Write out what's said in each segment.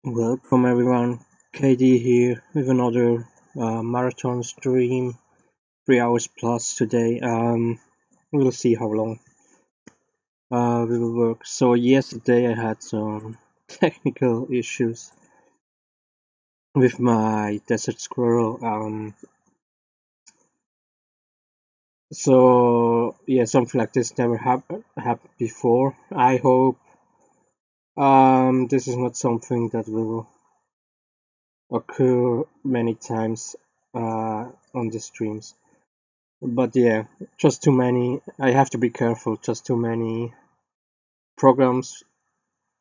Welcome everyone, KD here with another marathon stream, 3 hours plus today. We'll see how long we will work. So yesterday I had some technical issues with my desert squirrel. So yeah, something like this never happened before. I hope this is not something that will occur many times on the streams. But yeah, just too many. I have to be careful. Just too many programs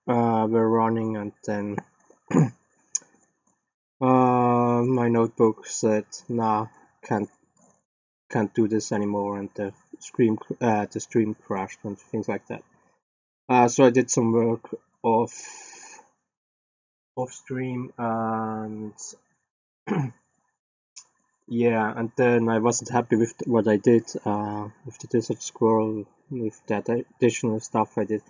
were running, and then my notebook said, "Nah, can't can't do this anymore," and the stream crashed and things like that. So I did some work off stream, and yeah, and then I wasn't happy with what I did with the desert squirrel, with that additional stuff I did.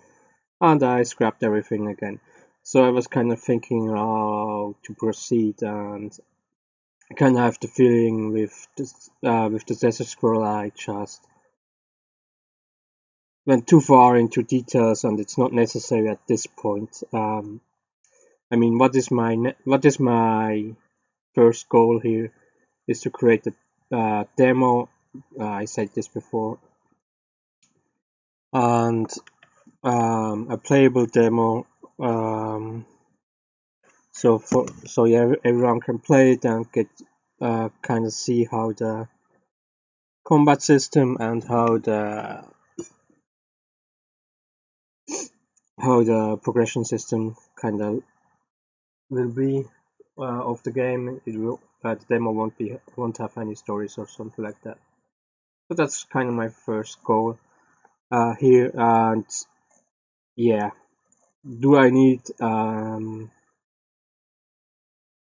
And I scrapped everything again. So I was kind of thinking how to proceed, and I kind of have the feeling with the Desert Scroll, I just went too far into details, and it's not necessary at this point. I mean, what is my first goal here is to create a demo. I said this before, and a playable demo. Um, so yeah, everyone can play it and get kind of see how the combat system and how the progression system kind of will be of the game. It will the demo won't have any stories or something like that. But that's kind of my first goal here. And yeah, do I need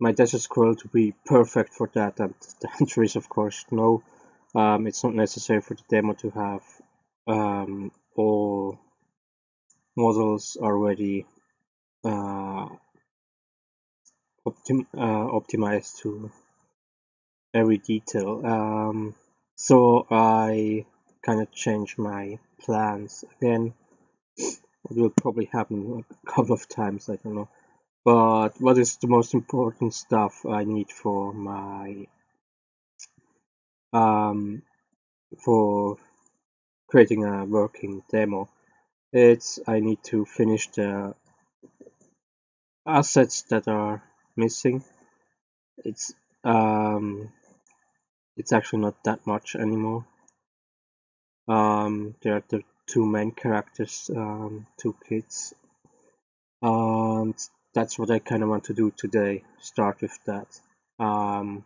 my Desert Scroll to be perfect for that? And the answer is of course no. It's not necessary for the demo to have all models already uh, optimized to every detail. So I kind of changed my plans again. It will probably happen a couple of times, I don't know. But what is the most important stuff I need for my um, for creating a working demo? It's I need to finish the assets that are missing. It's um, it's actually not that much anymore. There are the two main characters, two kids, and that's what I kind of want to do today. Start with that. Um,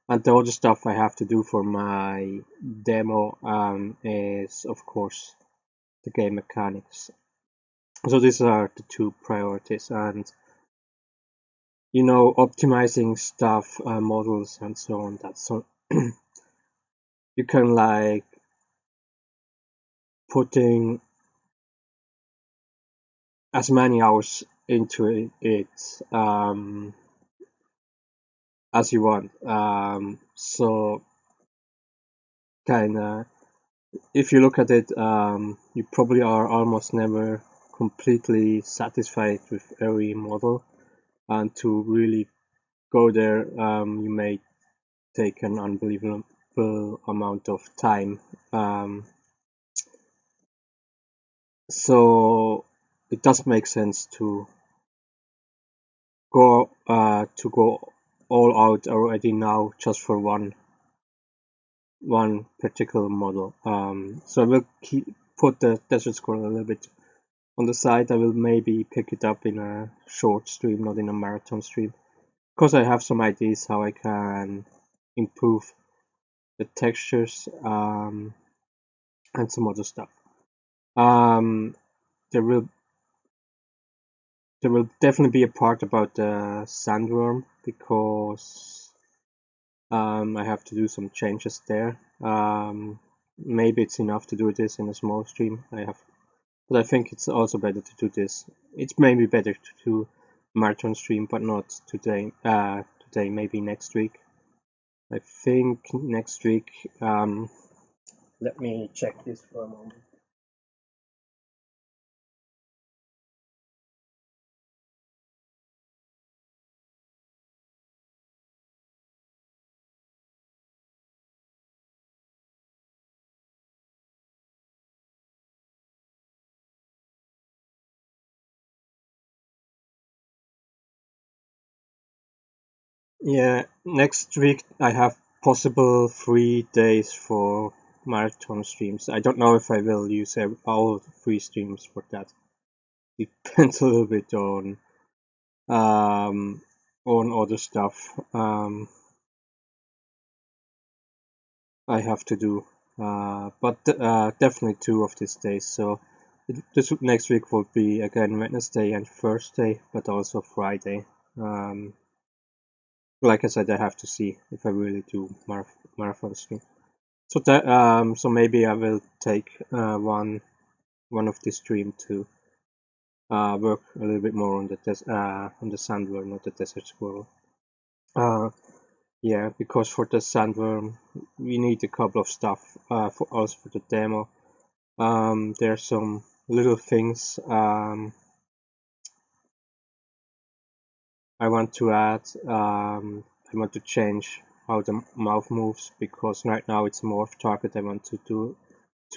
and the other stuff I have to do for my demo is, of course, the game mechanics. So these are the two priorities, and optimizing stuff, models, and so on. That's so you can like putting as many hours into it as you want. So kind of, if you look at it, you probably are almost never completely satisfied with every model, and to really go there, you may take an unbelievable amount of time. So it does make sense to go all out already now just for one particular model. So I will put the Desert Scroll a little bit on the side. I will maybe pick it up in a short stream, not in a marathon stream, because I have some ideas how I can improve the textures and some other stuff. Um, there will there will definitely be a part about the sandworm because I have to do some changes there. Maybe it's enough to do this in a small stream. But I think it's also better to do this. It's maybe better to do marathon stream, but not today. Today, maybe next week. I think next week. Let me check this for a moment. Yeah, next week I have possible 3 days for marathon streams. I don't know if I will use all 3 streams for that. Depends a little bit on other stuff I have to do. But definitely 2 of these days. So this next week will be again Wednesday and Thursday, but also Friday. Like I said, I have to see if I really do marathon stream. So that so maybe I will take one of the stream to work a little bit more on the sandworm, not the desert squirrel. Yeah, because for the sandworm we need a couple of stuff for us for the demo. There are some little things I want to add. I want to change how the mouth moves because right now it's a morph target. I want to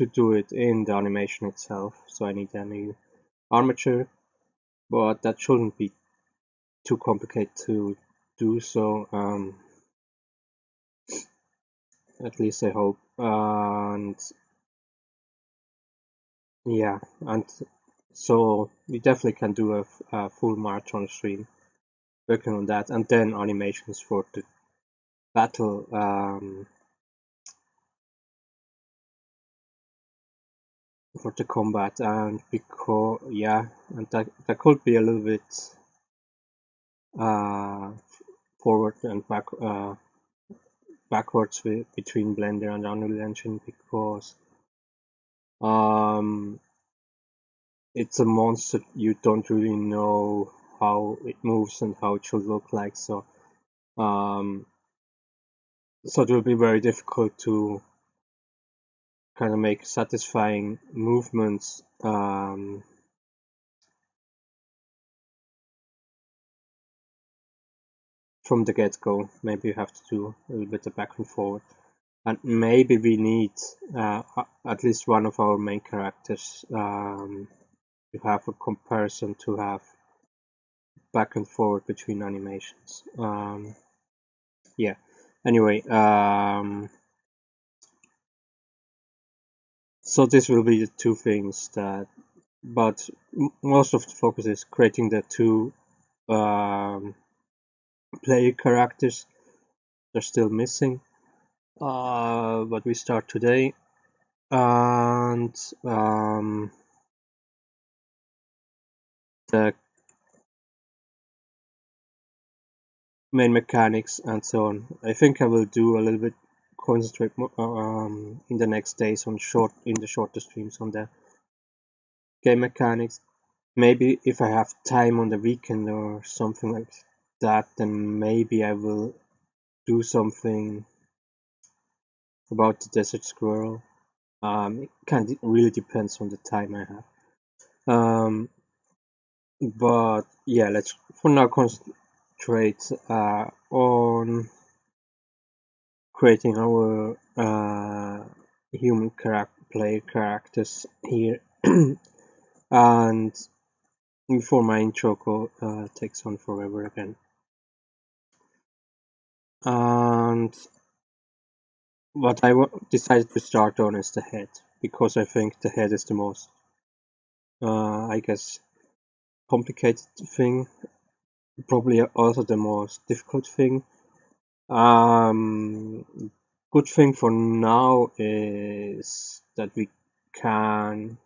do it in the animation itself, so I need a new armature, but that shouldn't be too complicated to do so. At least I hope. And yeah, and so we definitely can do a full marathon stream working on that, and then animations for the battle. For the combat, and because yeah, and that could be a little bit uh, forward and backwards between Blender and Unreal Engine because um, it's a monster you don't really know how it moves and how it should look like. So it will be very difficult to kind of make satisfying movements from the get-go. Maybe you have to do a little bit of back and forward. And maybe we need at least one of our main characters to have a comparison to have back and forward between animations. Yeah. Anyway, so this will be the 2 things that, but most of the focus is creating the 2 player characters. They're still missing, but we start today, and the main mechanics and so on. I think I will do a little bit concentrate in the next days on the shorter streams on the game mechanics. Maybe if I have time on the weekend or something like that, then maybe I will do something about the desert squirrel. It really depends on the time I have. But yeah, let's for now concentrate on creating our human player characters here. And before my intro takes on forever again. And what I decided to start on is the head, because I think the head is the most, I guess, complicated thing, probably also the most difficult thing. Good thing for now is that we can,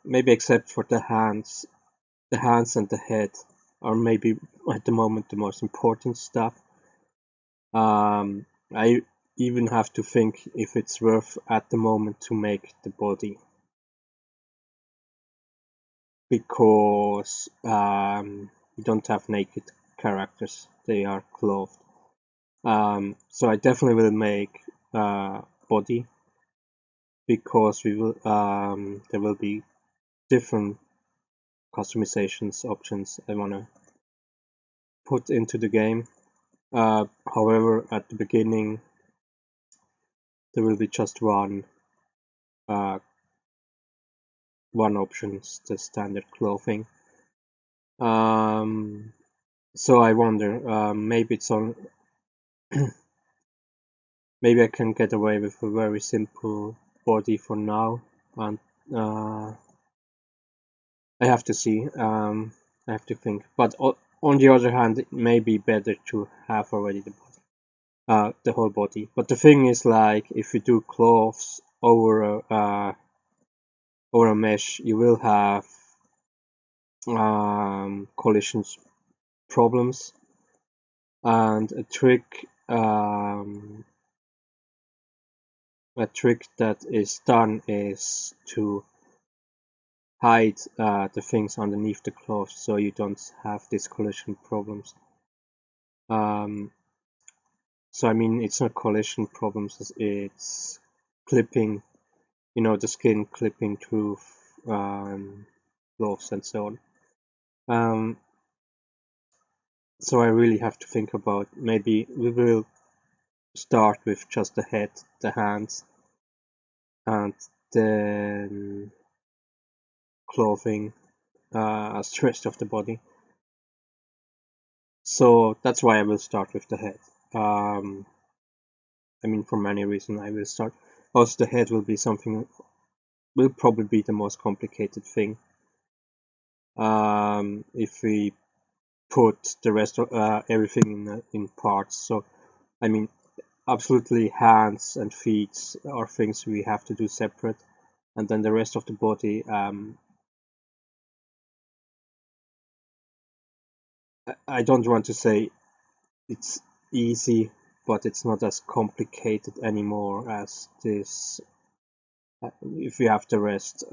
maybe except for the hands and the head are maybe at the moment the most important stuff. I even have to think if it's worth at the moment to make the body. because we don't have naked characters, they are clothed. So I definitely will make body, because we will there will be different customizations options I want to put into the game. However, at the beginning there will be just one option, the standard clothing. So I wonder, maybe it's on maybe I can get away with a very simple body for now, and I have to see. I have to think. But on the other hand, it may be better to have already the whole body. But the thing is, like, if you do clothes over a mesh, you will have collisions problems, and a trick that is done is to hide the things underneath the cloth, so you don't have these collision problems. So I mean, it's not collision problems, it's clipping, the skin clipping through cloths and so on. So I really have to think about, maybe we will start with just the head, the hands, and then clothing as the rest of the body. So that's why I will start with the head. I mean, for many reasons I will start. Also, the head will probably be the most complicated thing. If we put the rest of everything in parts. So I mean, absolutely, hands and feet are things we have to do separate, and then the rest of the body, I don't want to say it's easy, but it's not as complicated anymore as this if we have the rest.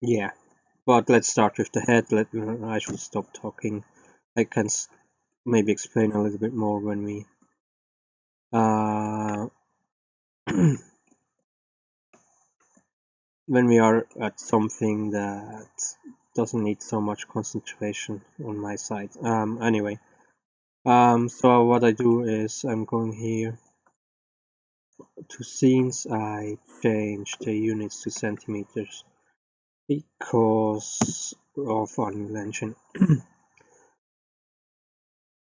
Yeah, but let's start with the head. I should stop talking. I can maybe explain a little bit more when we when we are at something that doesn't need so much concentration on my side. Anyway, so what I do is I'm going here to scenes. I change the units to centimeters because of Unreal Engine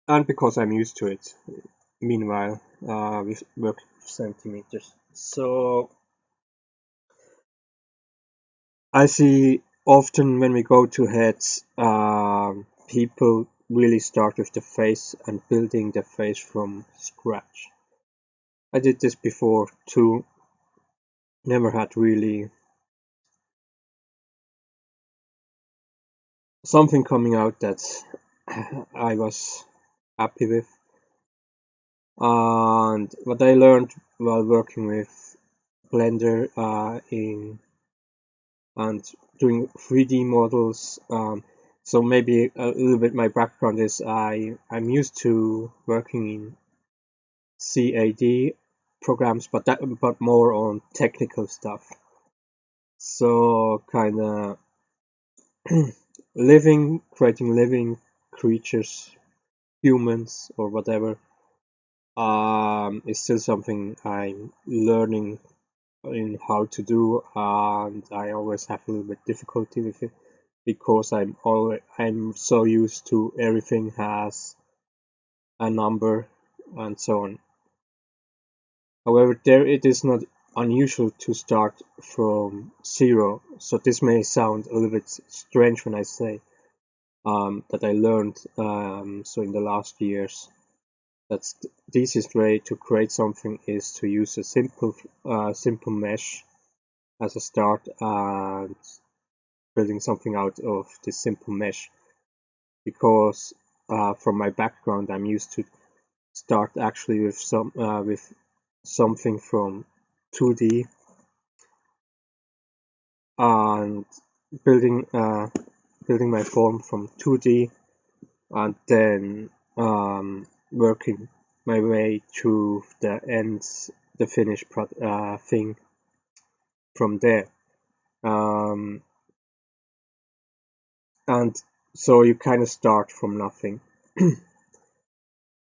and because I'm used to it. Meanwhile, we work with centimeters. So I see often when we go to heads, people really start with the face and building the face from scratch. I did this before too. Never had really something coming out that I was happy with. And what I learned while working with Blender and doing 3D models. So maybe a little bit my background is I'm used to working in k.d. programs, but more on technical stuff. So kind of creating living creatures, humans or whatever, is still something I'm learning in how to do, and I always have a little bit difficulty with it because I'm so used to everything has a number and so on. However, it is not unusual to start from zero, so this may sound a little bit strange when I say that I learned so in the last years that the easiest way to create something is to use a simple mesh as a start and building something out of this simple mesh, because from my background I'm used to start actually with something from 2D and building my form from 2D, and then working my way to the ends, the finished thing from there. And so you kind of start from nothing.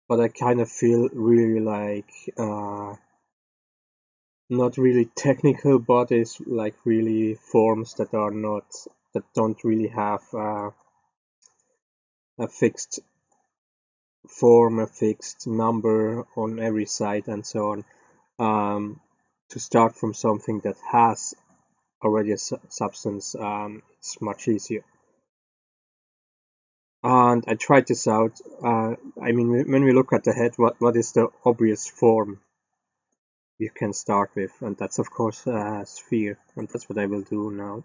But I kind of feel really like not really technical bodies, like really forms that don't really have a fixed form, a fixed number on every side, and so on. To start from something that has already a substance, it's much easier. And I tried this out. I mean, when we look at the head, what is the obvious form you can start with? And that's of course a sphere, and that's what I will do now.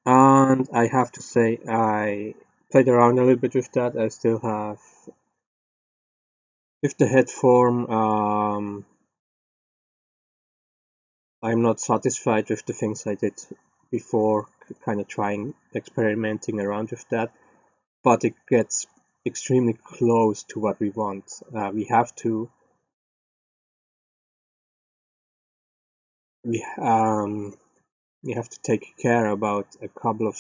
And I have to say, I played around a little bit with that. I still have, with the head form, I'm not satisfied with the things I did before, kind of experimenting around with that, but it gets extremely close to what we want. We have to take care about a couple of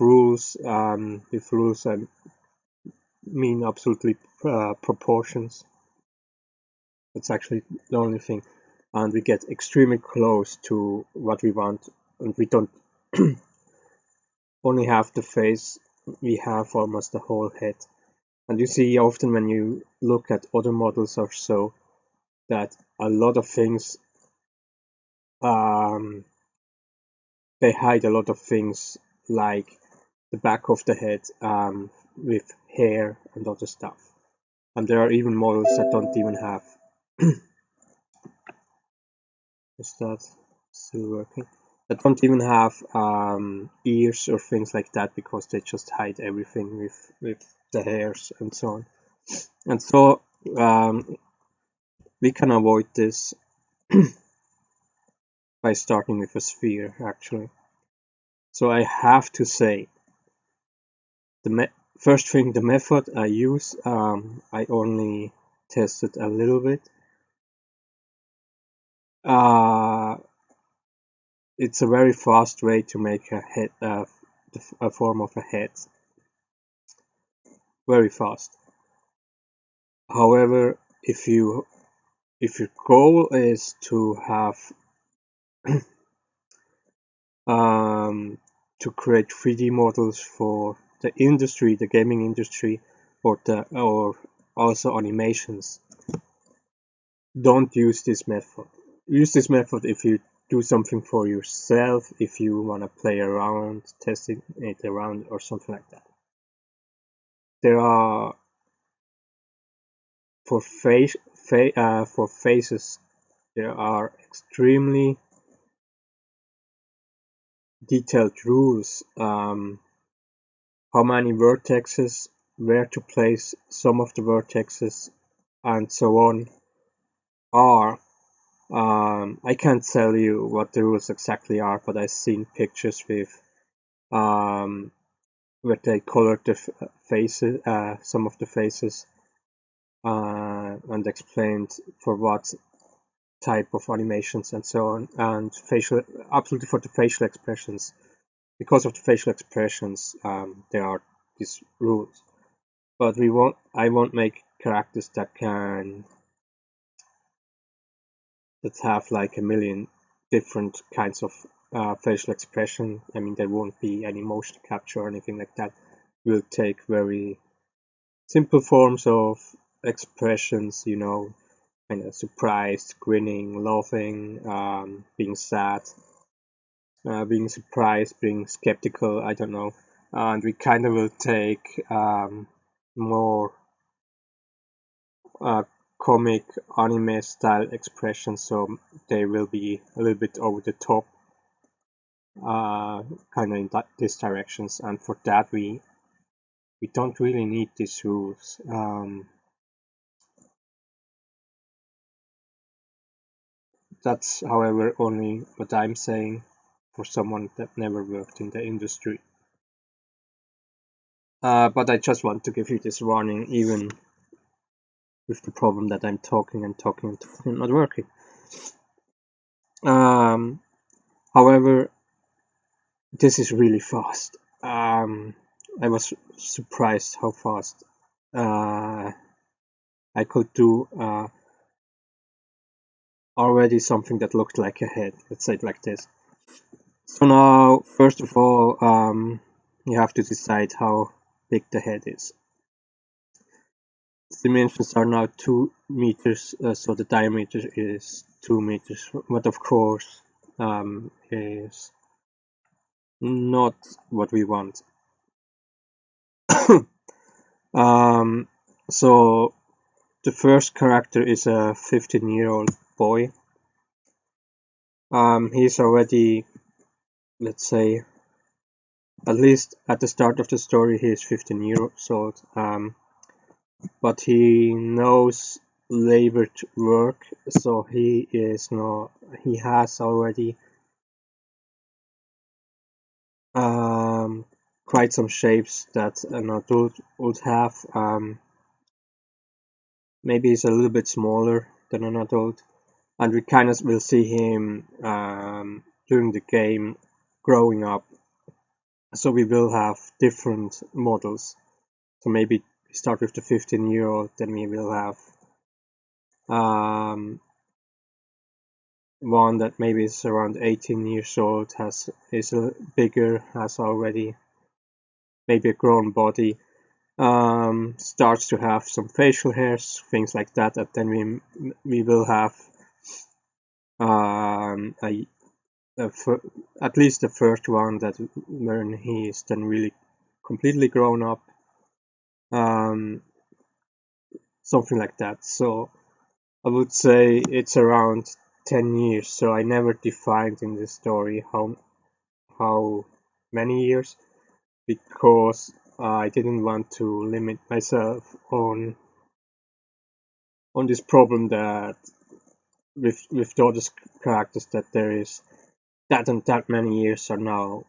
rules. With rules, I mean absolutely proportions. That's actually the only thing, and we get extremely close to what we want, and we don't only have the face, we have almost the whole head. And you see often when you look at other models or so, that a lot of things, they hide a lot of things, like the back of the head, with hair and other stuff. And there are even models that don't even have. Is that still working? That don't even have ears or things like that, because they just hide everything with the hairs and so on. And so we can avoid this by starting with a sphere, actually. So I have to say, first thing, the method I use, I only tested a little bit. It's a very fast way to make a head, a form of a head. Very fast. However, if your goal is to have to create 3D models for the industry, the gaming industry, or also animations, don't use this method. Use this method if you do something for yourself, if you want to play around, testing it around, or something like that. There are, for faces, there are extremely detailed rules. How many vertexes, where to place some of the vertexes, and so on are. I can't tell you what the rules exactly are, but I've seen pictures with where they colored the faces, some of the faces, and explained for what type of animations and so on, and absolutely for the facial expressions. Because of the facial expressions, there are these rules. But I won't make characters that have like a million different kinds of facial expression. I mean, there won't be any motion capture or anything like that. We'll take very simple forms of expressions, kind of surprised, grinning, laughing, being sad, being surprised, being skeptical, I don't know. And we kind of will take more comic anime style expressions, so they will be a little bit over the top. kind of in these directions, and for that we don't really need these rules. That's, however, only what I'm saying for someone that never worked in the industry. But I just want to give you this warning, even with the problem that I'm talking and talking and talking, not working. However, this is really fast. I was surprised how fast I could do already something that looked like a head. Let's say it like this. So now, first of all, you have to decide how big the head is. The dimensions are now 2 meters, so the diameter is 2 meters, but of course is not what we want. So the first character is a 15-year-old boy. He's already, let's say, at least at the start of the story, he is 15 years old. But he knows labored work, so he has already quite some shapes that an adult would have. Maybe he's a little bit smaller than an adult, and we kind of will see him during the game growing up. So we will have different models. So maybe we start with the 15-year-old, then we will have one that maybe is around 18 years old, is bigger, has already maybe a grown body, starts to have some facial hairs, things like that, and then we will have at least the first one that when he is then really completely grown up, something like that. So I would say it's around 10 years. So I never defined in the story how many years, because I didn't want to limit myself on this problem that with the other characters, that there is that and that many years are now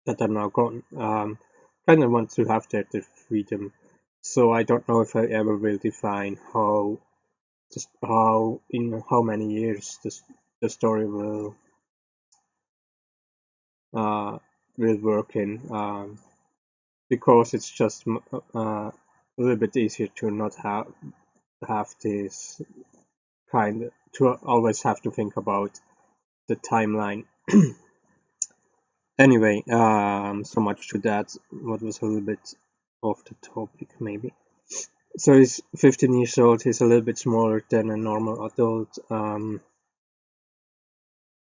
that are now gone. Kind of want to have that freedom. So I don't know if I ever will define in how many years the story will work in, because it's just a little bit easier to not have this kind to always have to think about the timeline. Anyway, so much to that. What was a little bit off the topic, maybe. So he's 15 years old. He's a little bit smaller than a normal adult.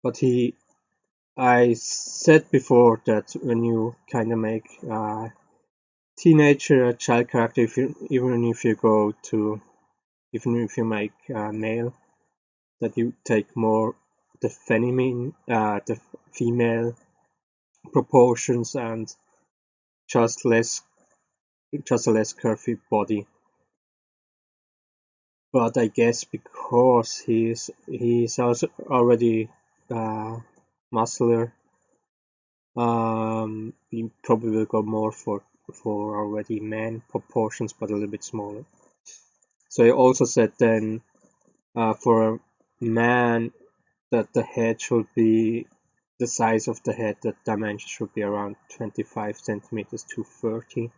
But I said before that when you kind of make a teenager, a child character, even if you make a male, that you take more the the female proportions, and just a less curvy body. But I guess because he's also already muscular, we probably will go more for already man proportions, but a little bit smaller. So I also said then for a man that the head should be the size of the head, the dimension should be around 25 centimeters to 30.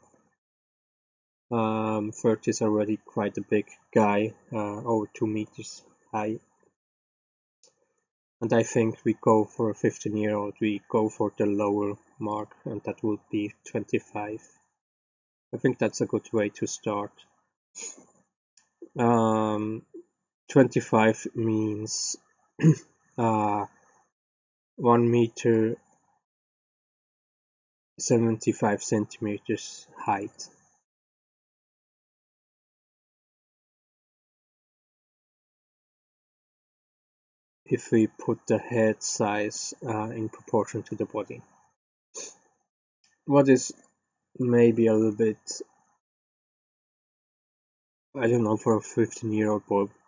30 is already quite a big guy, over 2 meters high. And I think we go for a 15-year-old, we go for the lower mark, and that would be 25. I think that's a good way to start. 25 means 1 meter 75 centimeters height. if we put the head size in proportion to the body. What is maybe a little bit, I don't know, for a 15-year-old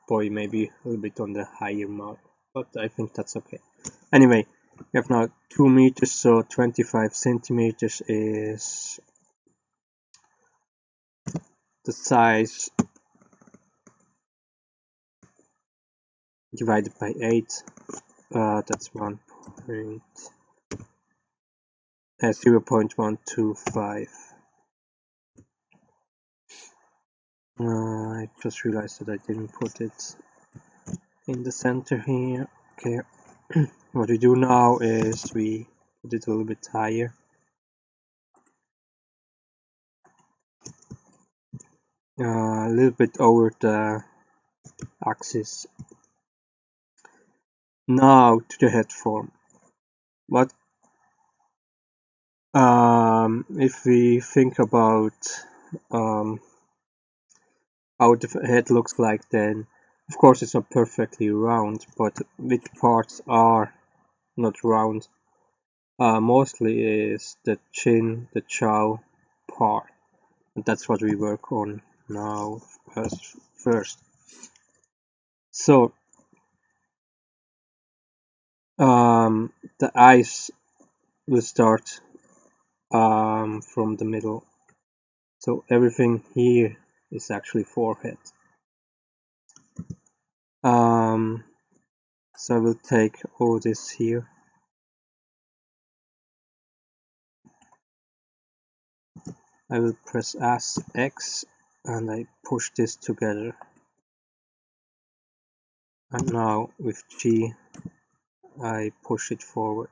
boy, maybe a little bit on the higher mark, but I think that's okay. Anyway, we have now 2 meters, so 25 centimeters is the size divided by 8. That's 0.125. I just realized that I didn't put it in the center here. Okay, what we do now is we put it a little bit higher. A little bit over the axis. Now to the head form. What if we think about how the head looks like, then of course it's not perfectly round, but which parts are not round? Mostly is the chin, the jaw part, and that's what we work on now first. So the eyes will start from the middle, so everything here is actually forehead. So I will take all this here. I will press X and I push this together. And now with G I push it forward.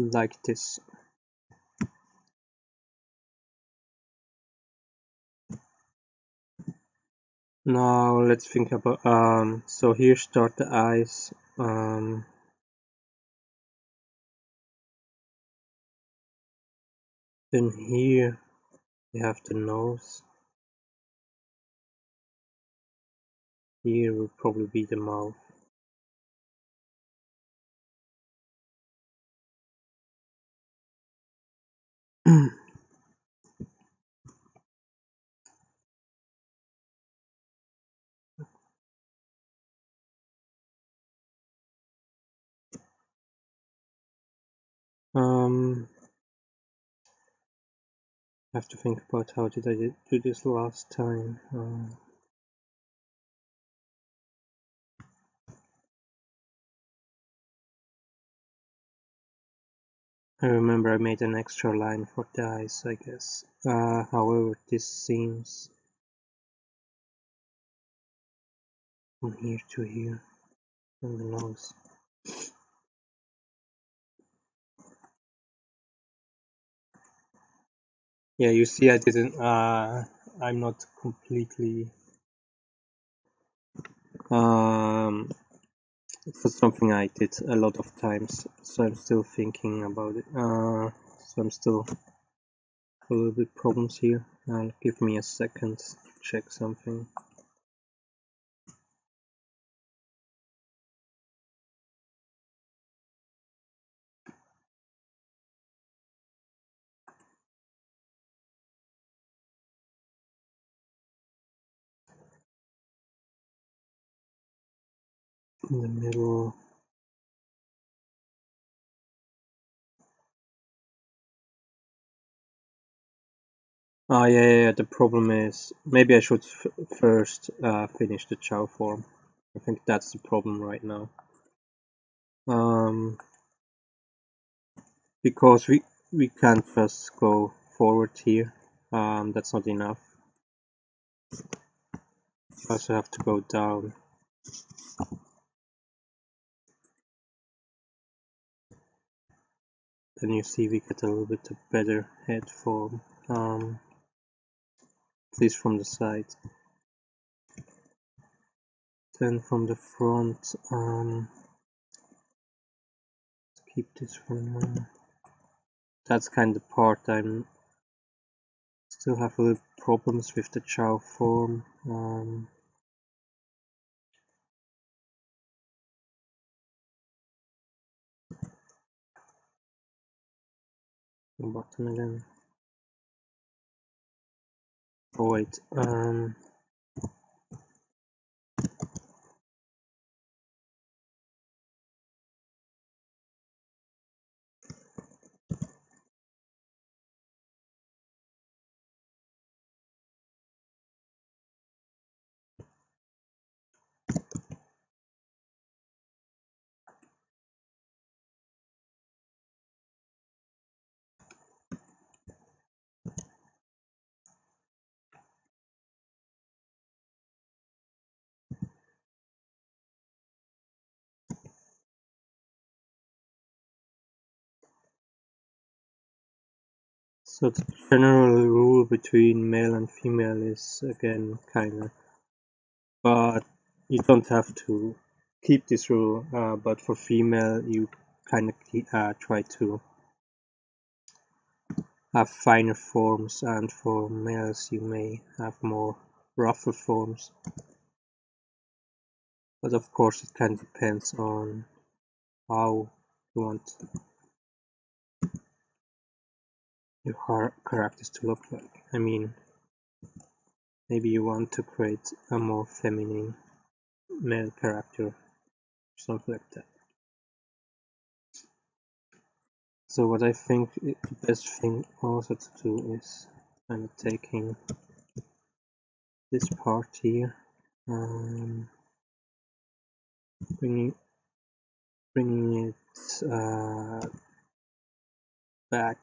Like this. Now let's think about so here start the eyes. Then here we have the nose. Here will probably be the mouth. I have to think about how did I do this last time. I remember I made an extra line for the eyes, I guess. However, this seems from here to here, and the nose. Yeah, you see, I didn't. I'm not completely. For something I did a lot of times, so I'm still thinking about it. So I'm still a little bit problems here. Give me a second to check something. In the middle. Yeah, the problem is maybe I should first finish the chow form. I think that's the problem right now. Because we can't just go forward here. That's not enough. I also have to go down. Then you see we get a little bit better head form, at least from the side. Then from the front, keep this for now. That's kind of the part I'm still have a little problems with the chow form. Button again. Oh wait. So the general rule between male and female is again kinda, but you don't have to keep this rule. But for female, you kind of try to have finer forms, and for males, you may have more rougher forms. But of course, it kind of depends on how you want your characters to look like. I mean, maybe you want to create a more feminine male character, or something like that. So what I think the best thing also to do is kind of taking this part here, bringing it back,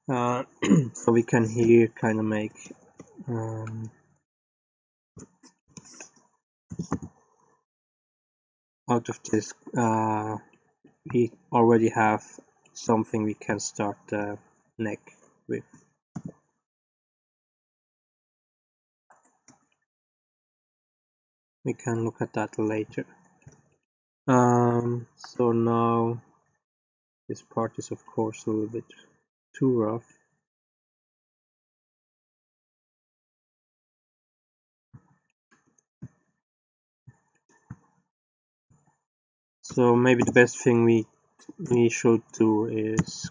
so we can here kind of make out of this. We already have something we can start the neck with. We can look at that later. So now this part is of course a little bit too rough. So maybe the best thing we should do is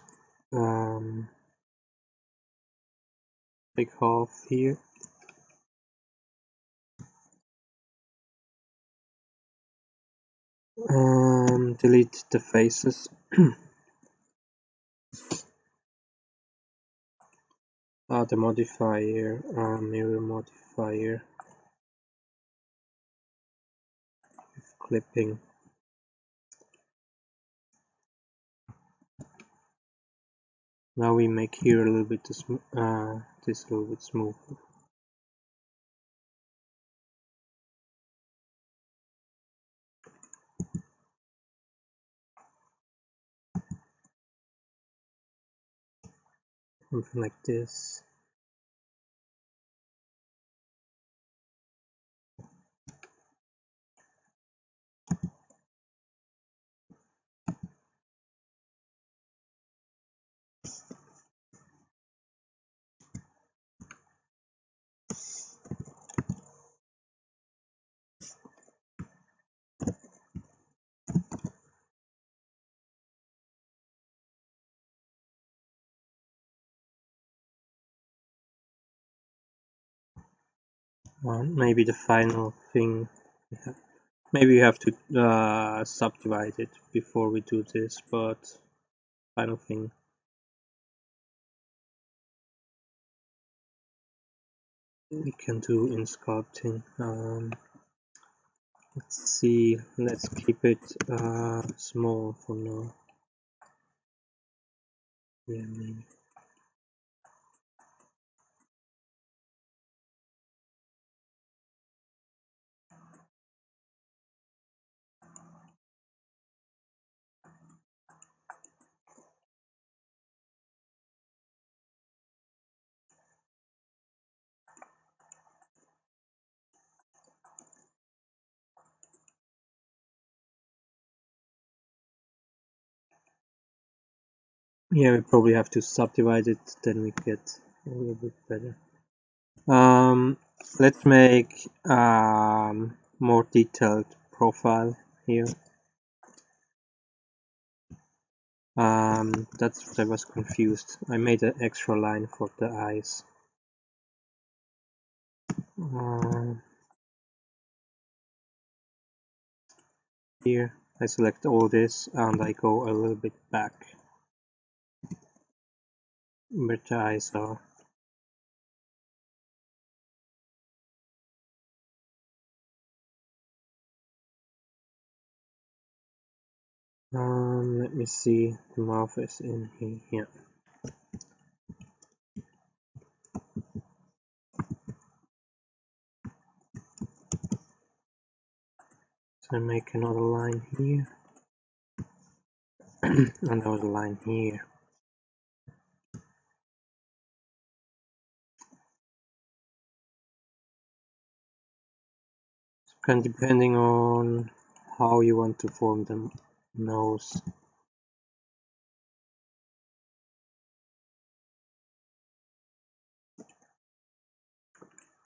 take half here. Delete the faces. The modifier, mirror modifier, clipping. Now we make here a little bit this a little bit smoother. Something like this. Maybe the final thing. Maybe we have to subdivide it before we do this, but final thing. We can do in sculpting. Let's see. Let's keep it small for now. Yeah, maybe. Yeah, we probably have to subdivide it, then we get a little bit better. Let's make more detailed profile here. That's what I was confused. I made an extra line for the eyes. Here I select all this and I go a little bit back where the eyes are. Let me see, the mouth is in here. So I make another line here and another line here. And depending on how you want to form the nose.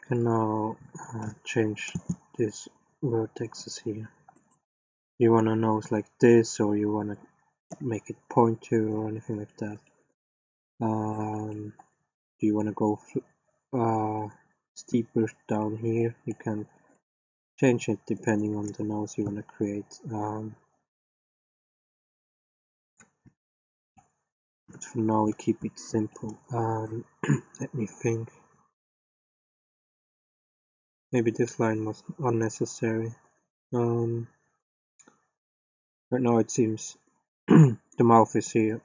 Can now change these vertexes here. You want a nose like this, or you want to make it pointy or anything like that. Do you want to go steeper down here? You can change it depending on the nose you want to create. But for now we keep it simple. Let me think. Maybe this line was unnecessary. Right now it seems the mouth is here.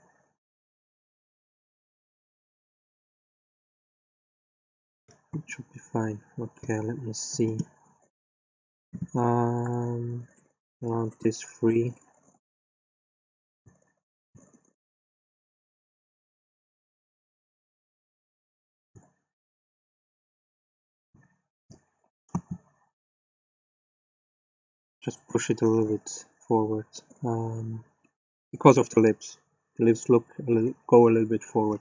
It should be fine. Okay, let me see. Around this 3. Just push it a little bit forward. Because of the lips. The lips go a little bit forward.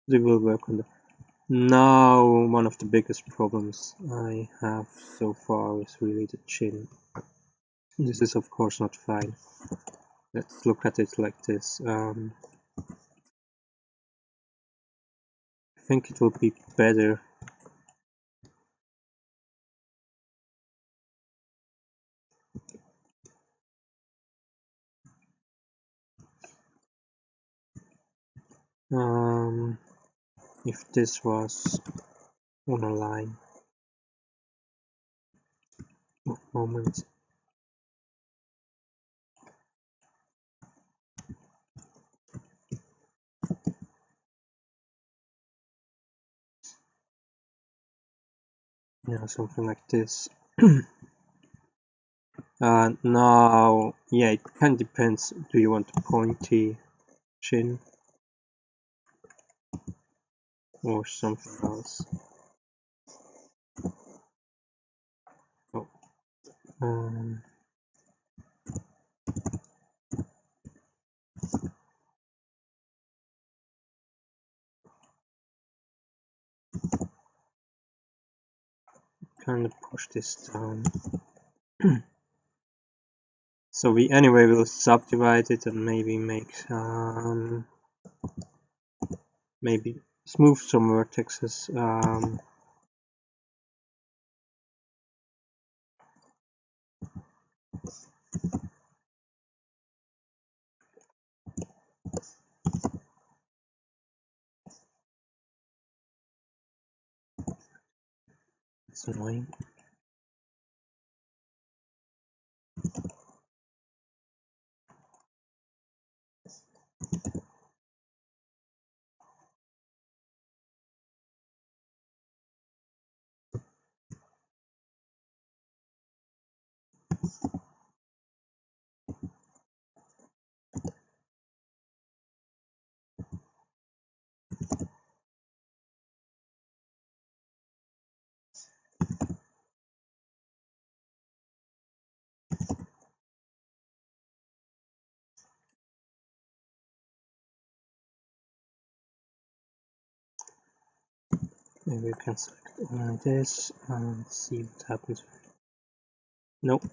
They will work on that. Now, one of the biggest problems I have so far is really the chin. This is of course not fine. Let's look at it like this. I think it will be better if this was on a line. One moment. Yeah, something like this. Now, yeah, it kind of depends. Do you want a pointy chin or something else? Oh, kind of push this down. So we anyway will subdivide it and maybe make maybe smooth some vertexes. It's annoying. Maybe we can select this and see what happens. Nope.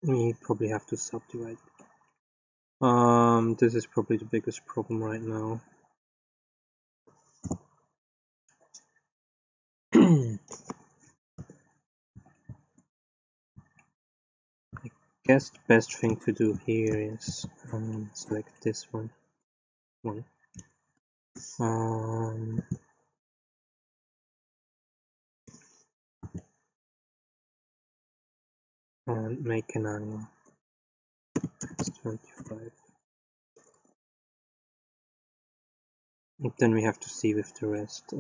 We probably have to subdivide. This is probably the biggest problem right now. I guess the best thing to do here is select this one. And make an angle. It's 25. And then we have to see with the rest.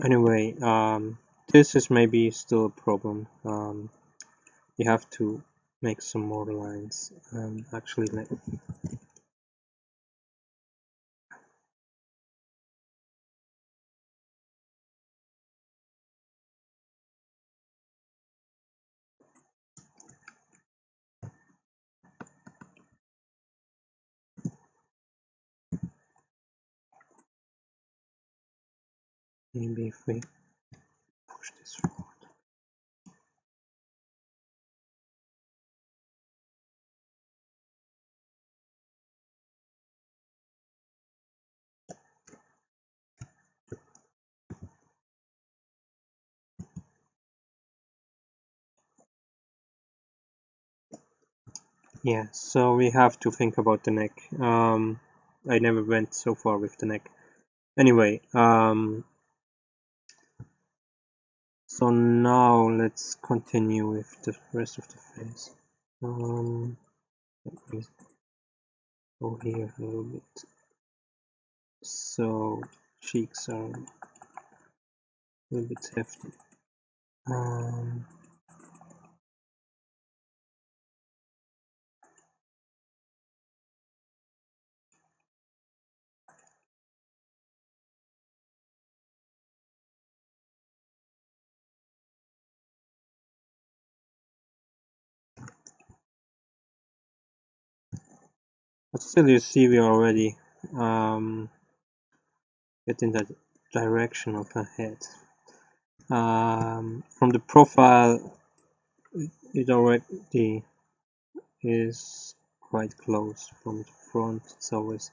Anyway, this is maybe still a problem. You have to make some more lines. Actually, maybe if we push this forward. Yeah, so we have to think about the neck. I never went so far with the neck. Anyway, so now let's continue with the rest of the face. Let me go here a little bit. So cheeks are a little bit hefty. But still, you see, we are already getting that direction of her head. From the profile, it already is quite close. From the front, it's always.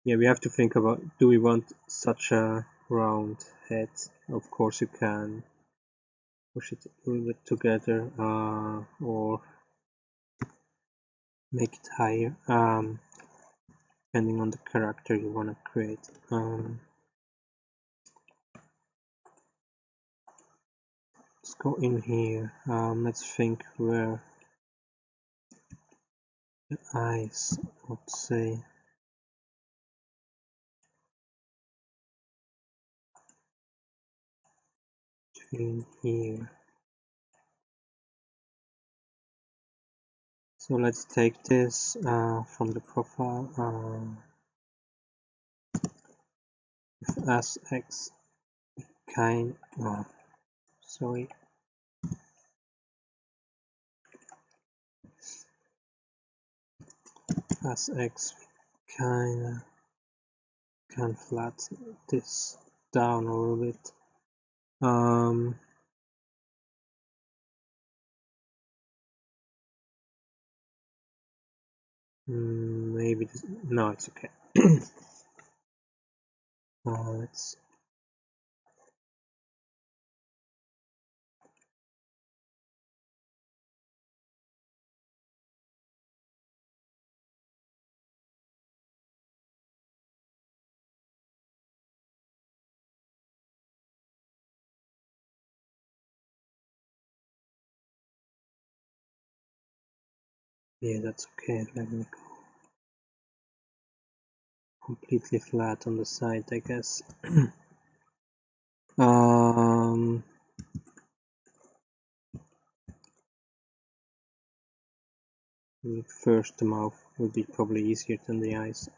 Yeah, we have to think about, do we want such a round head? Of course you can push it a little bit together, or make it higher, depending on the character you want to create. Let's go in here. Let's think where the eyes, let's say. Between here. So let's take this from the profile as x kind. Sorry. As x kind can flatten this down a little bit. Maybe this, no, it's okay. Let's. Yeah, that's okay. Let me go completely flat on the side, I guess. First, the mouth will be probably easier than the eyes.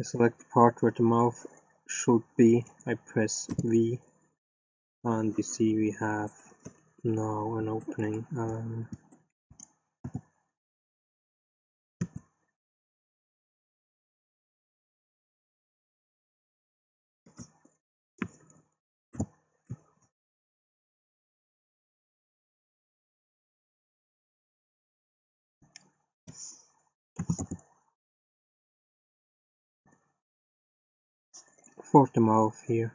I select the part where the mouth should be, I press V, and you see we have now an opening. For the mouth here.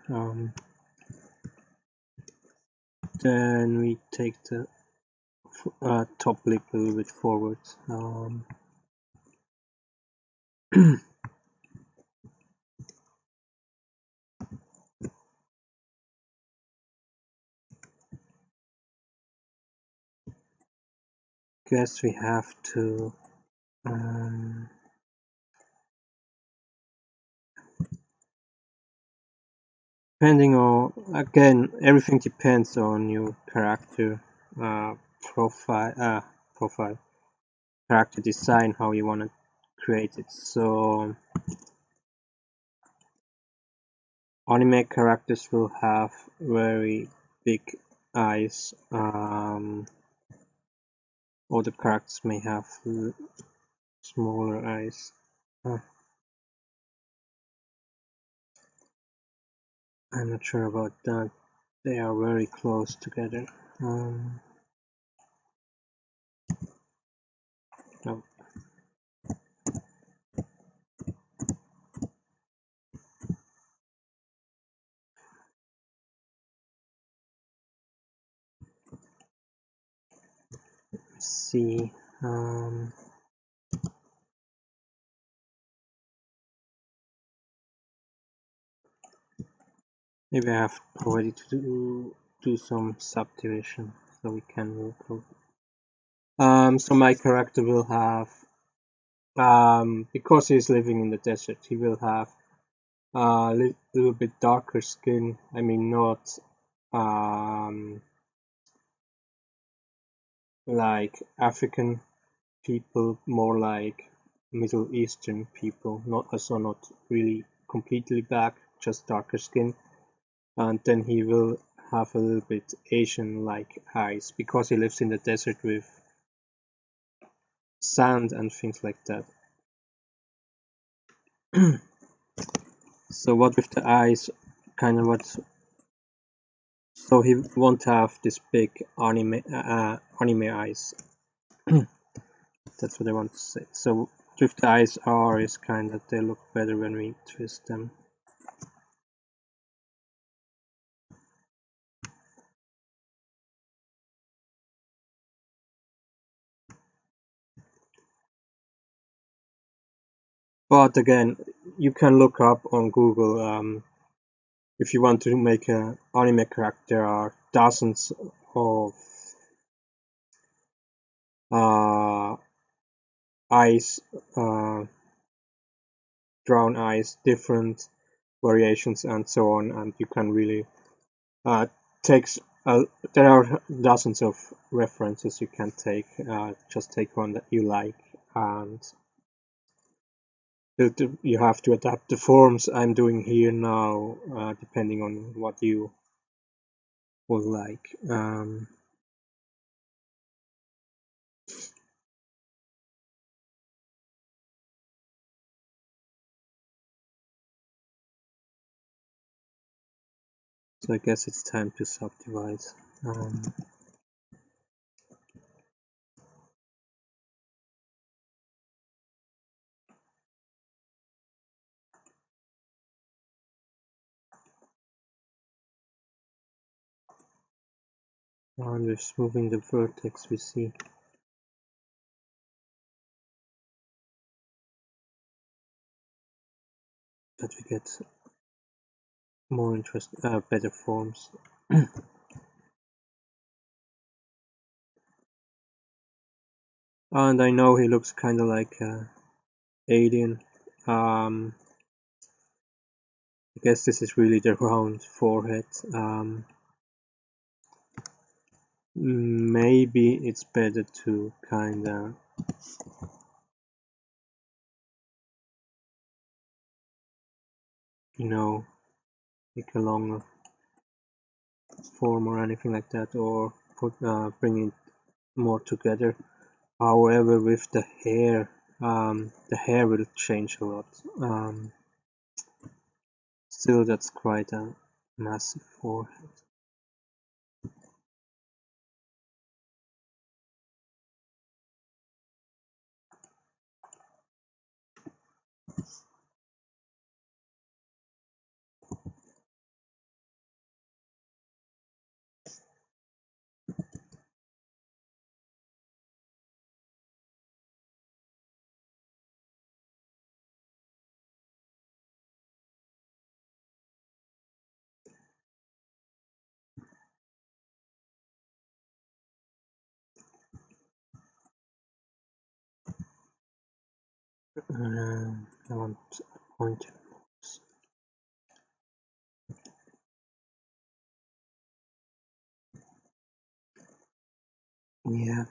Then we take the top lip a little bit forward. Guess we have to depending on, again, everything depends on your character profile, character design, how you want to create it. So anime characters will have very big eyes. Other characters may have smaller eyes. I'm not sure about that. They are very close together. No. Let's see. Maybe I have already to do some subdivision so we can move over. So my character will have, because he's living in the desert, he will have a little bit darker skin. I mean, not like African people, more like Middle Eastern people. Not also not really completely black, just darker skin. And then he will have a little bit Asian-like eyes because he lives in the desert with sand and things like that. So what with the eyes, kind of what? So he won't have this big anime eyes. That's what I want to say. So with the eyes are is kind of, they look better when we twist them. But again, you can look up on Google if you want to make an anime character. There are dozens of eyes, brown eyes, different variations, and so on. And you can really takes. There are dozens of references you can take. Just take one that you like, and you have to adapt the forms I'm doing here now, depending on what you would like. So I guess it's time to subdivide. And we're moving the vertex, we see. That we get more better forms. And I know he looks kind of like an alien. I guess this is really the round forehead. Maybe it's better to kind of you know, make a longer form or anything like that, or bring it more together. However, with the hair will change a lot. Still, that's quite a massive forehead. I want a pointed nose. Yeah.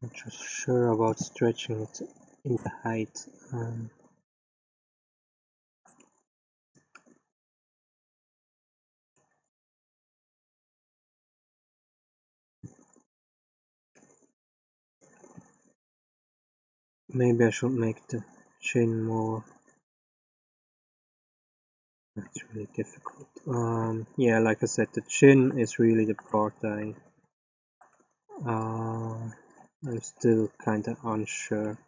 Not just sure about stretching it in the height. Maybe I should make the chin more. That's really difficult. Yeah, like I said, the chin is really the part I'm still kind of unsure.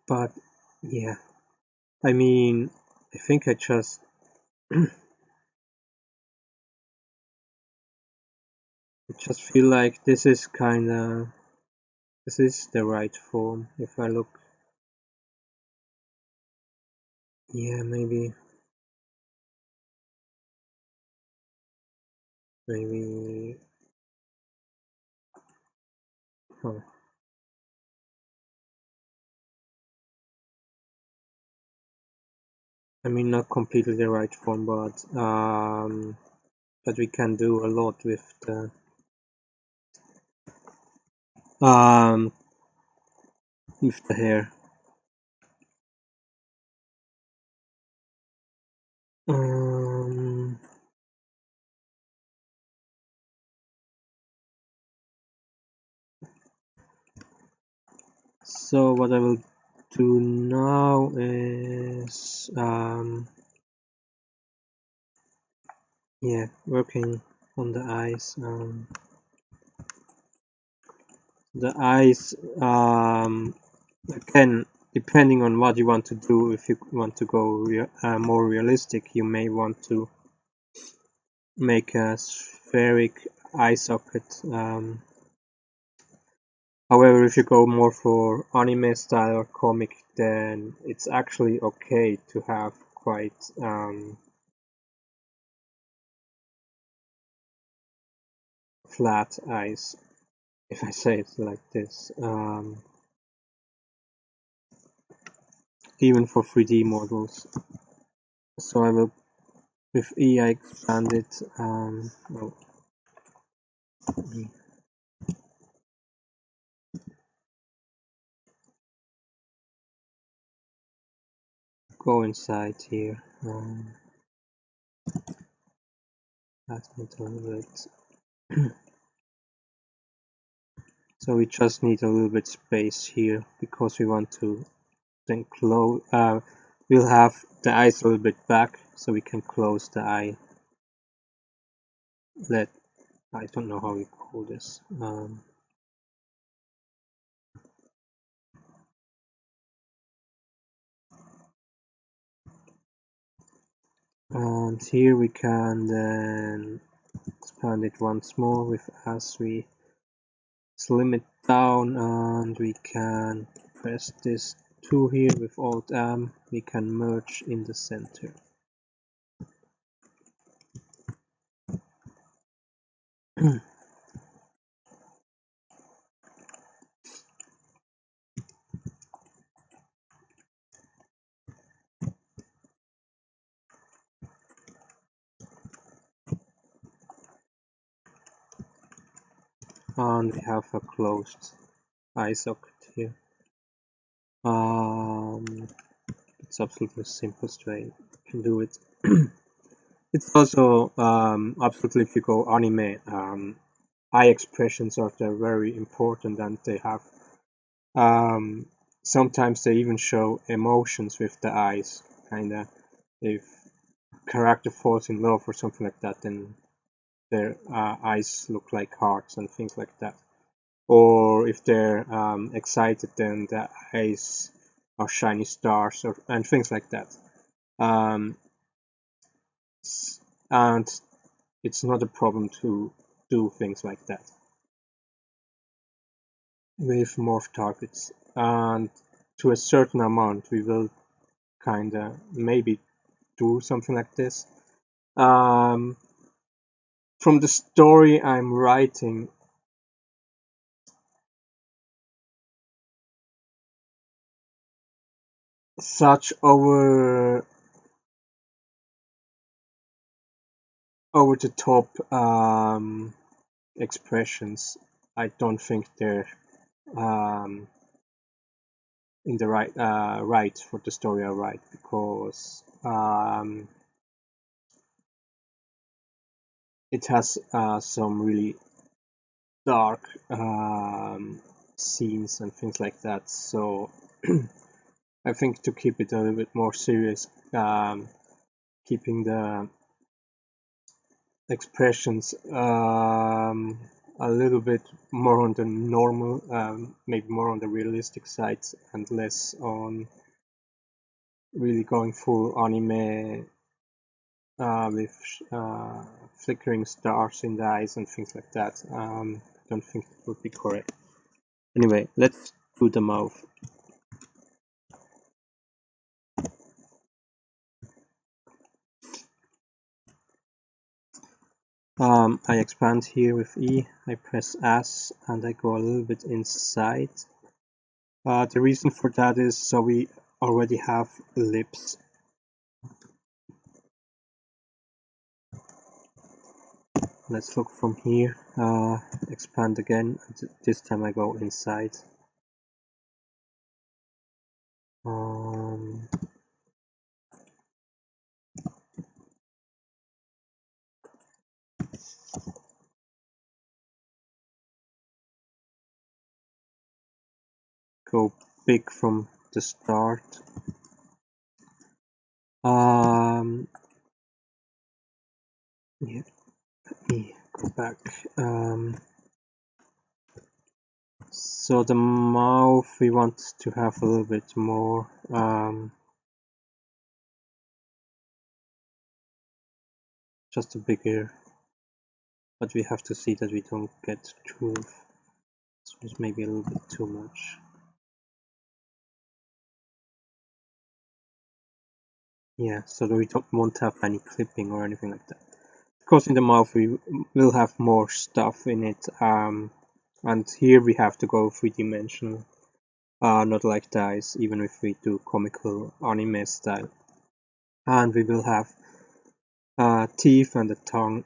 But yeah, I mean, I think I just I just feel like this is the right form. If I look, yeah, maybe huh. I mean, not completely the right form, but we can do a lot um with the hair. Um, so what I will do now is yeah, working on the eyes. The eyes again, depending on what you want to do. If you want to go more realistic, you may want to make a spheric eye socket. However, if you go more for anime style or comic, then it's actually okay to have quite flat eyes, if I say it like this, even for 3D models. So I will, with E, I expand it. Well, go inside here. That's not a little bit. So we just need a little bit space here because we want to then close. We'll have the eyes a little bit back, so we can close the eye. I don't know how you call this. And here we can then expand it once more as we slim it down, and we can press this 2 here with Alt M, we can merge in the center. And we have a closed eye socket here. It's absolutely the simplest way you can do it. It's also absolutely, if you go anime, eye expressions are very important, and they have sometimes they even show emotions with the eyes. Kinda, if a character falls in love or something like that, then their eyes look like hearts and things like that. Or if they're excited, then the eyes are shiny stars and things like that. And it's not a problem to do things like that with morph targets. And to a certain amount, we will kinda maybe do something like this. From the story I'm writing, such over the top expressions, I don't think they're in the right for the story I write, because it has some really dark scenes and things like that. So I think to keep it a little bit more serious, keeping the expressions a little bit more on the normal, maybe more on the realistic side, and less on really going full anime with flickering stars in the eyes and things like that. I don't think that would be correct. Anyway, let's do the mouth. I expand here with E, I press S, and I go a little bit inside. The reason for that is so we already have lips. Let's look from here, expand again, this time I go inside. Go big from the start. Yeah, let me go back. So the mouth we want to have a little bit more just a bigger, but we have to see that we don't get too, so it's maybe a little bit too much. Yeah, so that we won't have any clipping or anything like that. Of course, in the mouth we will have more stuff in it, and here we have to go 3-dimensional, not like the eyes, even if we do comical anime style. And we will have teeth and a tongue.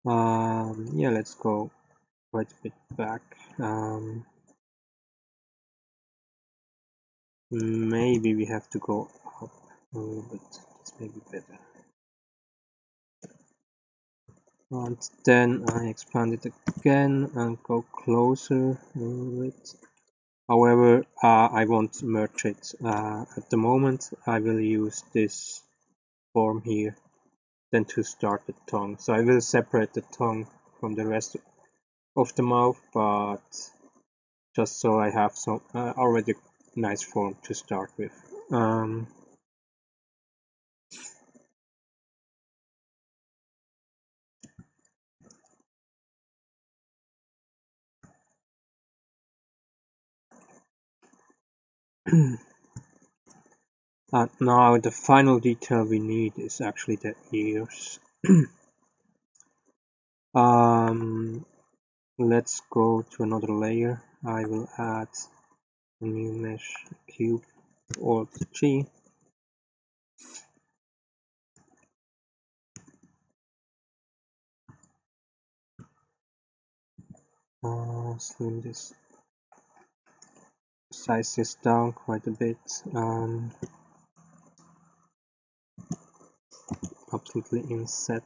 Yeah, let's go quite a bit back. Maybe we have to go up a little bit. It's maybe better. And then I expand it again and go closer a little bit. However, I won't merge it at the moment. I will use this form here, then to start the tongue. So I will separate the tongue from the rest of the mouth, but just so I have some already nice form to start with. Now the final detail we need is actually the ears. Let's go to another layer. I will add a new mesh cube, Alt G. Slim this, size this down quite a bit. Absolutely inset.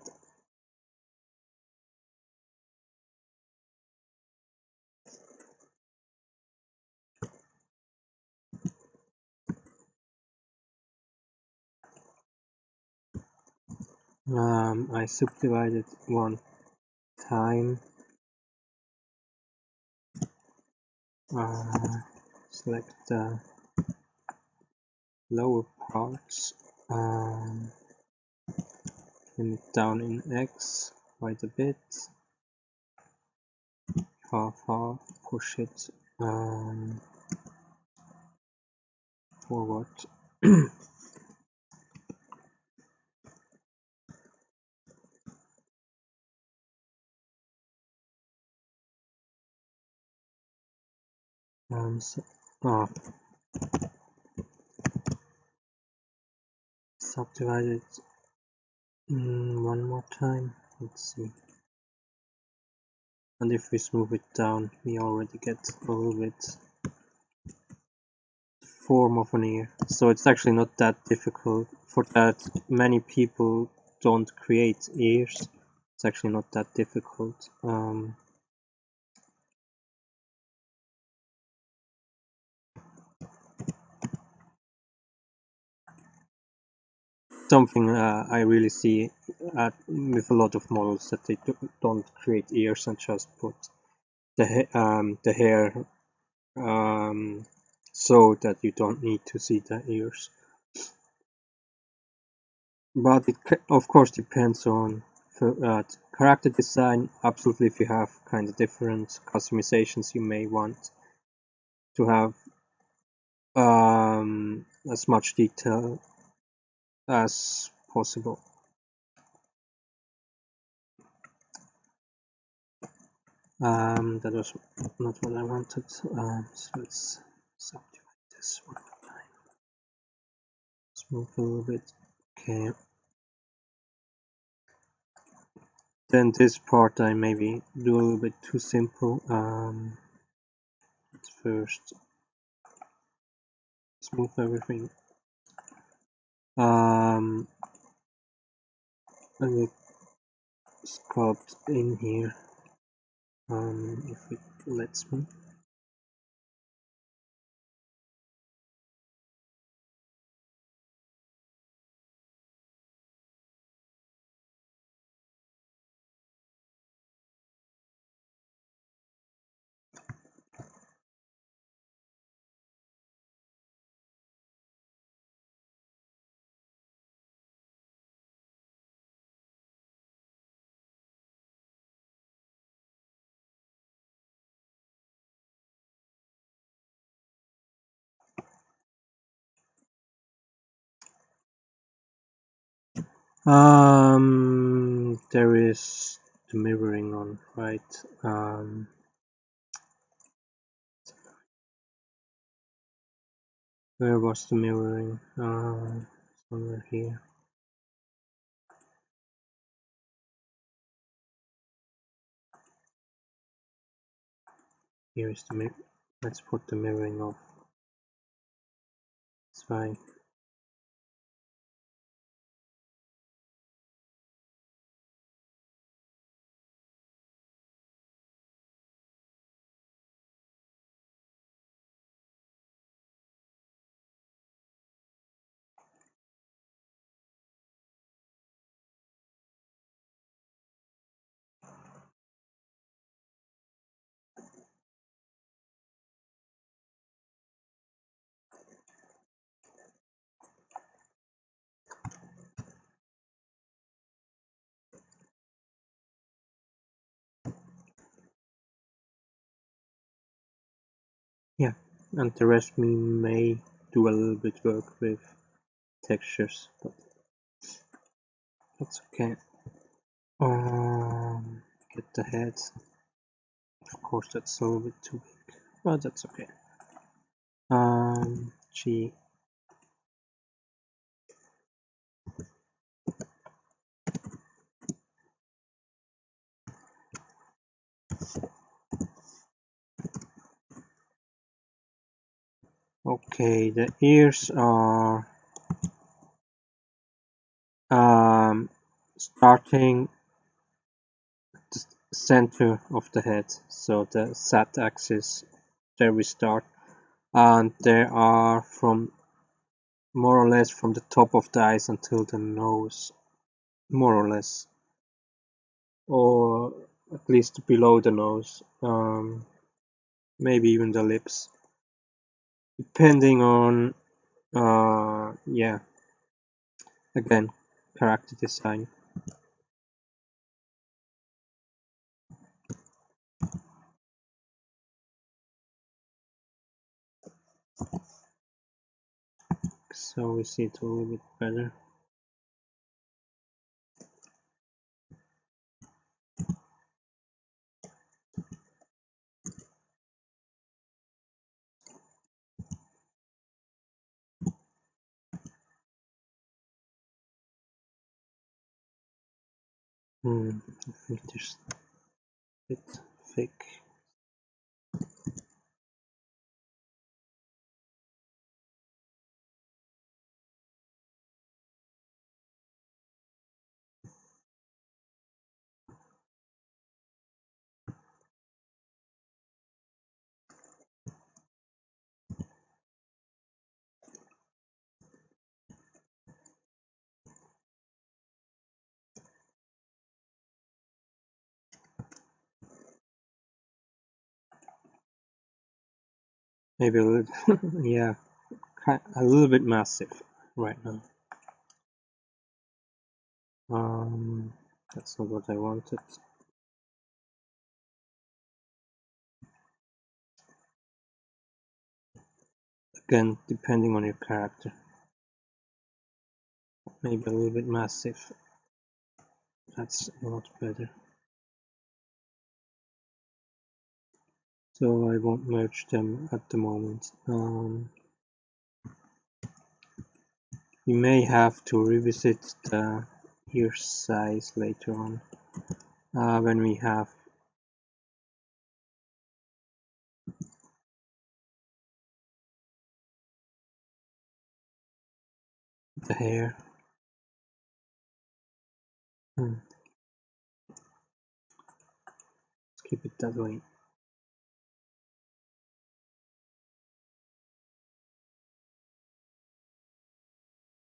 I subdivided one time. Select the lower parts. Trim it down in X quite a bit. Half, push it forward. Subdivide it one more time. Let's see. And if we smooth it down, we already get a little bit form of an ear. So it's actually not that difficult. For that, many people don't create ears. It's actually not that difficult. Something I really see with a lot of models, that they don't create ears and just put the hair so that you don't need to see the ears. But it of course depends on character design. Absolutely, if you have kind of different customizations, you may want to have as much detail as possible. That was not what I wanted. So let's subdivide this one more time. Smooth a little bit. Okay. Then this part I maybe do a little bit too simple. Let's first smooth everything. I will sculpt in here, if it lets me. There is the mirroring on, right? Where was the mirroring? Somewhere here. Here is the mirror. Let's put the mirroring off. It's fine. Yeah, and the rest we may do a little bit work with textures, but that's okay. Get the head. Of course, that's a little bit too big, but that's okay. G. Okay, the ears are starting at the center of the head, so the Z axis, there we start, and there are from more or less from the top of the eyes until the nose, more or less, or at least below the nose, maybe even the lips, depending on yeah, again, character design. So we see it a little bit better. I think there's a bit thick. Maybe a little, yeah, a little bit massive right now. That's not what I wanted. Again, depending on your character. Maybe a little bit massive. That's a lot better. So I won't merge them at the moment. We may have to revisit the ear size later on when we have the hair. Let's keep it that way.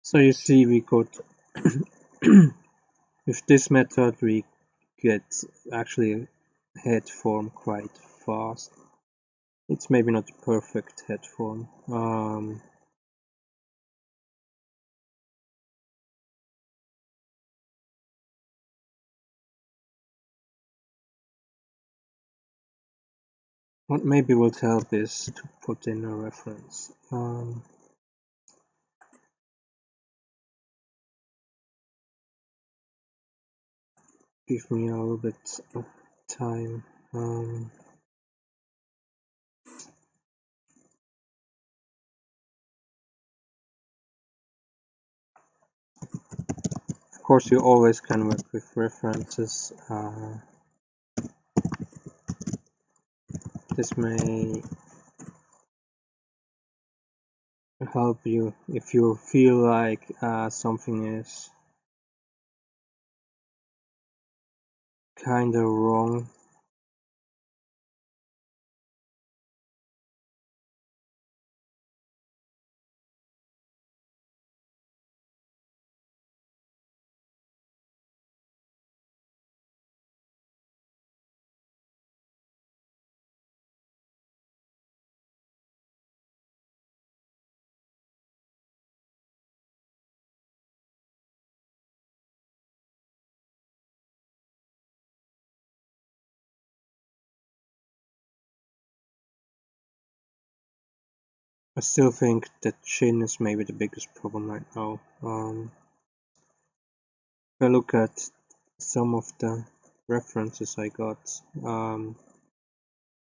So you see, we got with this method we get actually head form quite fast. It's maybe not the perfect head form. What maybe would help is to put in a reference. Give me a little bit of time. Of course, you always can work with references. This may help you if you feel like something is kinda wrong. I still think that chin is maybe the biggest problem right now. If I look at some of the references I got,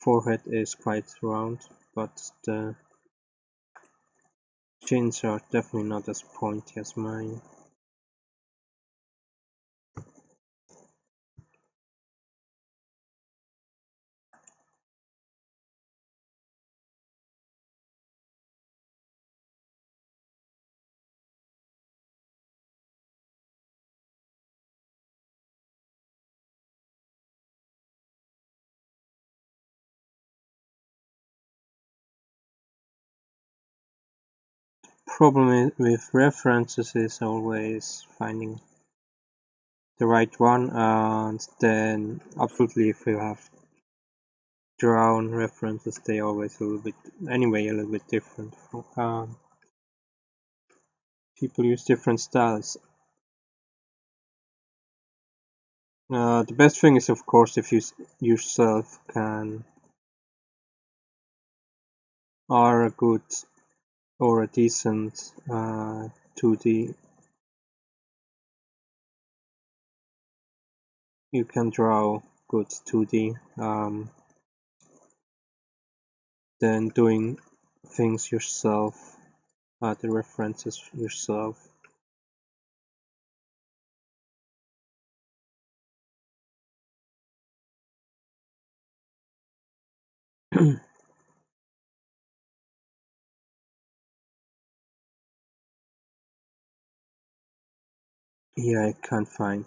forehead is quite round, but the chins are definitely not as pointy as mine. Problem with references is always finding the right one, and then absolutely if you have drawn references, they always a little bit different. People use different styles. The best thing is, of course, if you yourself are a good or a decent 2D. You can draw good 2D. Then doing things yourself, the references yourself. Yeah, I can't find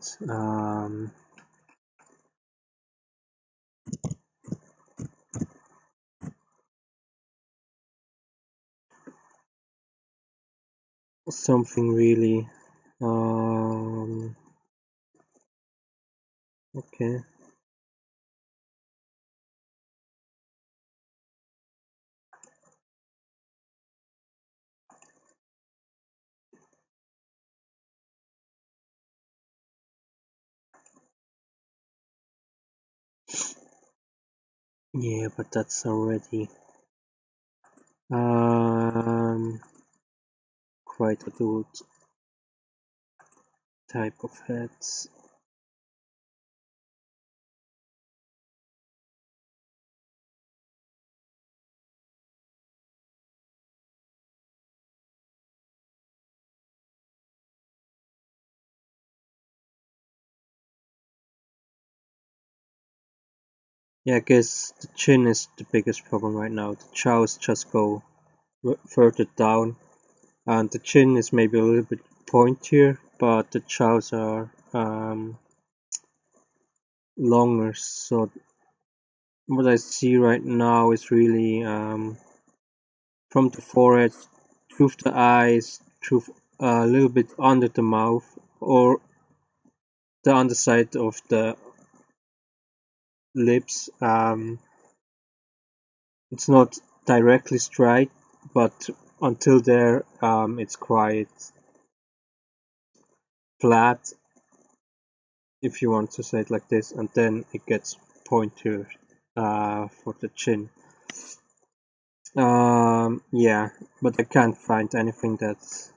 something really okay. Yeah, but that's already quite a good type of heads. Yeah, I guess the chin is the biggest problem right now. The chows just go further down, and the chin is maybe a little bit pointier, but the chows are longer. So what I see right now is really from the forehead, through the eyes, through a little bit under the mouth, or the underside of the lips. It's not directly straight, but until there, it's quite flat, if you want to say it like this, and then it gets pointier for the chin. Yeah, but I can't find anything that's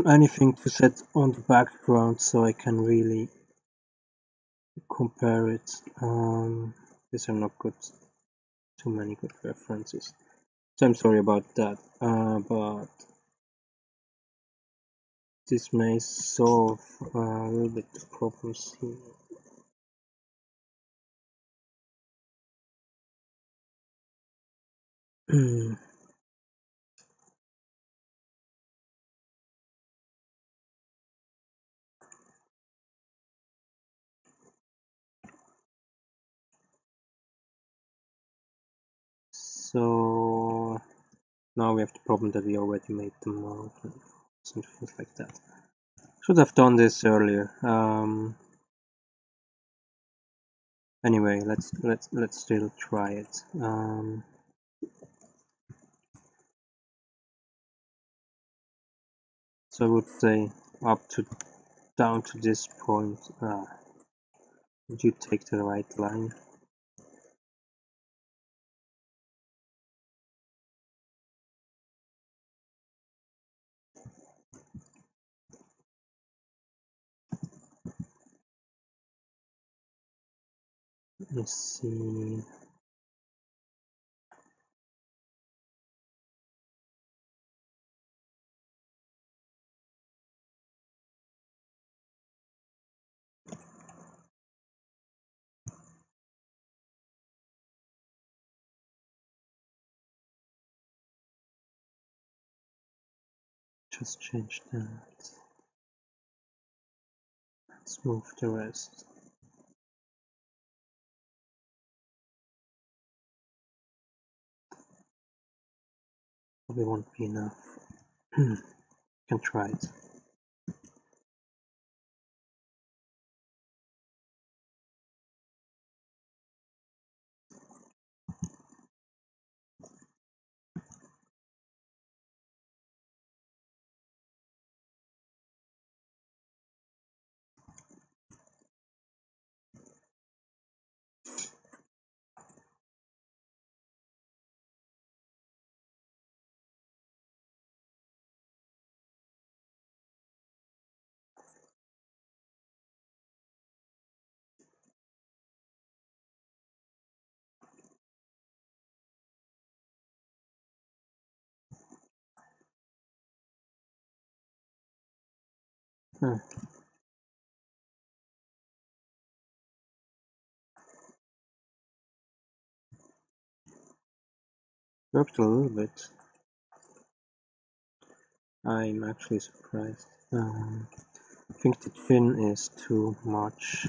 anything to set on the background so I can really compare it. These are not good, too many good references. So I'm sorry about that, but this may solve a little bit the problems here. So now we have the problem that we already made the mouth and things like that. Should have done this earlier. Anyway, let's still try it. So I would say up to down to this point. Would you take the right line? Let's see. Just change that. Let's move the rest. Probably won't be enough. Can try it. Huh. Worked a little bit. I'm actually surprised. I think the fin is too much.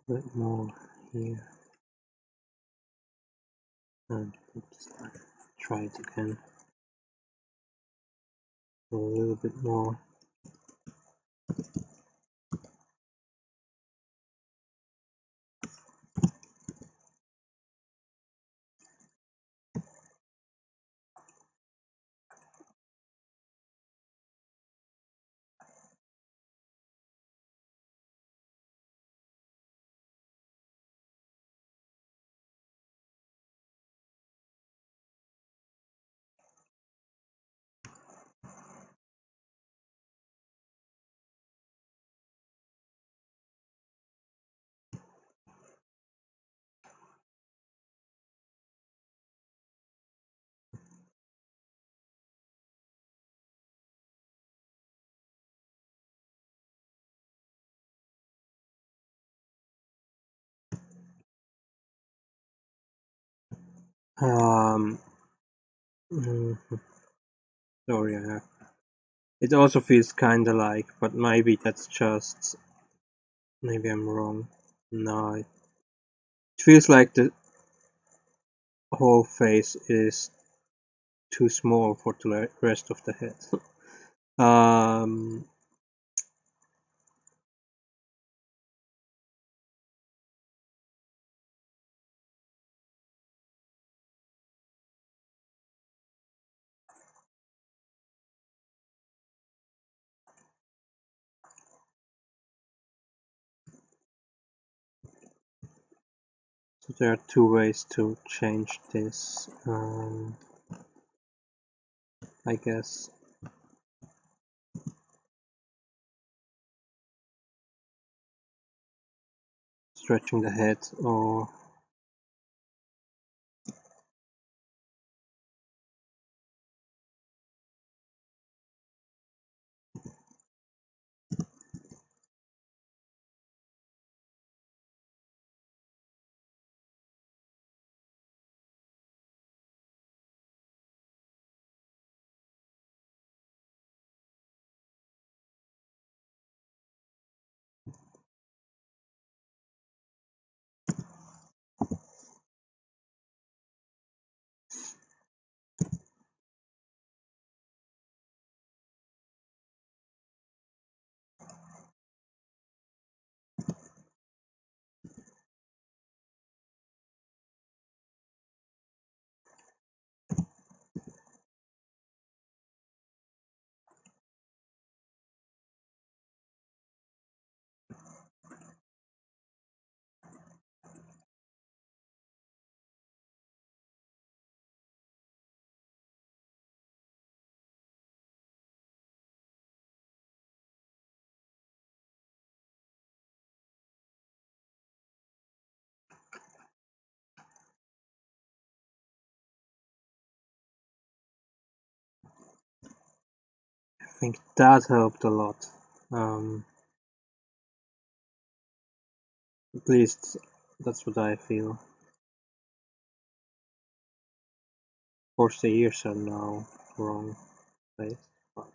A bit more here. And try it again. A little bit more. Mm, sorry, it also feels kinda like, but maybe that's just, maybe I'm wrong. No, it feels like the whole face is too small for the rest of the head. um, So there are two ways to change this, I guess. Stretching the head, or I think that helped a lot. At least that's what I feel. Of course, the ears are now wrong place, but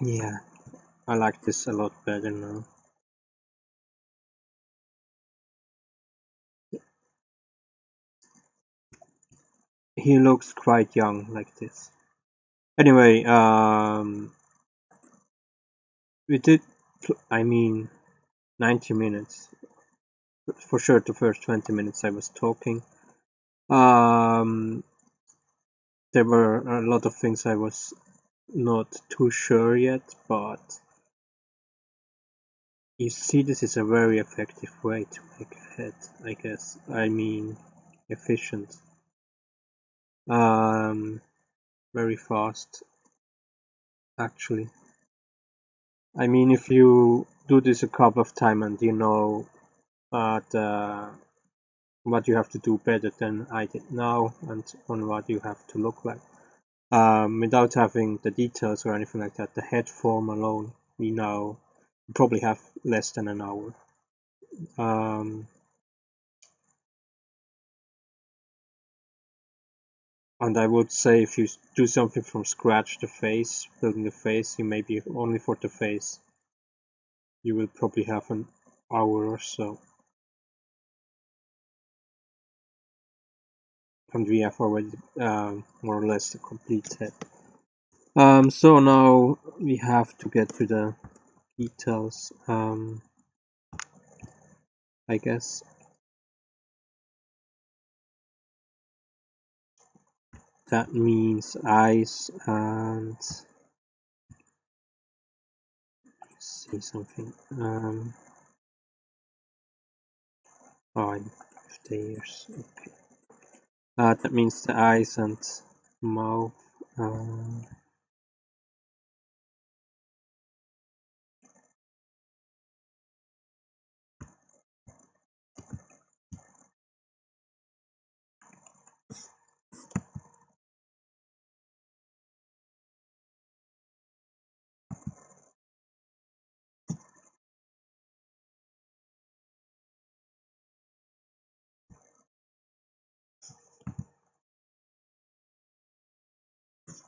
yeah, I like this a lot better now. He looks quite young like this. Anyway, we did, I mean, 90 minutes. For sure, the first 20 minutes I was talking. There were a lot of things I was not too sure yet, but you see, this is a very effective way to make a head, I guess. I mean, efficient. Very fast, actually. I mean, if you do this a couple of times and you know what you have to do better than I did now and on what you have to look like, without having the details or anything like that, the head form alone, we now probably have less than an hour. And I would say if you do something from scratch, the face, building the face, you maybe only for the face, you will probably have an hour or so. And we have already more or less the complete head. So now we have to get to the details, I guess. That means eyes and see something. Oh, the ears. Okay. That means the eyes and mouth.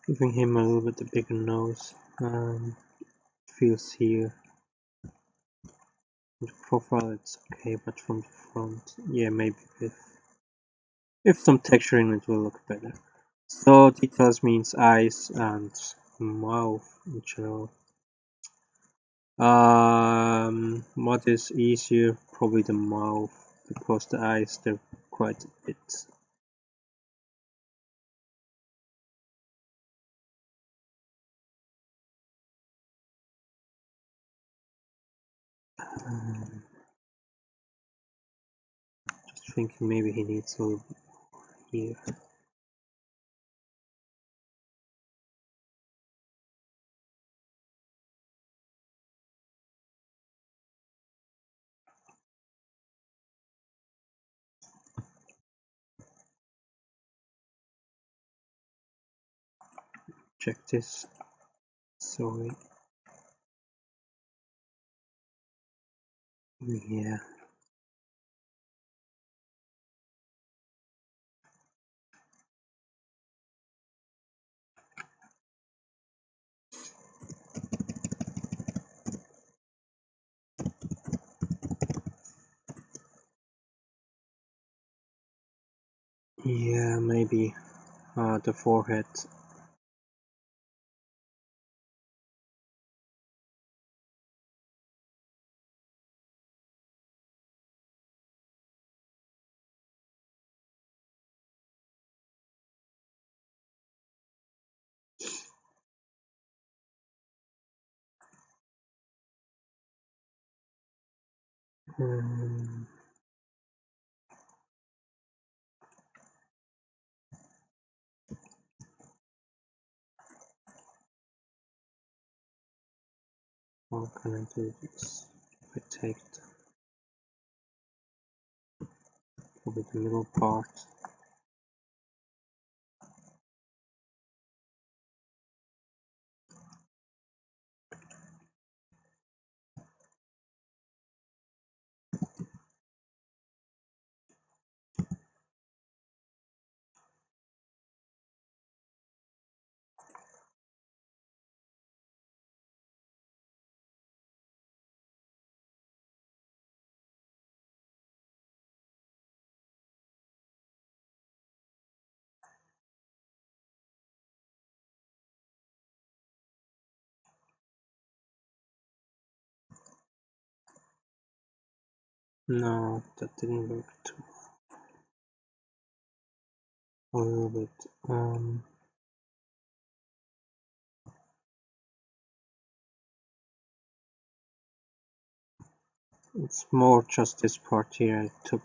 Giving him a little bit a bigger nose. Feels here. The profile it's okay, but from the front, yeah, maybe if some texturing it will look better. So details means eyes and mouth in general. What is easier? Probably the mouth, because the eyes they're quite a bit. Just thinking maybe he needs a little bit here. Check this. Sorry. Yeah. Yeah, maybe the forehead. How can I do this? If I take probably the middle part. No, that didn't work too. A little bit. It's more just this part here. I took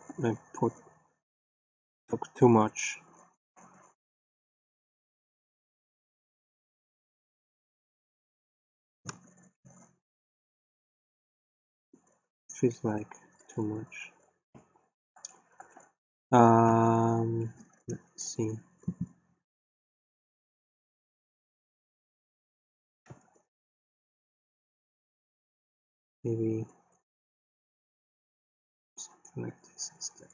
too much. Feels like too much. Let's see. Maybe something like this instead.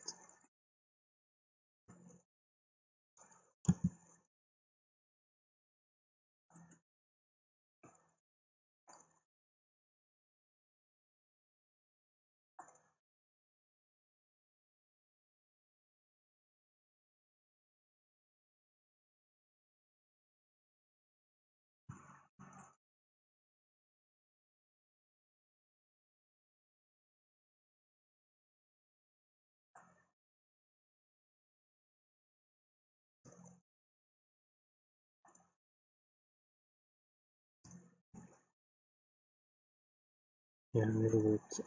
Yeah, a little bit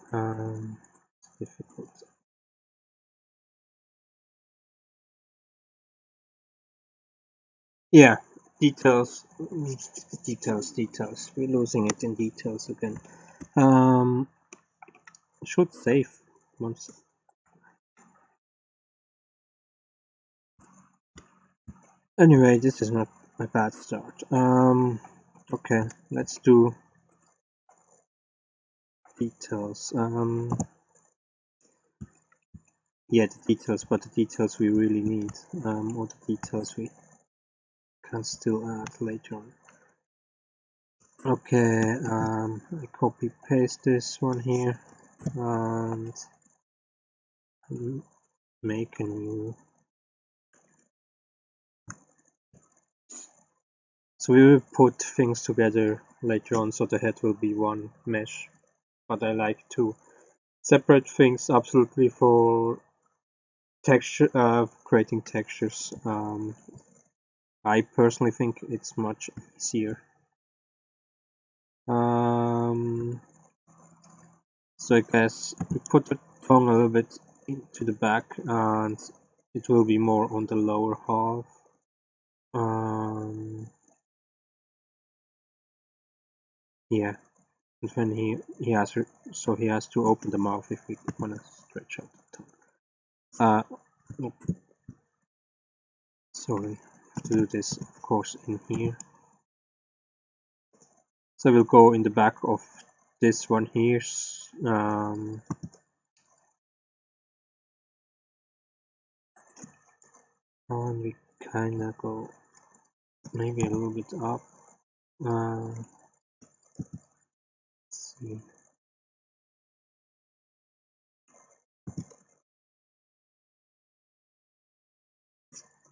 difficult. Yeah, details, details. We're losing it in details again. Should save once. Anyway, this is not a bad start. Okay, let's do details. Yeah, the details, but the details we really need, or the details we can still add later on. Okay, I copy paste this one here and make a new. So we will put things together later on, so the head will be one mesh. But I like to separate things absolutely for texture, creating textures. I personally think it's much easier. So I guess we put the tongue a little bit into the back, and it will be more on the lower half. Yeah, and then he has to open the mouth if we want to stretch out the tongue. Sorry, to do this, of course, in here. So we'll go in the back of this one here. And we kind of go maybe a little bit up. Let's see.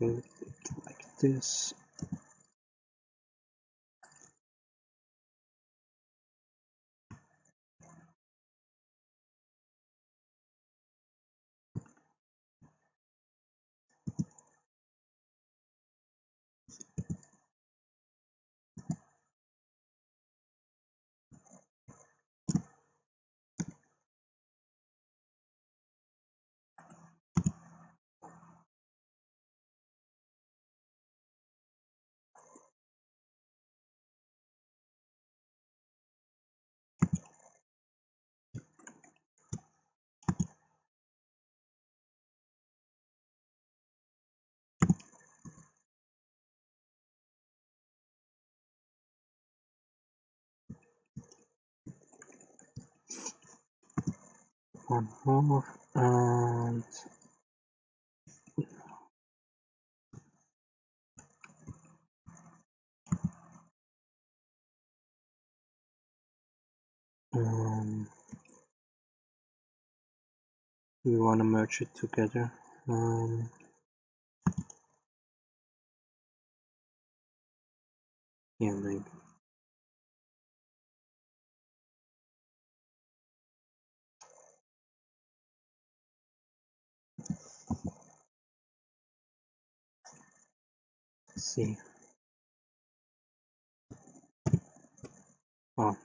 A little bit like this. One more, and we want to merge it together. Yeah, maybe. Let's see. Oh.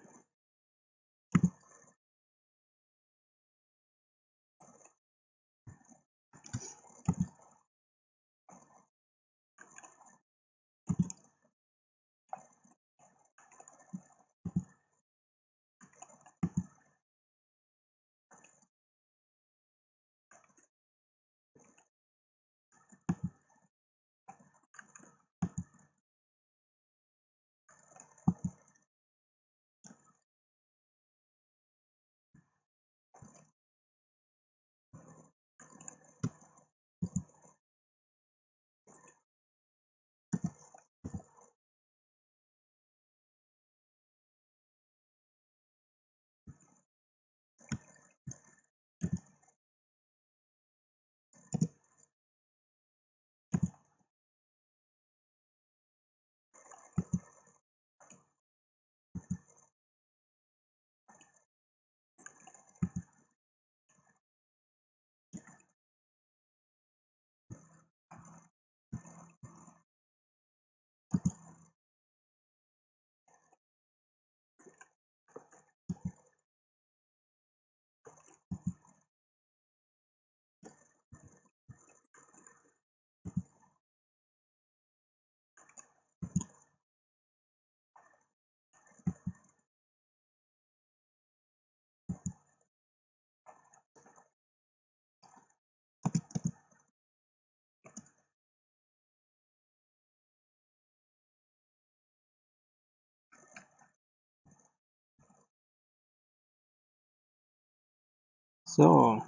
So,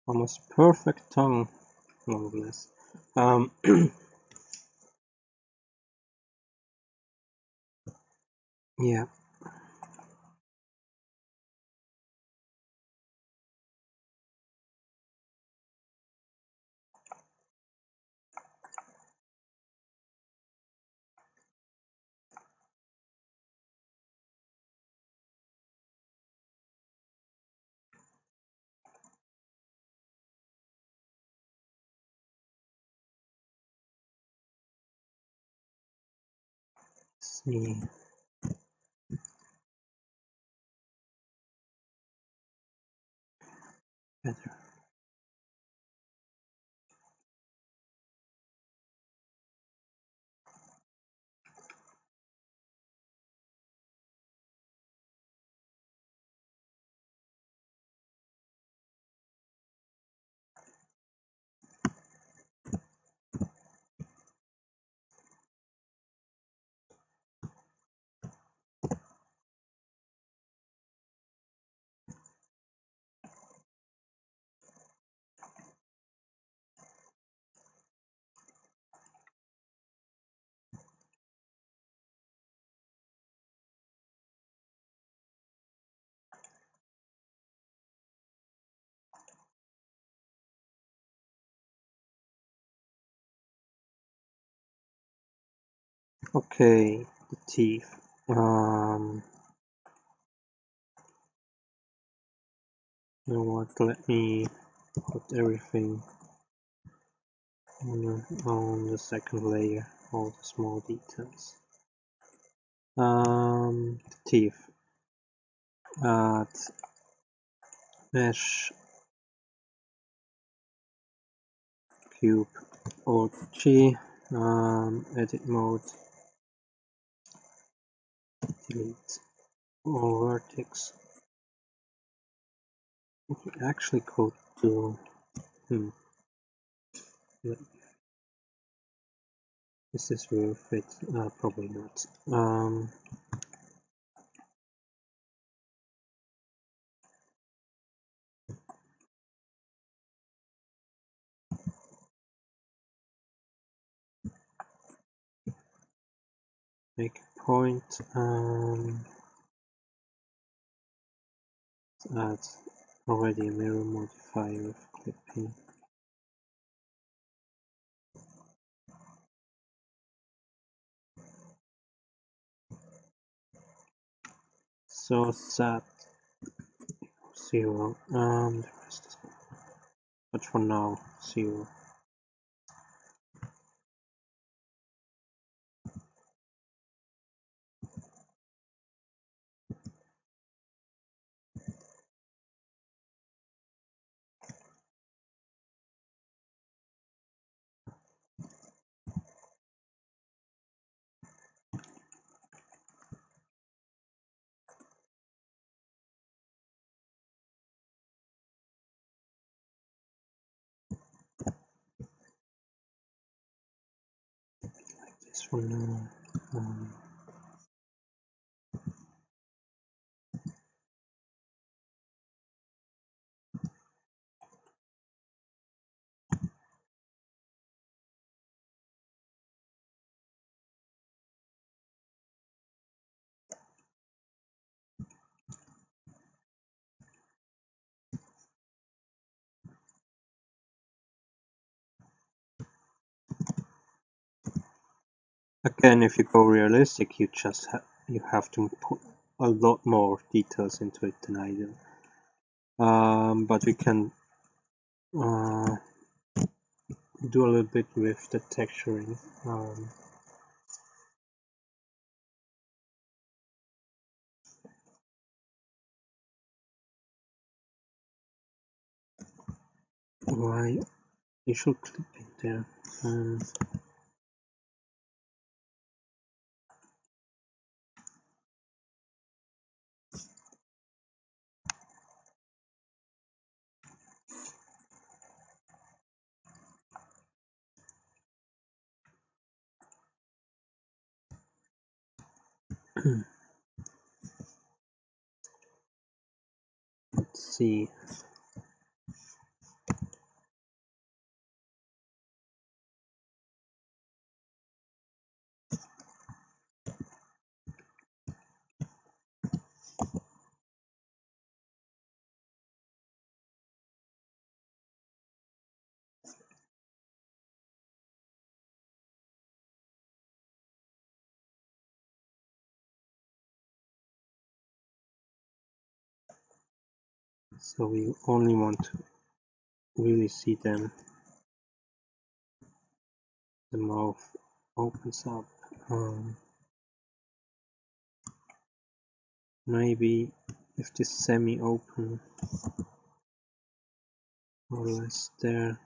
almost perfect tongue, more or less. Yeah. See better. Okay, the teeth. You know what? Let me put everything on the second layer, all the small details. The teeth. Add mesh cube or G. Edit mode. Delete all vertex. We actually go to. Is this worth it? Probably not. Make a point. Add already a mirror modifier with clipping. So set 0. The rest is, but for now 0. Like this for now. Again, if you go realistic, you just you have to put a lot more details into it than I do. But we can do a little bit with the texturing. Why you should clip in there. Let's see. So we only want to really see them. The mouth opens up. Maybe if this semi-open, more or less there.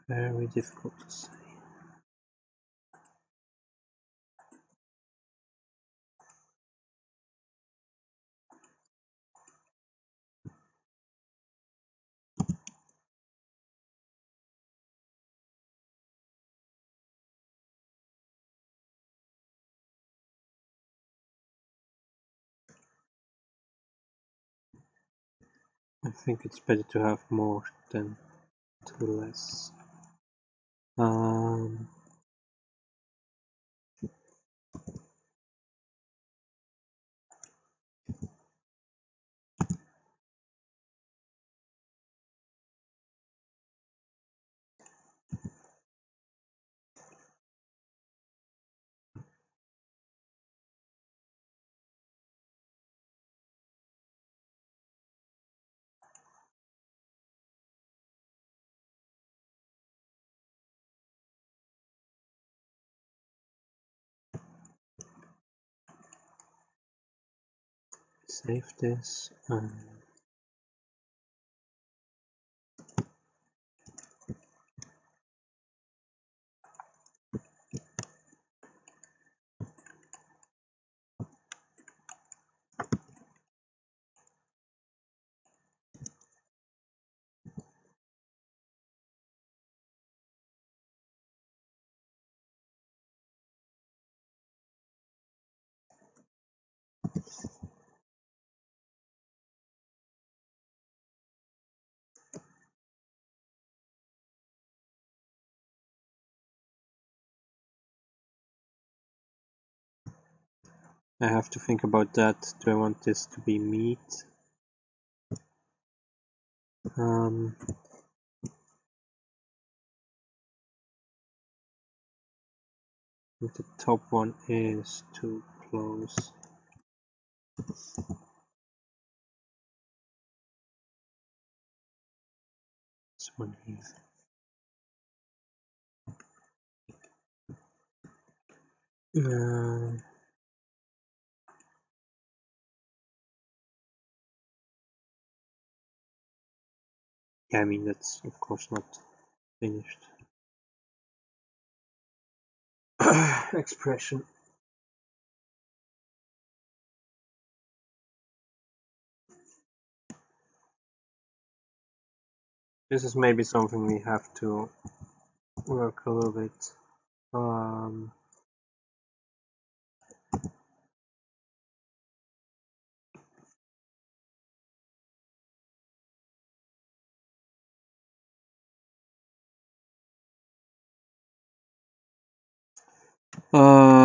Very difficult to say. I think it's better to have more than two less. Save this. I have to think about that. Do I want this to be meat? The top one is too close. This one here. Yeah, I mean that's of course not finished. Expression. This is maybe something we have to work a little bit.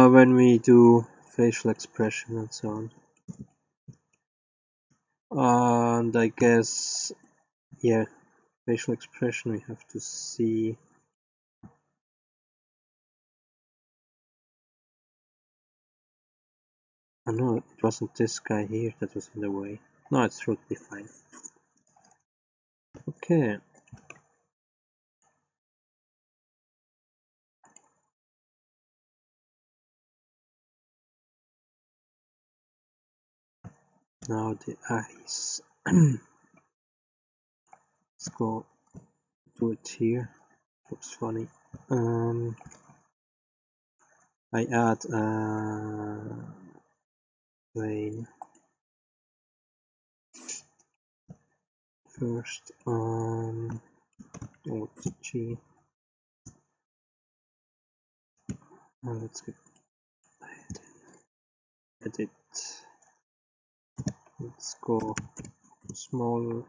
When we do facial expression and so on. And I guess, yeah, facial expression we have to see. Oh no, it wasn't this guy here that was in the way. No, it's totally fine. Okay. Now the eyes. Let's go do it here. Looks funny. I add a plane first. Alt G. And let's get edit. Let's go small.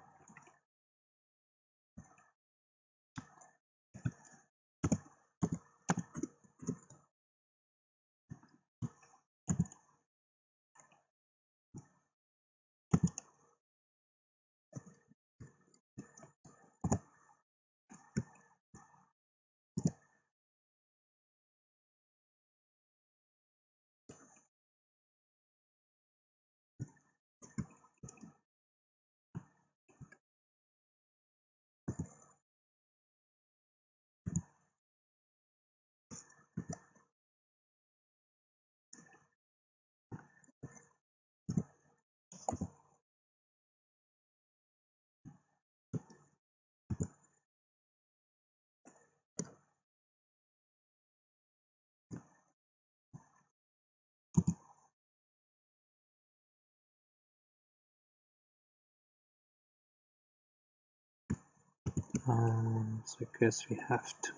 So I guess we have to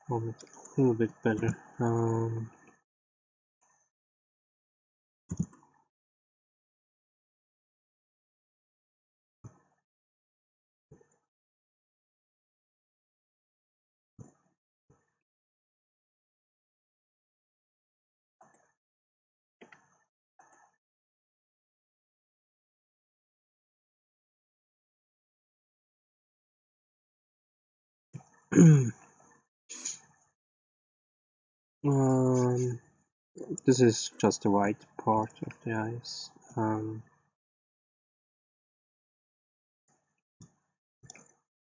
hold it a little bit better. This is just the white part of the eyes.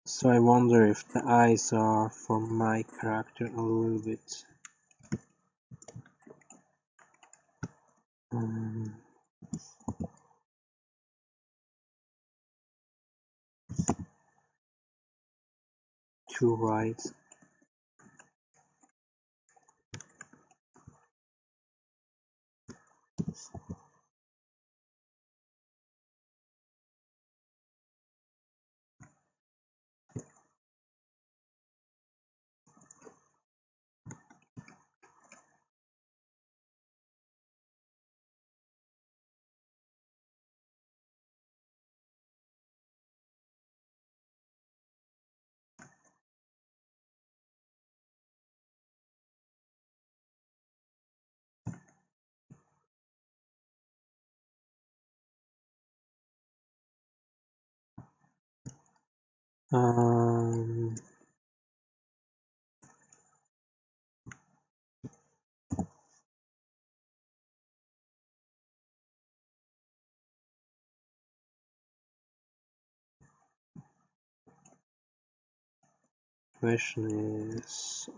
So I wonder if the eyes are for my character a little bit too white. Question is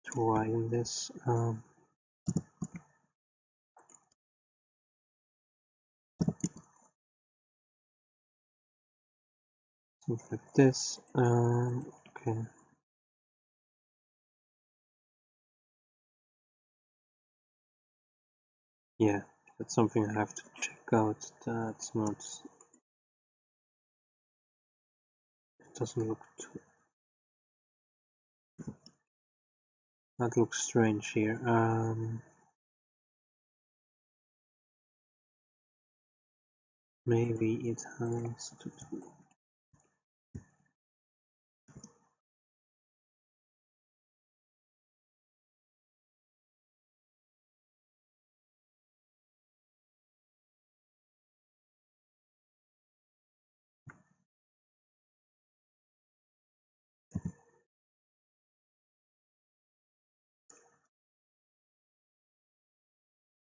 to widen this. Something like this. Okay. Yeah, that's something I have to check out. That's not. It doesn't look too. That looks strange here. Maybe it has to do.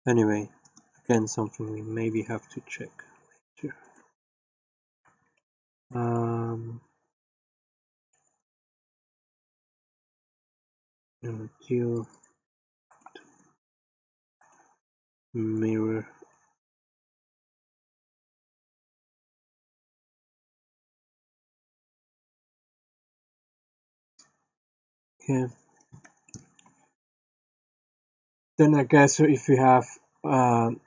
Anyway, again, something we maybe have to check later. Do mirror. Okay. Then I guess if we have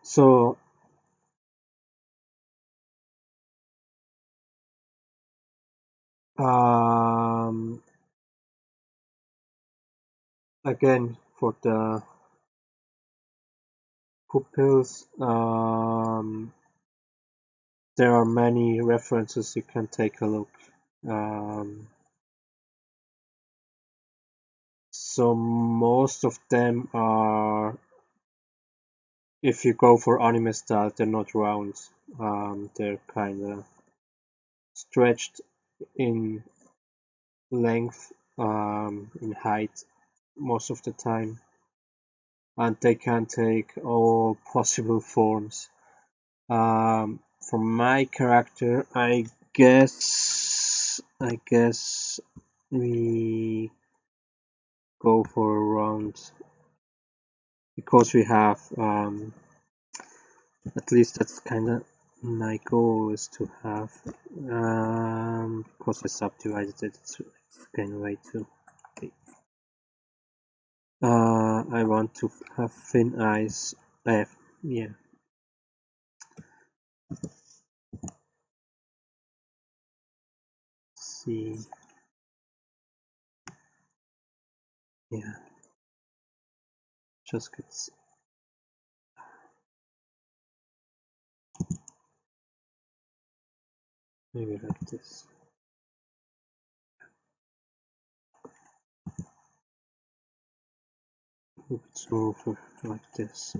so again for the pupils, there are many references you can take a look. So most of them are, if you go for anime style, they're not round. They're kind of stretched in length, in height most of the time, and they can take all possible forms. For my character, I guess we go for a round because we have at least that's kind of my goal is to have because I subdivided it, it's again way too big. I want to have thin eyes. Yeah. Let's see. Yeah. Just gets. Maybe like this. Move it smoother like this.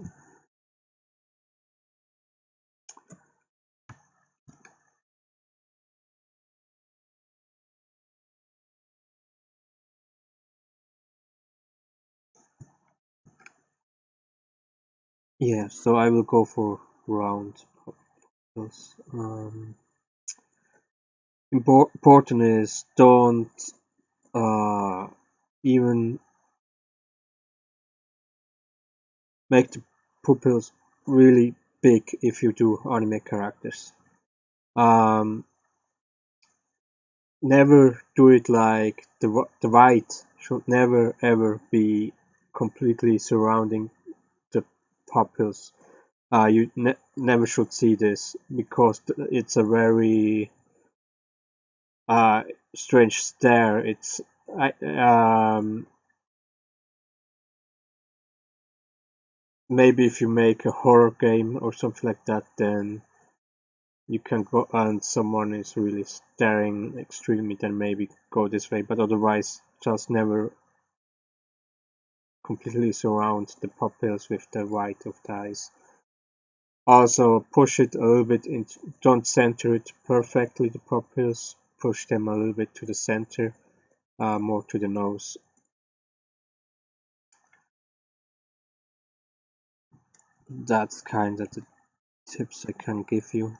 Yeah, so I will go for round pupils. Important is don't even make the pupils really big if you do anime characters. Never do it like the white should never ever be completely surrounding the pupils. You never should see this because it's a very strange stare. It's maybe if you make a horror game or something like that, then you can go and someone is really staring extremely, then maybe go this way. But otherwise, just never completely surround the pupils with the white of the eyes. Also push it a little bit don't center it perfectly, the pupils, push them a little bit to the center, more to the nose. That's kind of the tips I can give you.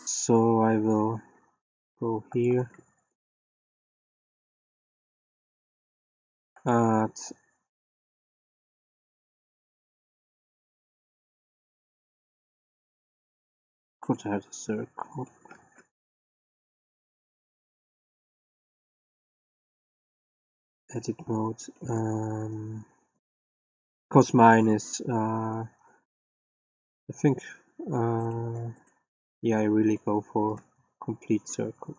So I will go here. Could add a circle. Edit mode. Cause mine is I think yeah, I really go for complete circle.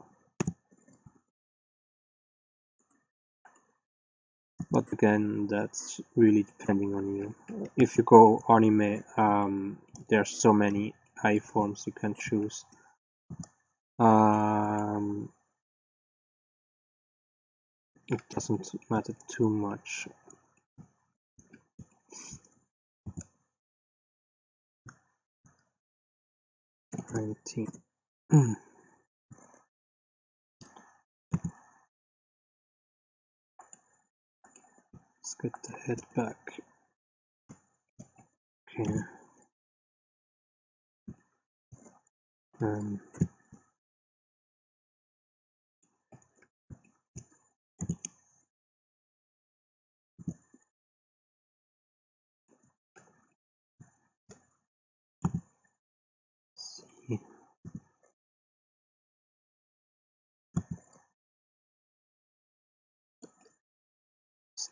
But again, that's really depending on you. If you go anime, there's so many eye forms you can choose. It doesn't matter too much. 19. Let's get the head back. Okay. See.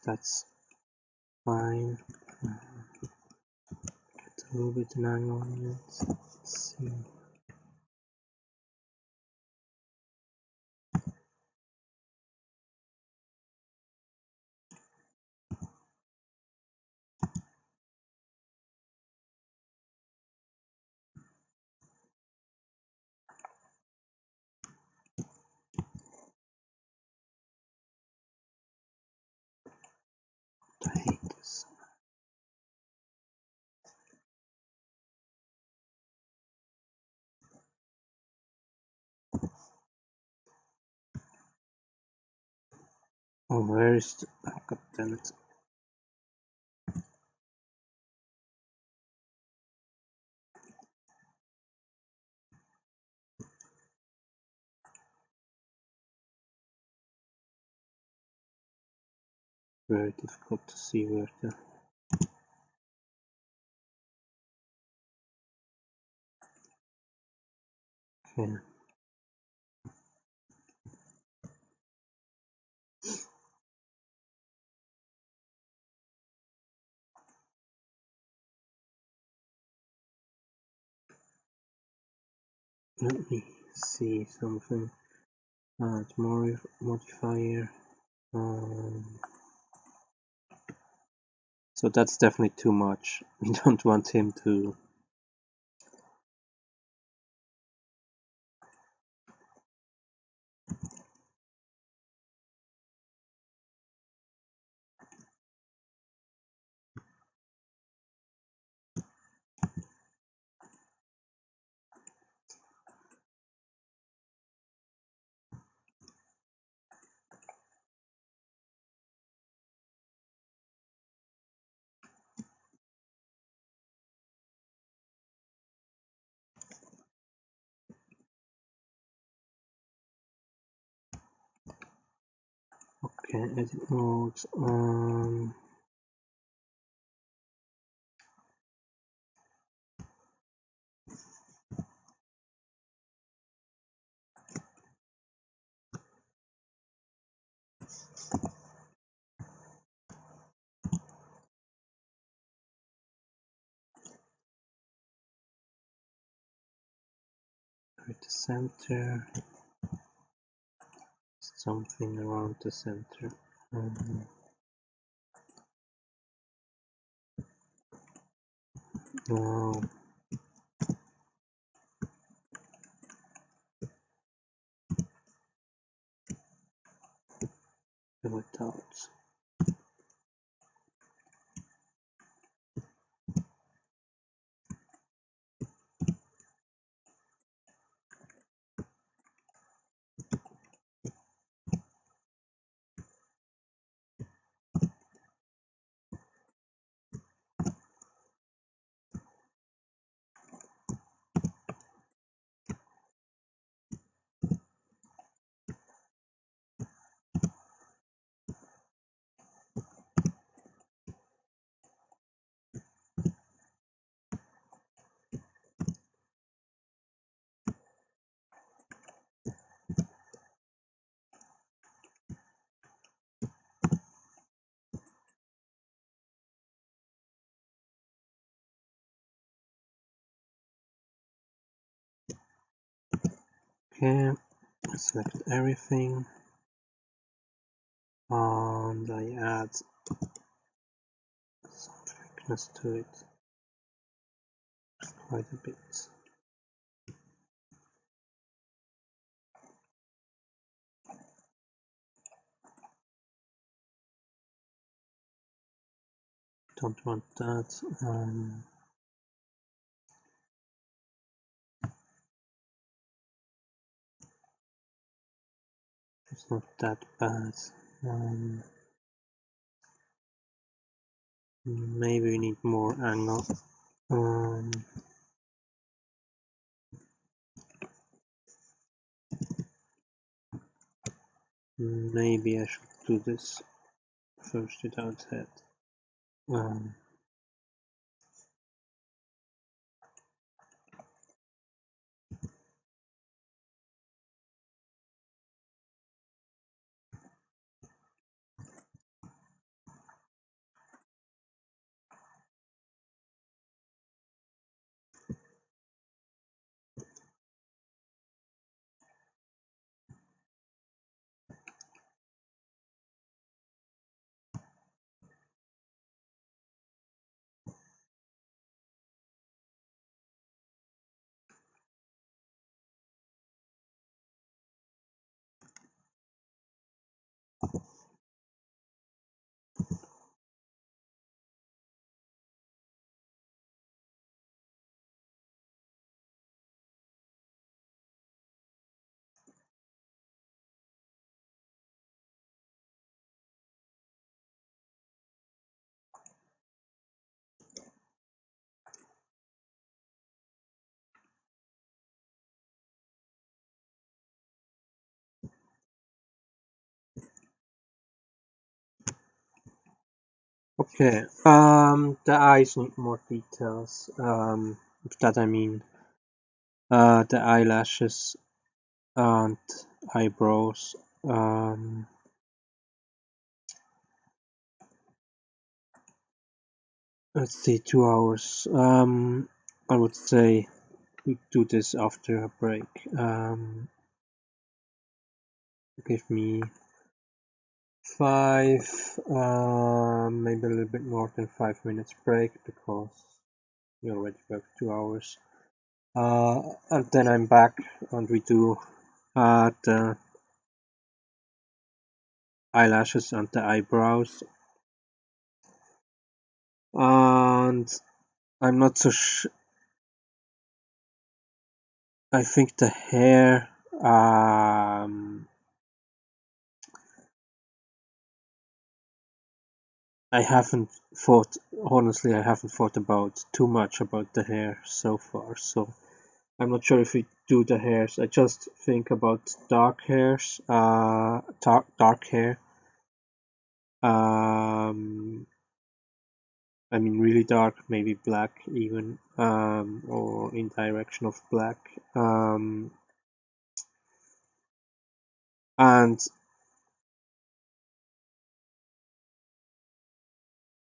That's fine. Get a little bit an angle on it. Let's see. I hate this. Oh, where is the... Oh, God damn it. Very difficult to see where the... Okay. Let me see something. Tomorrow modifier. So that's definitely too much. We don't want him to. Okay, edit modes. At the center. Something around the center. Now fill it out. Okay, I select everything and I add some thickness to it, quite a bit. Don't want that. It's not that bad. Maybe we need more angle. Maybe I should do this first without head. Okay, the eyes need more details. With that I mean the eyelashes and eyebrows. Let's see, 2 hours. I would say we do this after a break. Give me 5, maybe a little bit more than 5 minutes break because we already worked 2 hours. And then I'm back and we do the eyelashes and the eyebrows. And I'm not so sure. I think the hair. I haven't thought. Honestly, I haven't thought about too much about the hair so far. So I'm not sure if we do the hairs. I just think about dark hairs. Dark hair. I mean, really dark, maybe black even, or in direction of black. And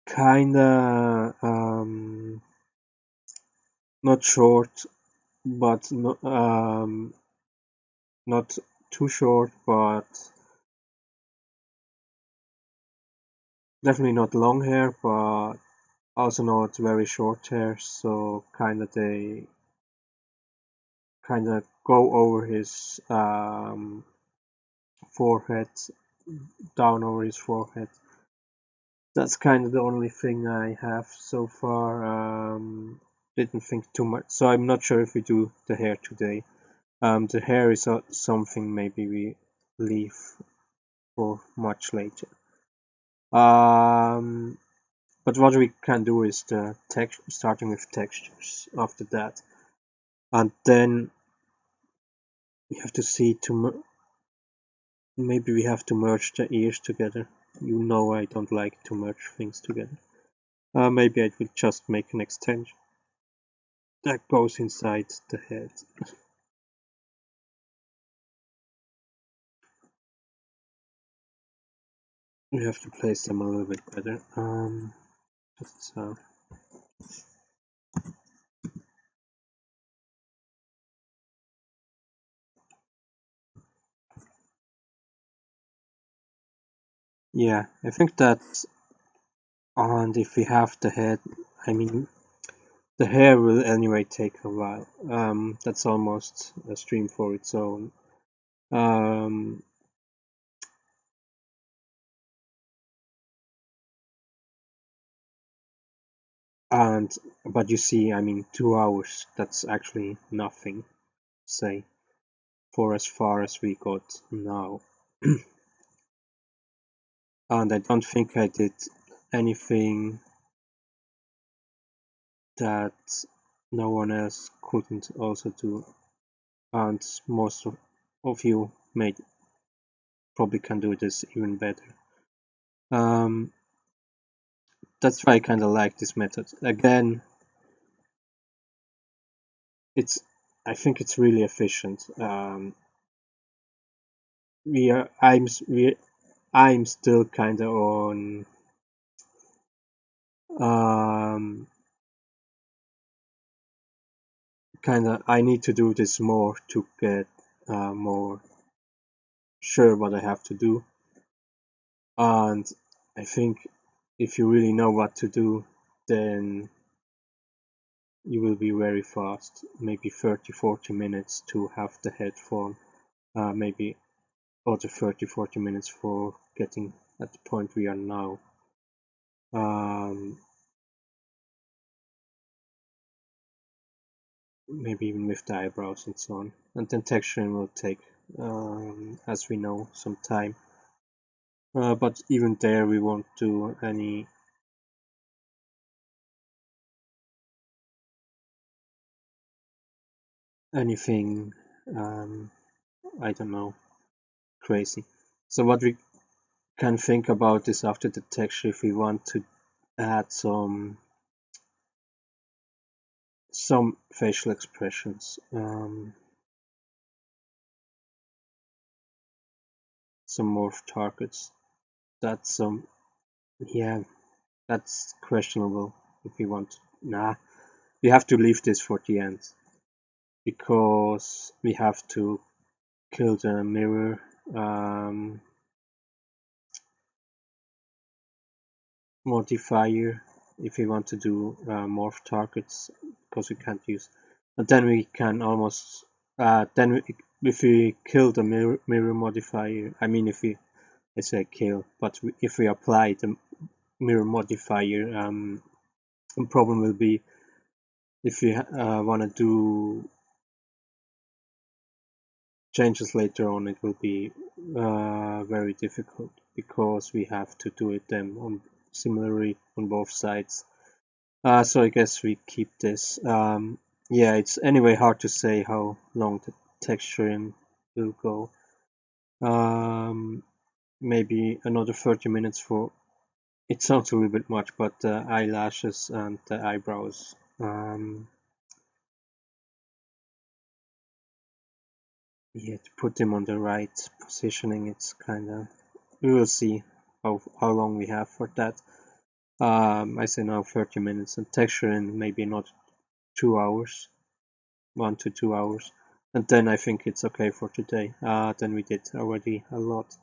kinda not short, but not too short, but definitely not long hair, but also not very short hair. So they kinda go over his forehead, down over his forehead. That's kind of the only thing I have so far. Didn't think too much, so I'm not sure if we do the hair today. The hair is something maybe we leave for much later. But what we can do is the starting with textures after that, and then we have to see maybe we have to merge the ears together. You know I don't like to merge things together. Maybe I will just make an extension that goes inside the head. We have to place them a little bit better. Just so. Yeah, I think that's. And if we have the head, I mean, the hair will anyway take a while. That's almost a stream for its own. Um, and but you see, I mean, 2 hours. That's actually nothing. Say for as far as we got now. And I don't think I did anything that no one else couldn't also do, and most of you may probably can do this even better. That's why I kind of like this method. Again, it's I think it's really efficient. We are I'm still kind of on um, I need to do this more to get more sure what I have to do. And I think if you really know what to do, then you will be very fast. Maybe 30-40 minutes to have the head form. Maybe other 30-40 minutes for getting at the point we are now. Maybe even with the eyebrows and so on. And then texturing will take, as we know, some time. But even there, we won't do anything. I don't know, crazy. So what we can think about is after the texture, if we want to add some some facial expressions, some morph targets. That's yeah, that's questionable if we want. Nah, we have to leave this for the end because we have to kill the mirror modifier if we want to do morph targets, because we can't use. And then we can almost if we kill the mirror modifier, I mean if we, I say kill, but if we apply the mirror modifier, the problem will be if we want to do changes later on, it will be very difficult because we have to do it then on similarly on both sides. So I guess we keep this. Yeah, it's anyway hard to say how long the texturing will go. Maybe another 30 minutes for. It sounds a little bit much, but the eyelashes and the eyebrows. Yeah, to put them on the right positioning, it's kind of. We will see how long we have for that. I say now 30 minutes, and texturing maybe not 2 hours. 1 to 2 hours, and then I think it's okay for today. Then we did already a lot.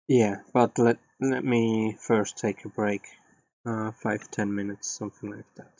Yeah, but let me first take a break, 5-10 minutes, something like that.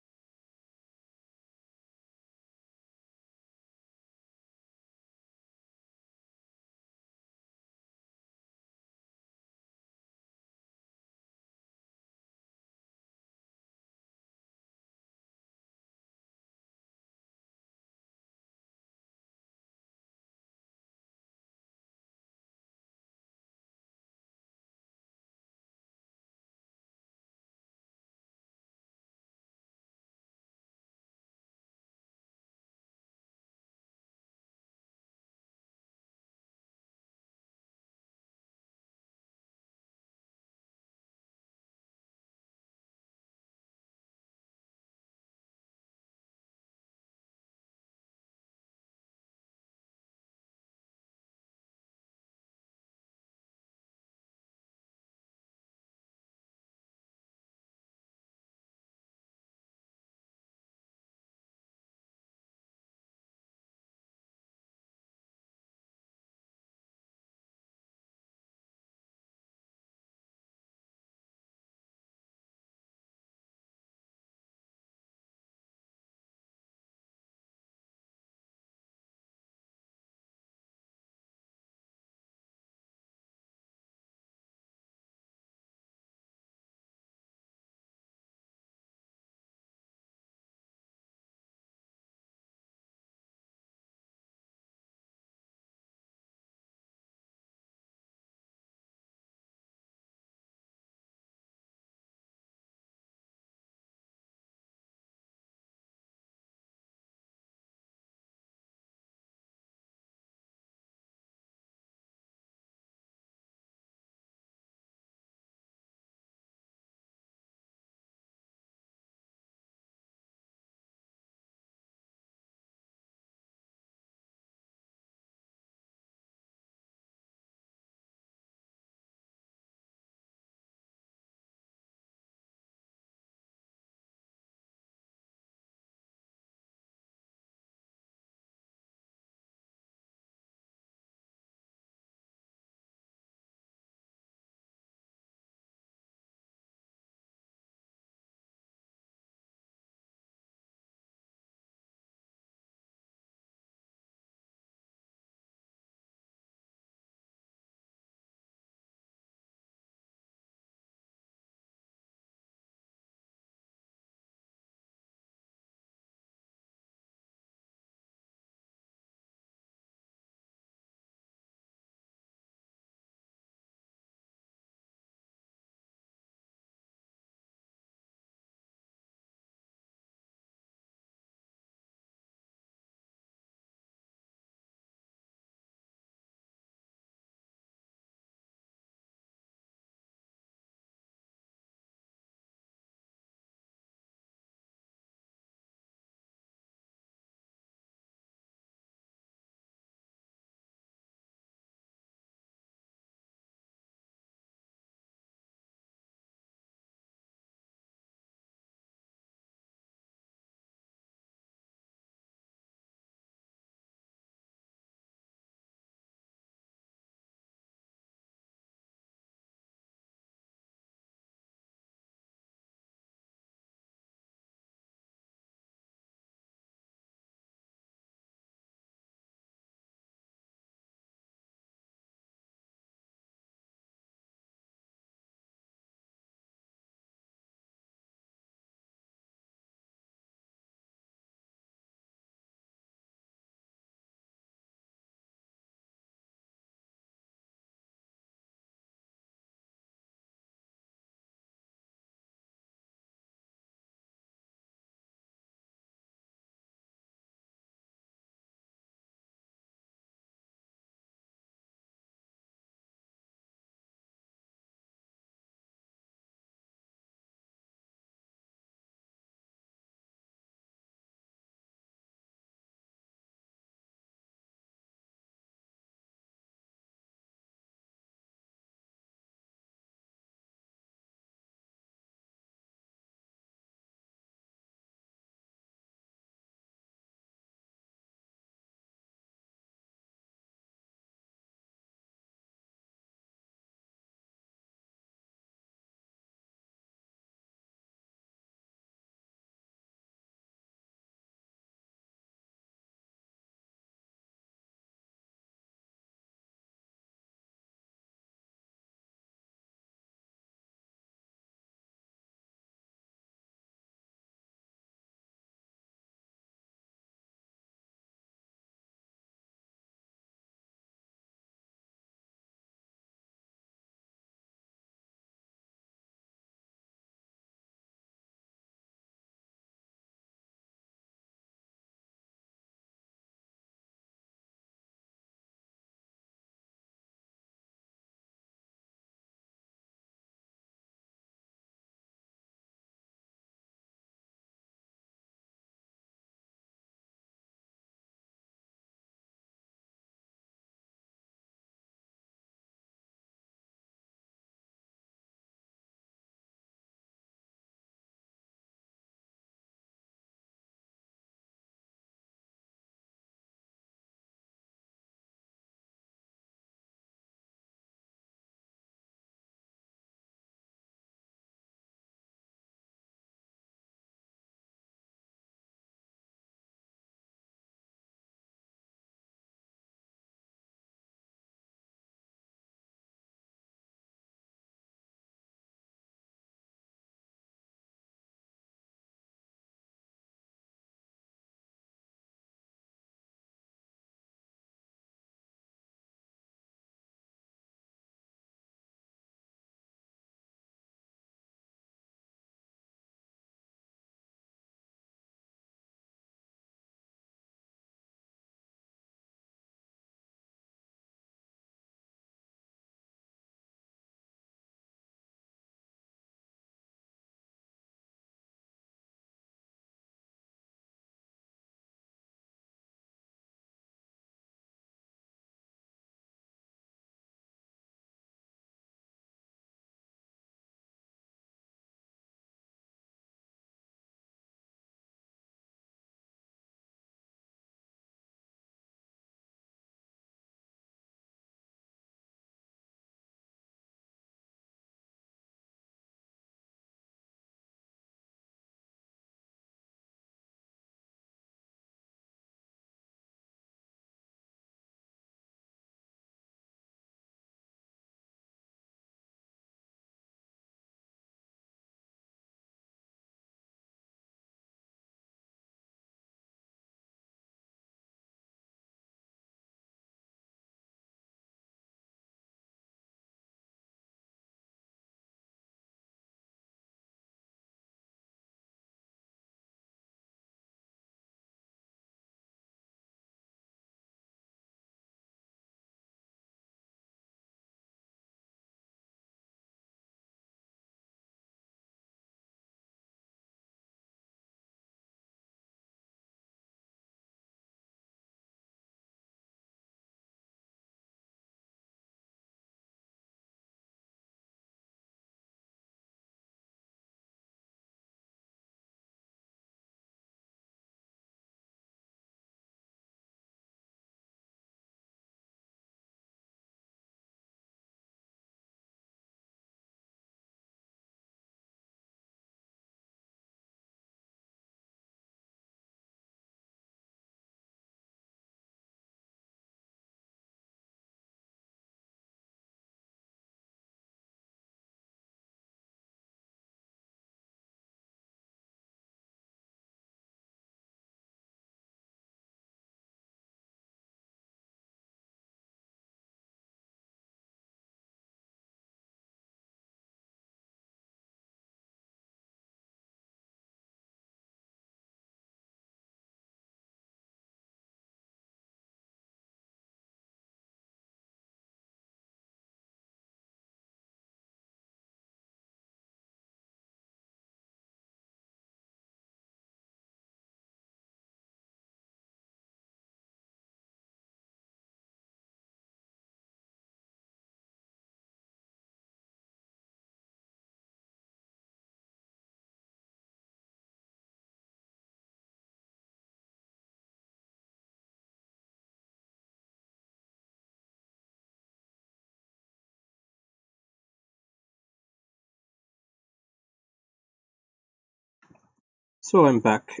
So I'm back.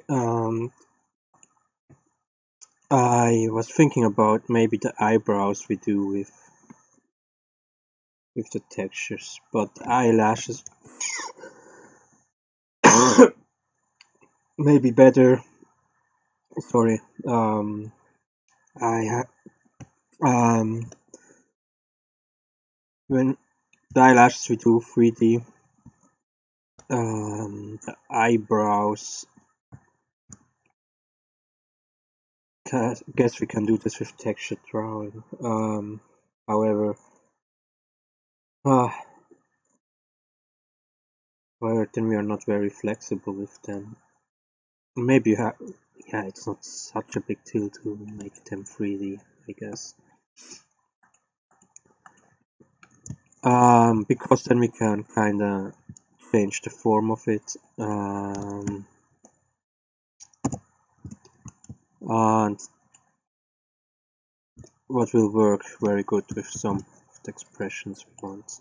I was thinking about maybe the eyebrows we do with the textures, but eyelashes maybe better. Sorry. I when the eyelashes we do 3D, the eyebrows. Guess we can do this with texture drawing. However, uh, then we are not very flexible with them. Maybe yeah, it's not such a big deal to make them 3D, I guess. Because then we can kind of change the form of it. And what will work very good with some of the expressions we want.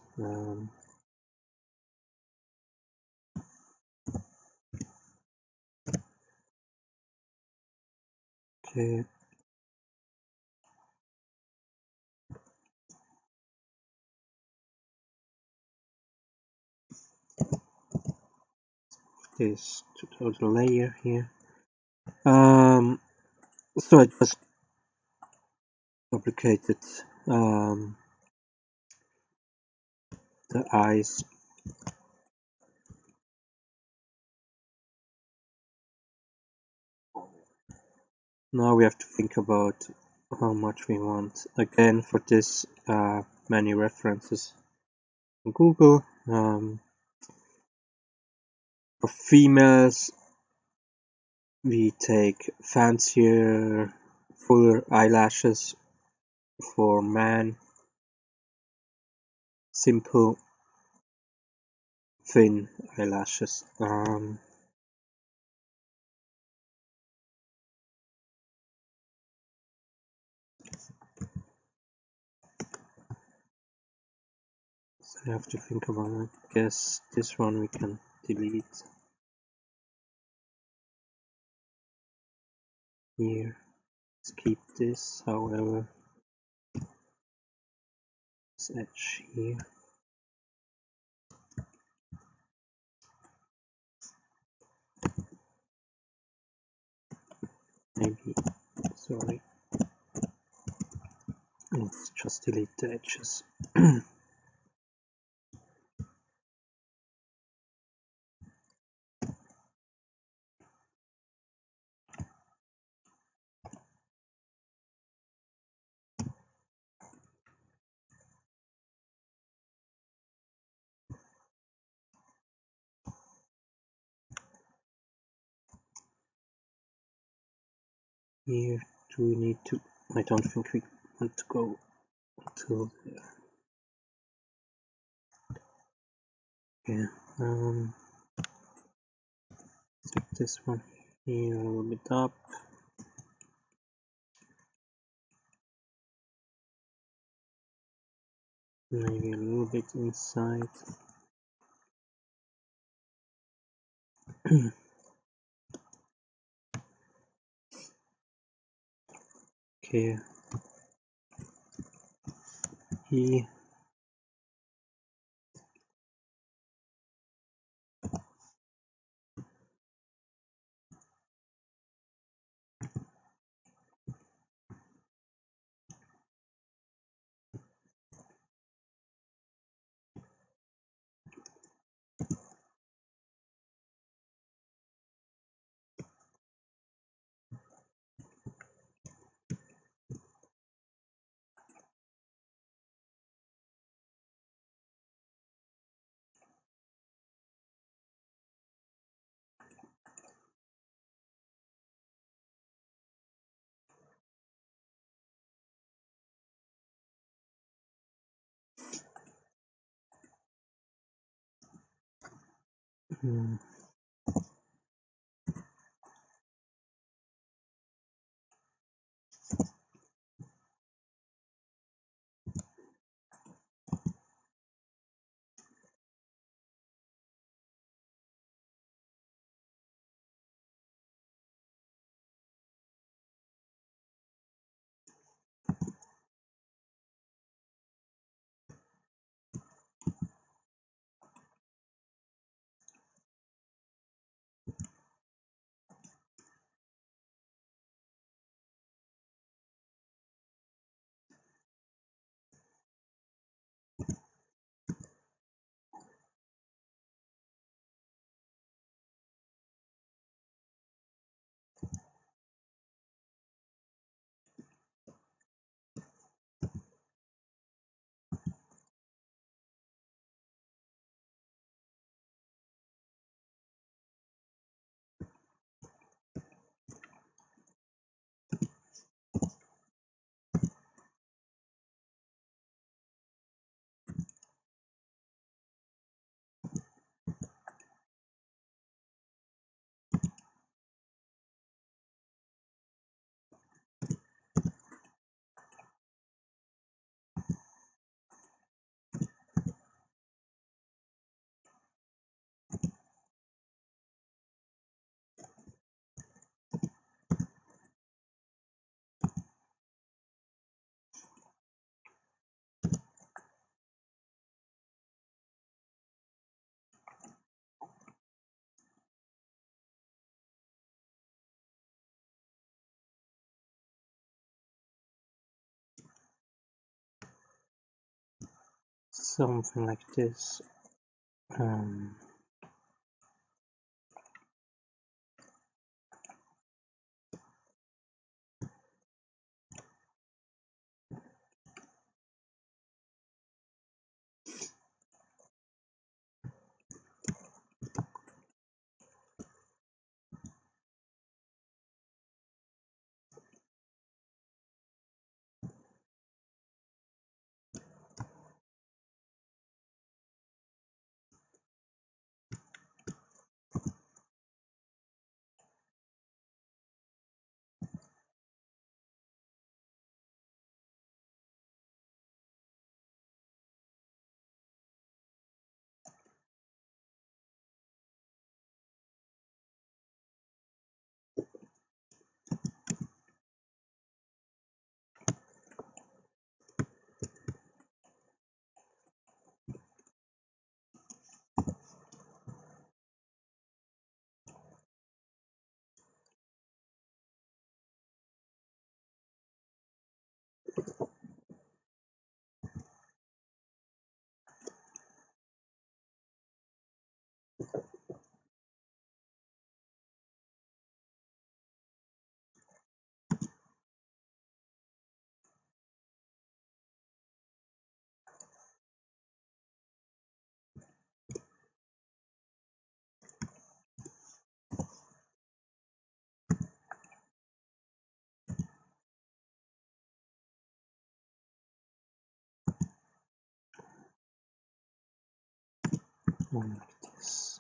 Okay. This total layer here. So I just duplicated the eyes. Now we have to think about how much we want. Again, for this, many references on Google. For females, we take fancier, fuller eyelashes. For men, simple, thin eyelashes. So I have to think about it. I guess this one we can delete here. Let's keep this, however, this edge here. Maybe, sorry. Let's just delete the edges. Here, do we need to? I don't think we want to go until there. Yeah. Take this one here a little bit up. Maybe a little bit inside. Okay. Here. Hmm. something like this. One like this.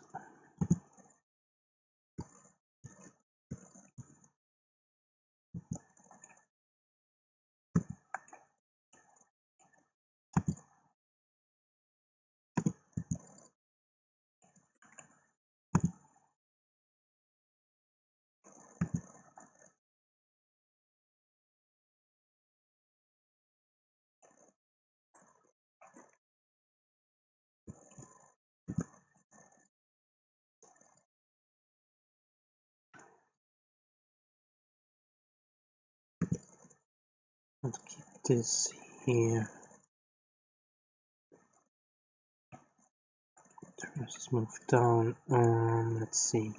And keep this here. Let's move down. Let's see.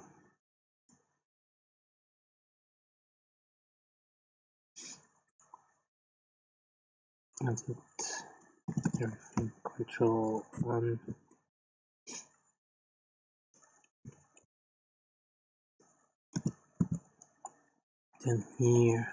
And everything control 1. Then here.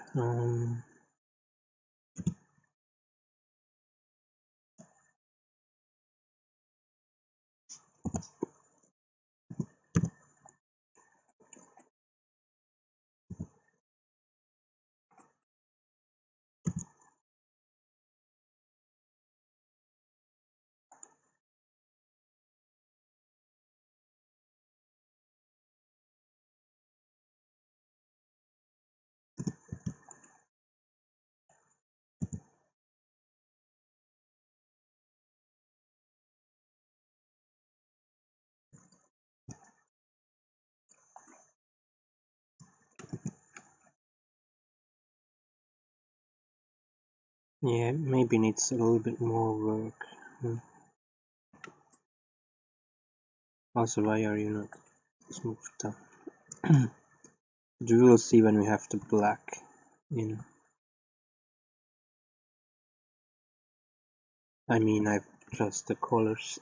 Yeah, maybe needs a little bit more work. Also, why are you not smoothed down? But we will see when we have the black in. I mean, I just the colors.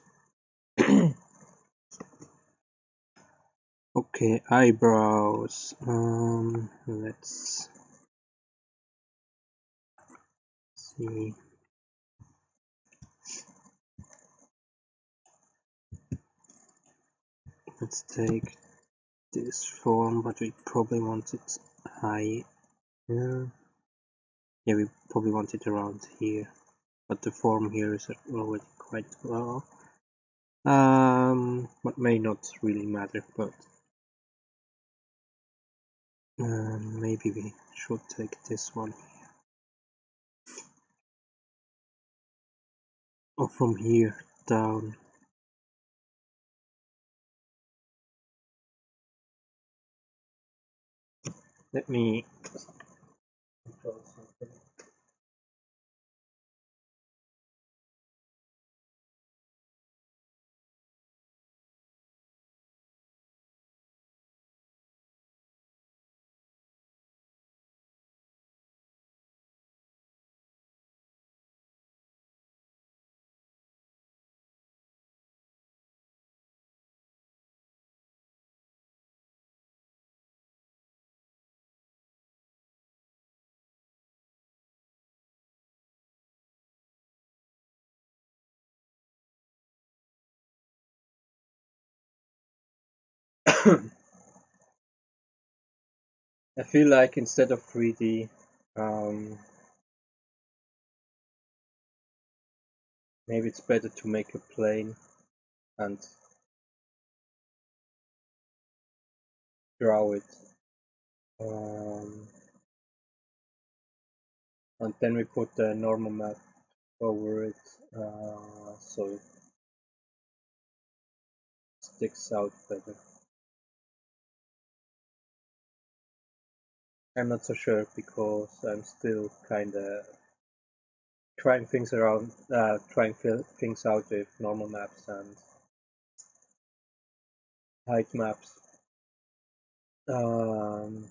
Okay, eyebrows. Let's see. Let's take this form, but we probably want it high. Yeah, we probably want it around here. But the form here is already quite well. What may not really matter, but maybe we should take this one here. Or from here down. Let me control something. I feel like instead of 3D, maybe it's better to make a plane and draw it, and then we put the normal map over it, so it sticks out better. I'm not so sure because I'm still kinda trying things around, trying things out with normal maps and height maps. Um,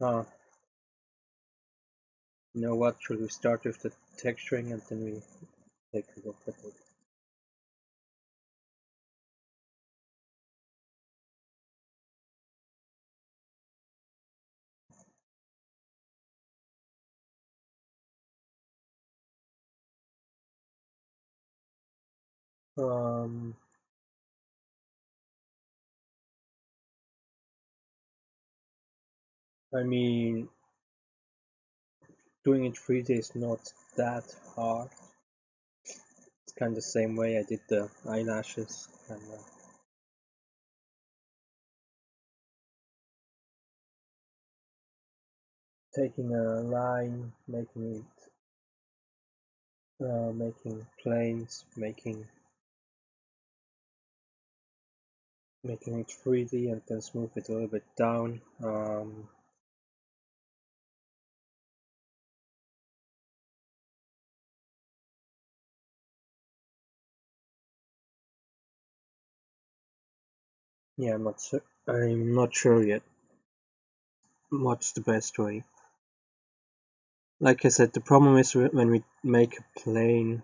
uh, you know what? Should we start with the texturing and then we take a look at it? Um, I mean, doing it 3D is not that hard. It's kind of the same way I did the eyelashes. Kind of taking a line, making planes, making it 3D, and then smooth it a little bit down. Yeah, I'm not sure yet what's the best way. Like I said, the problem is when we make a plane,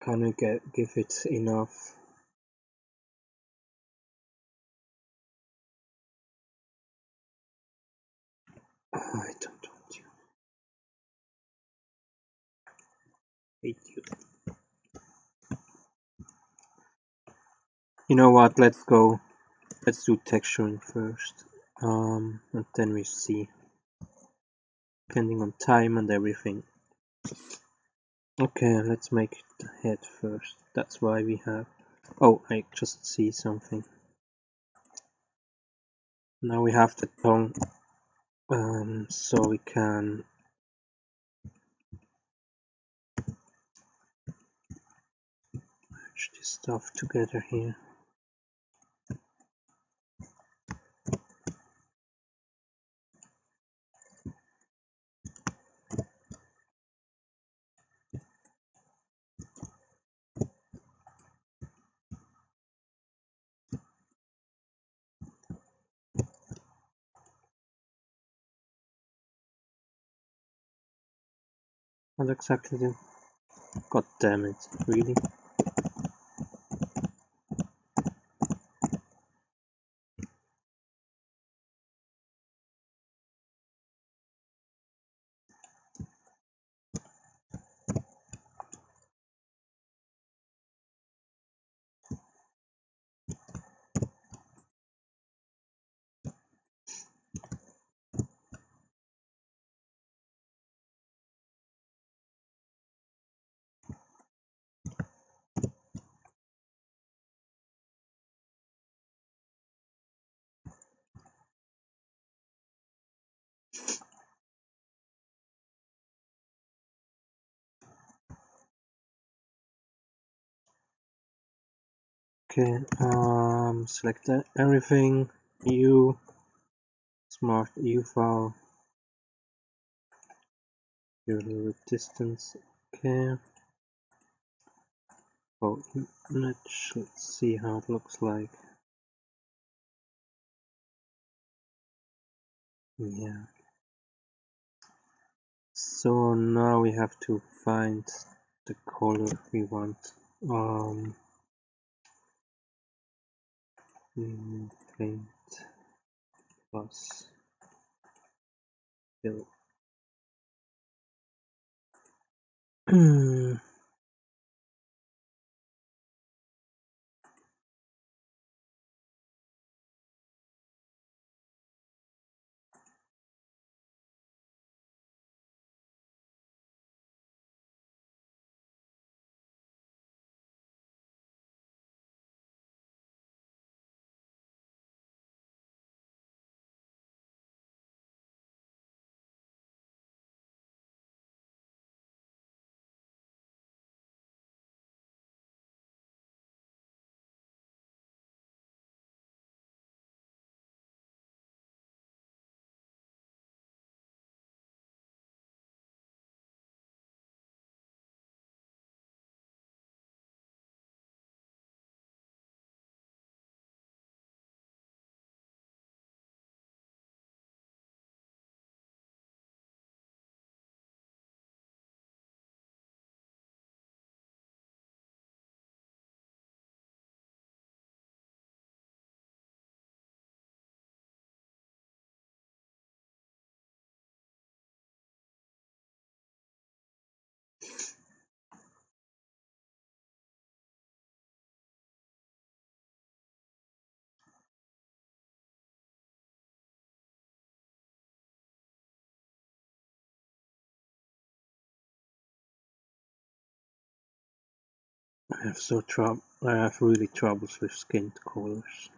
can we give it enough? I don't want you. Hate you. You know what? Let's go. Let's do texturing first, and then we see, depending on time and everything. Okay, let's make the head first. That's why we have. Oh, I just see something. Now we have the tongue, so we can merge this stuff together here. What exactly do? God damn it! Really? Okay. Select everything. U smart U file. Your little distance. Okay. Oh, image. Let's see how it looks like. Yeah. So now we have to find the color we want. Print plus fill. I have really troubles with skin colors.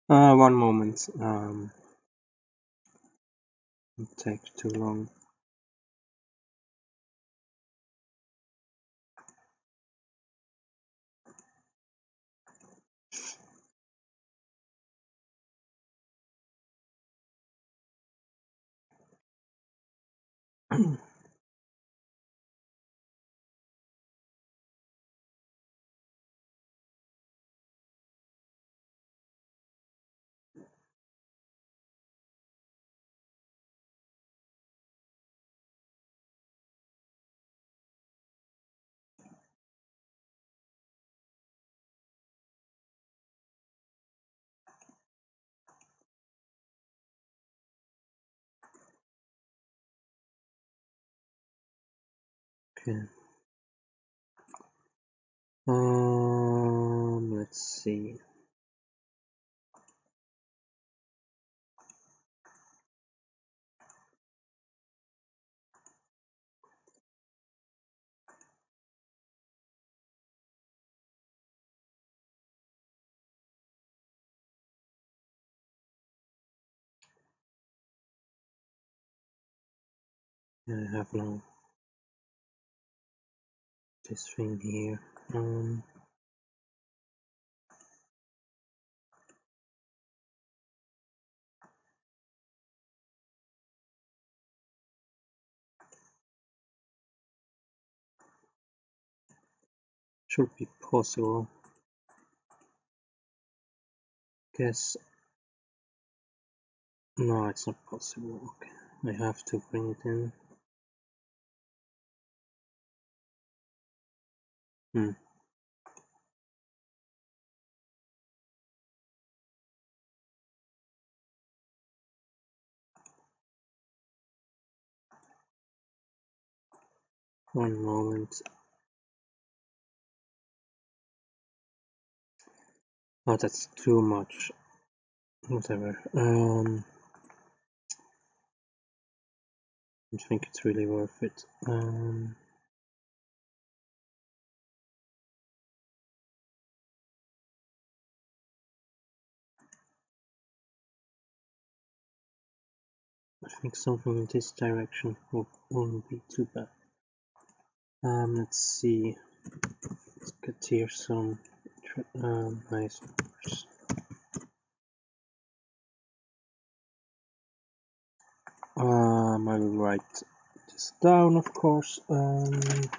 One moment. It takes too long. Okay. Let's see. I have now this thing here. should be possible. Guess no, it's not possible. Okay, I have to bring it in. One moment. Oh, that's too much. Whatever. I think it's really worth it. I think something in this direction won't be too bad. Let's see. Let's get here some nice numbers. I will write this down, of course. Okay.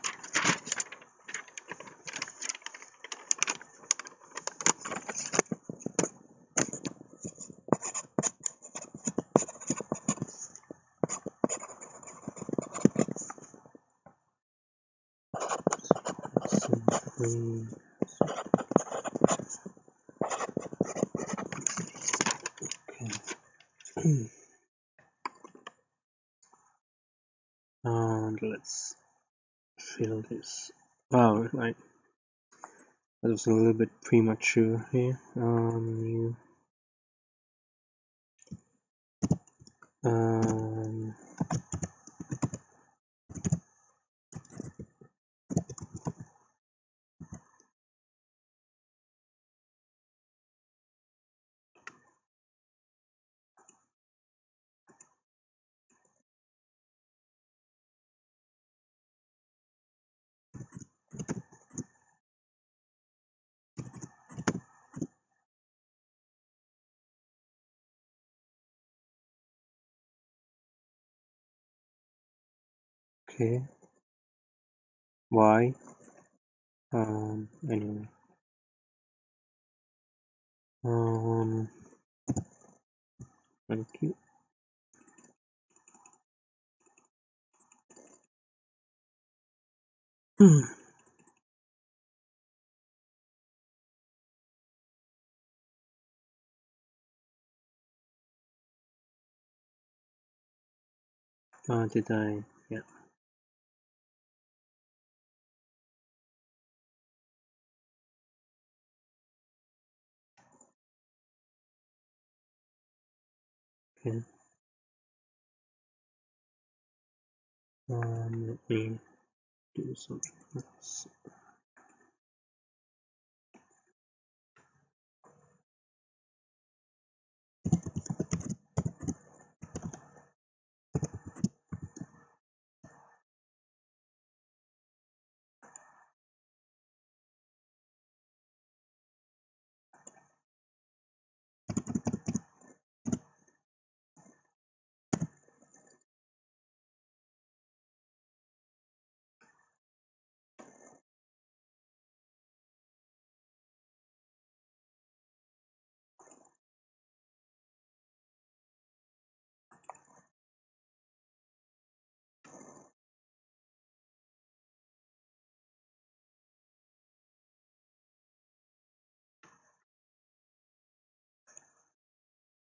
And let's fill this. Oh, right. That was a little bit premature here. New. Okay. Why? Anyway. Thank you. Did I? Yeah. Okay. Let me do something else.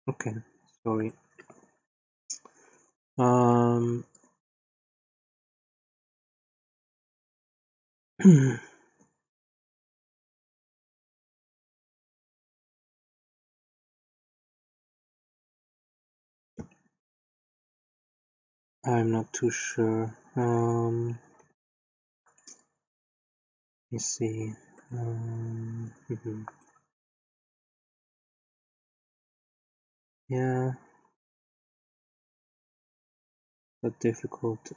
Okay. Sorry. I'm not too sure. Let me see. Yeah, but difficult.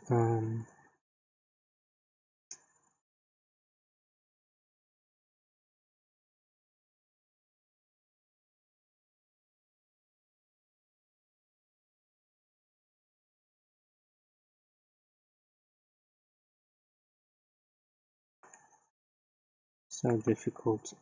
So difficult.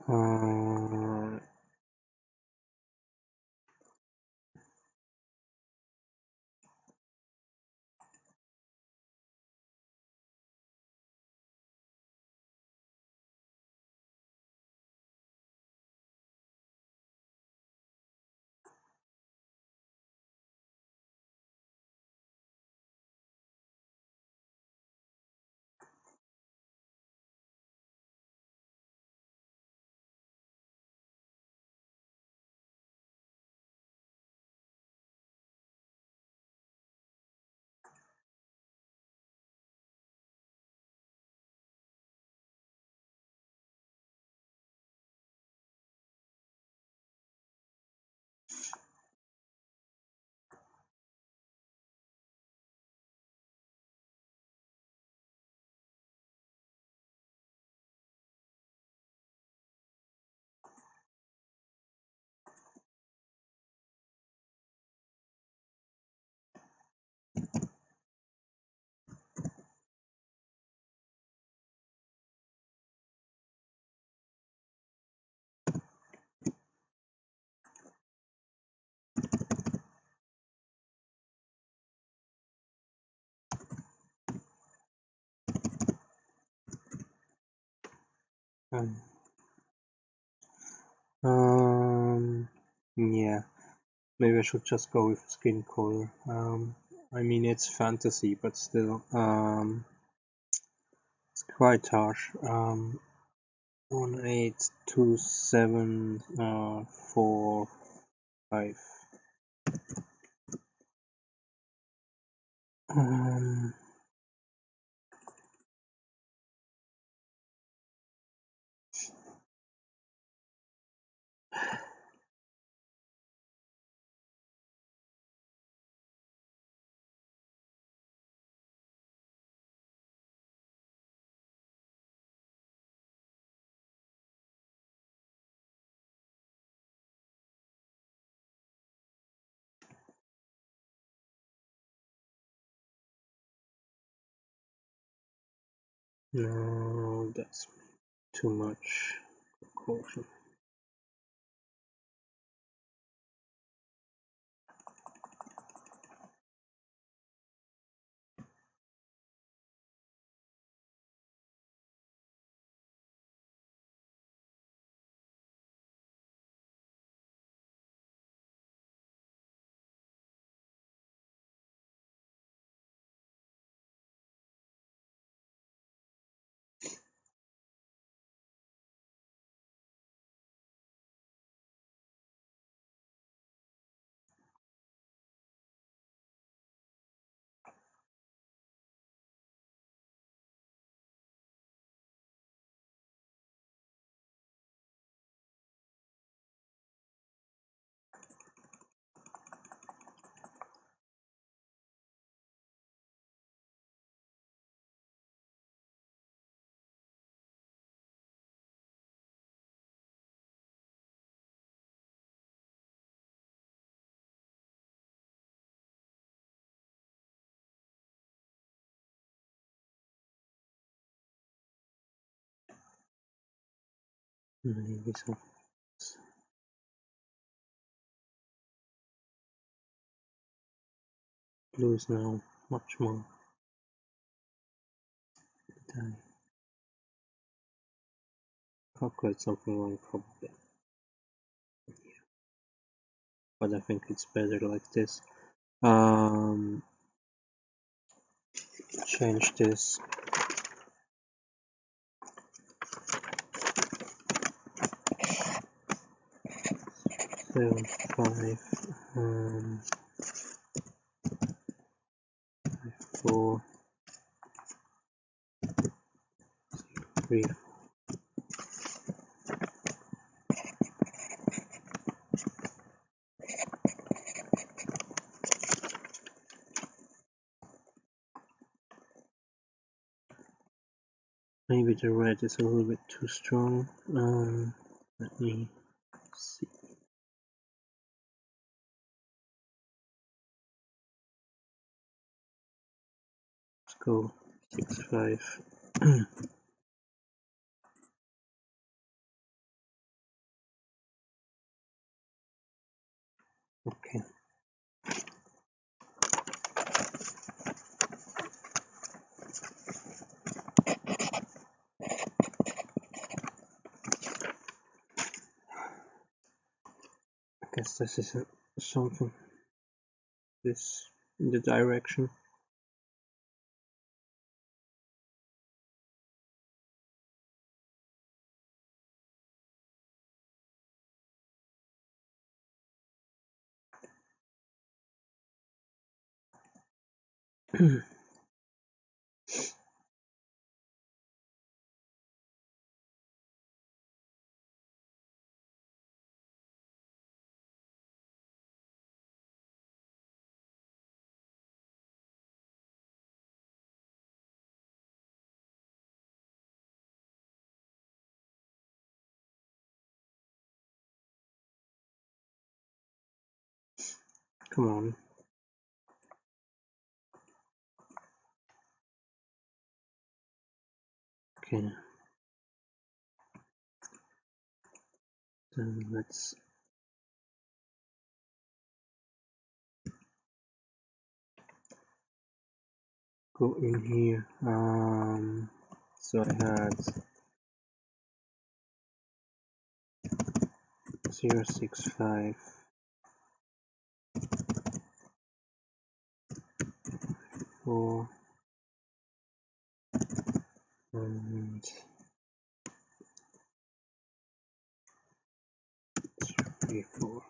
Yeah, maybe I should just go with skin color. I mean, it's fantasy, but still, it's quite harsh. 182745. Um, no, that's too much caution. Maybe some blue is now much more than calculate something wrong probably, but I think it's better like this. Change this. Seven, 5, 4, 3. Maybe the red is a little bit too strong. Let me see. Let's go 6, 5. guess this is something this in the direction. Come on. Okay. Then let's go in here. So I had 065 4 and 3 4.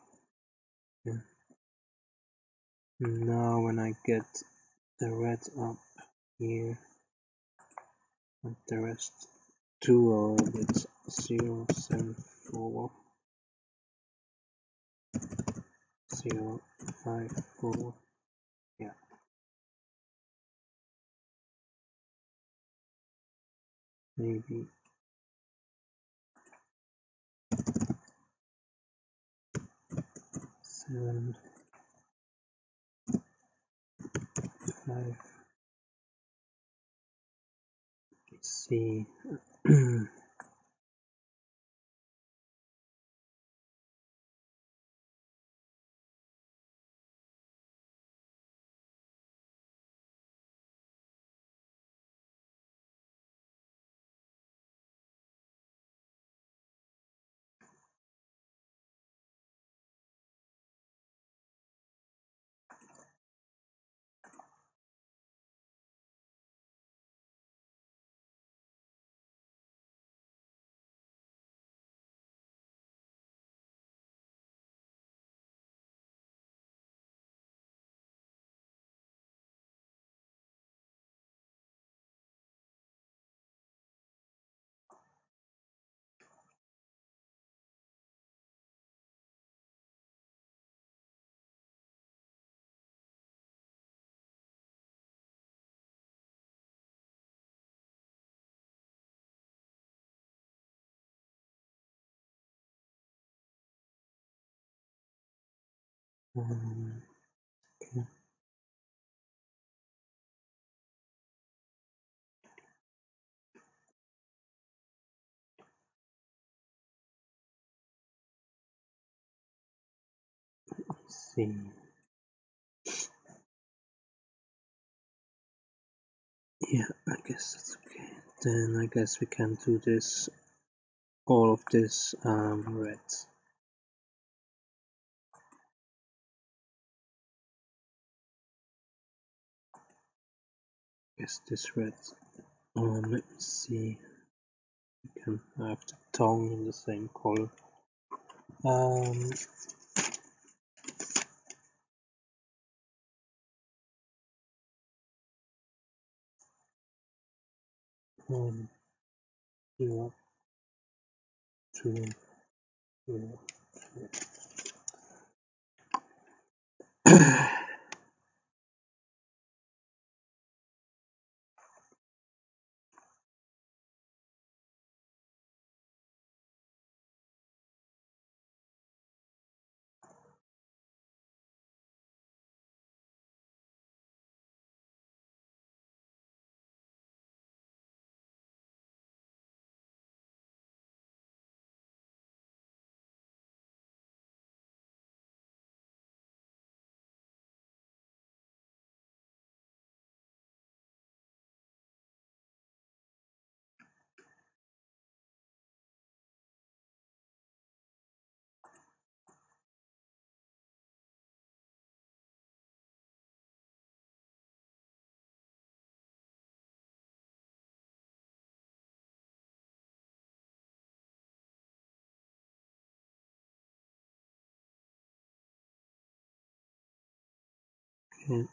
Yeah. Now when I get the red up here and the rest 2 are a bit 0 7 4 0 5 4. Yeah. Maybe 7 5. Let's see. Okay. Let's see. Yeah, I guess that's okay. Then I guess we can do this, all of this red. Guess this red. Let me see. We can have the tongue in the same color. Um, 1 0 2 0 3. Okay.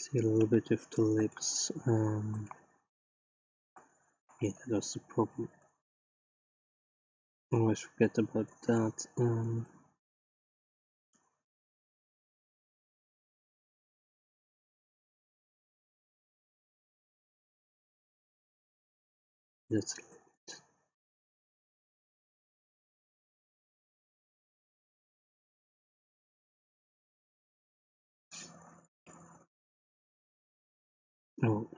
See a little bit of the lips. Yeah, that was the problem. Always forget about that. That's oh.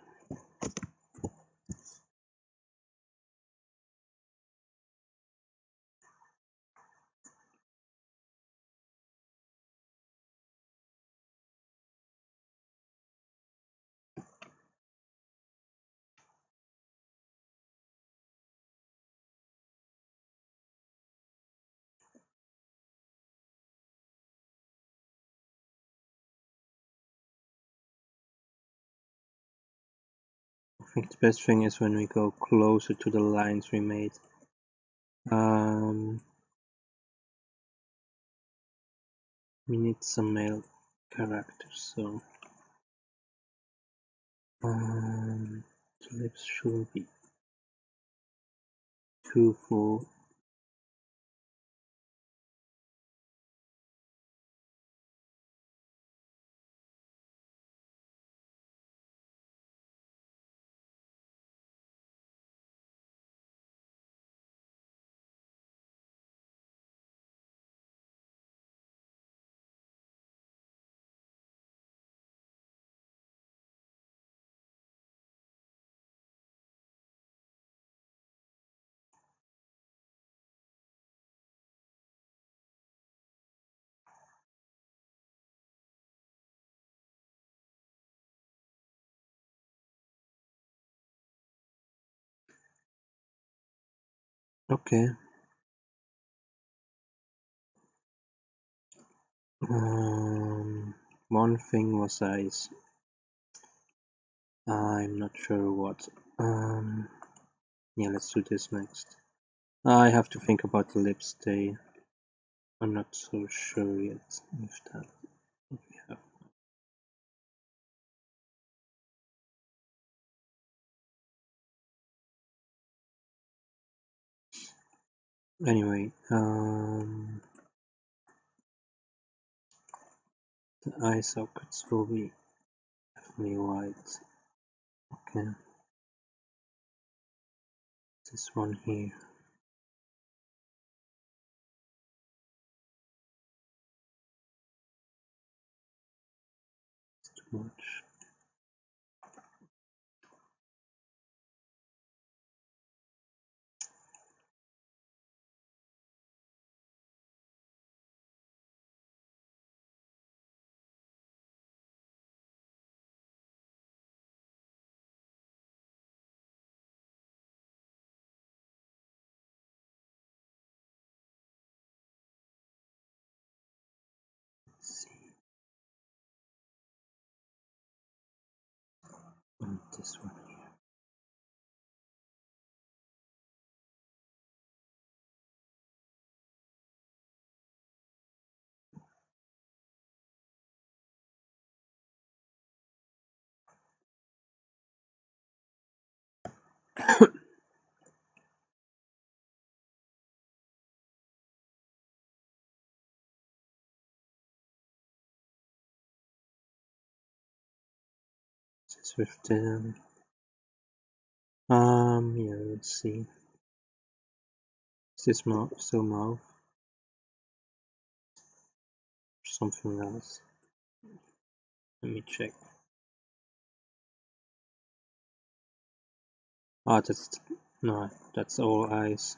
I think the best thing is when we go closer to the lines we made. We need some male characters, so the lips shouldn't be too full. Okay. One thing was eyes. I'm not sure what. Yeah, let's do this next. I have to think about the lips. I'm not so sure yet if we have. Anyway, the eye sockets will be definitely white. Okay. This one here. It's too much. Let's see. And this one here. This with the yeah, let's see. Is this mouth still mouth? Or something else? Let me check. Ah, no, that's all eyes.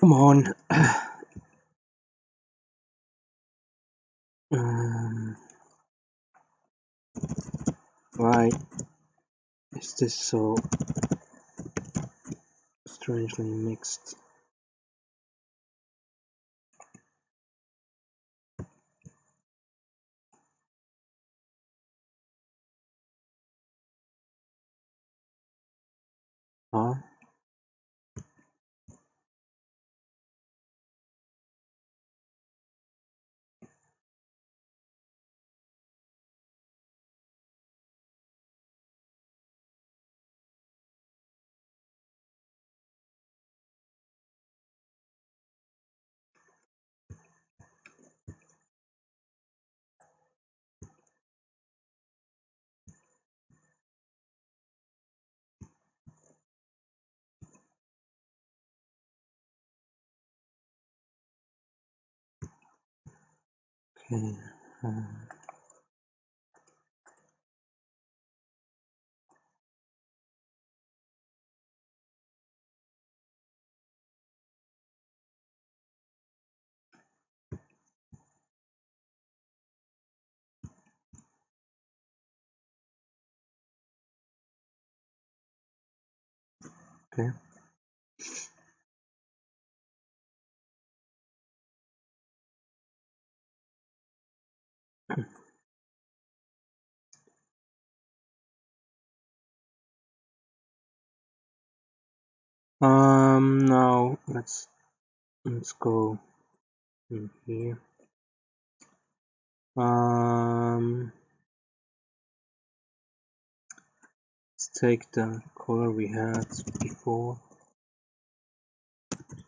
Come on. um, why is this so strangely mixed? Huh? Okay. Okay. Now let's go in here. Let's take the color we had before.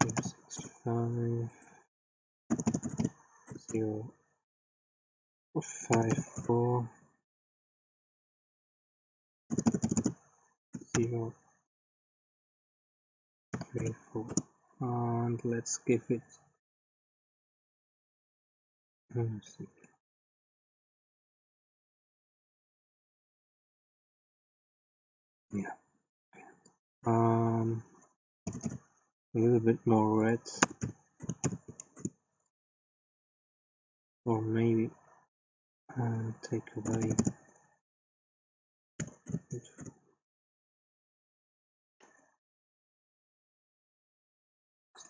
065 054 034, and let's give it. Let's see. Yeah. A little bit more red, or maybe take away. It's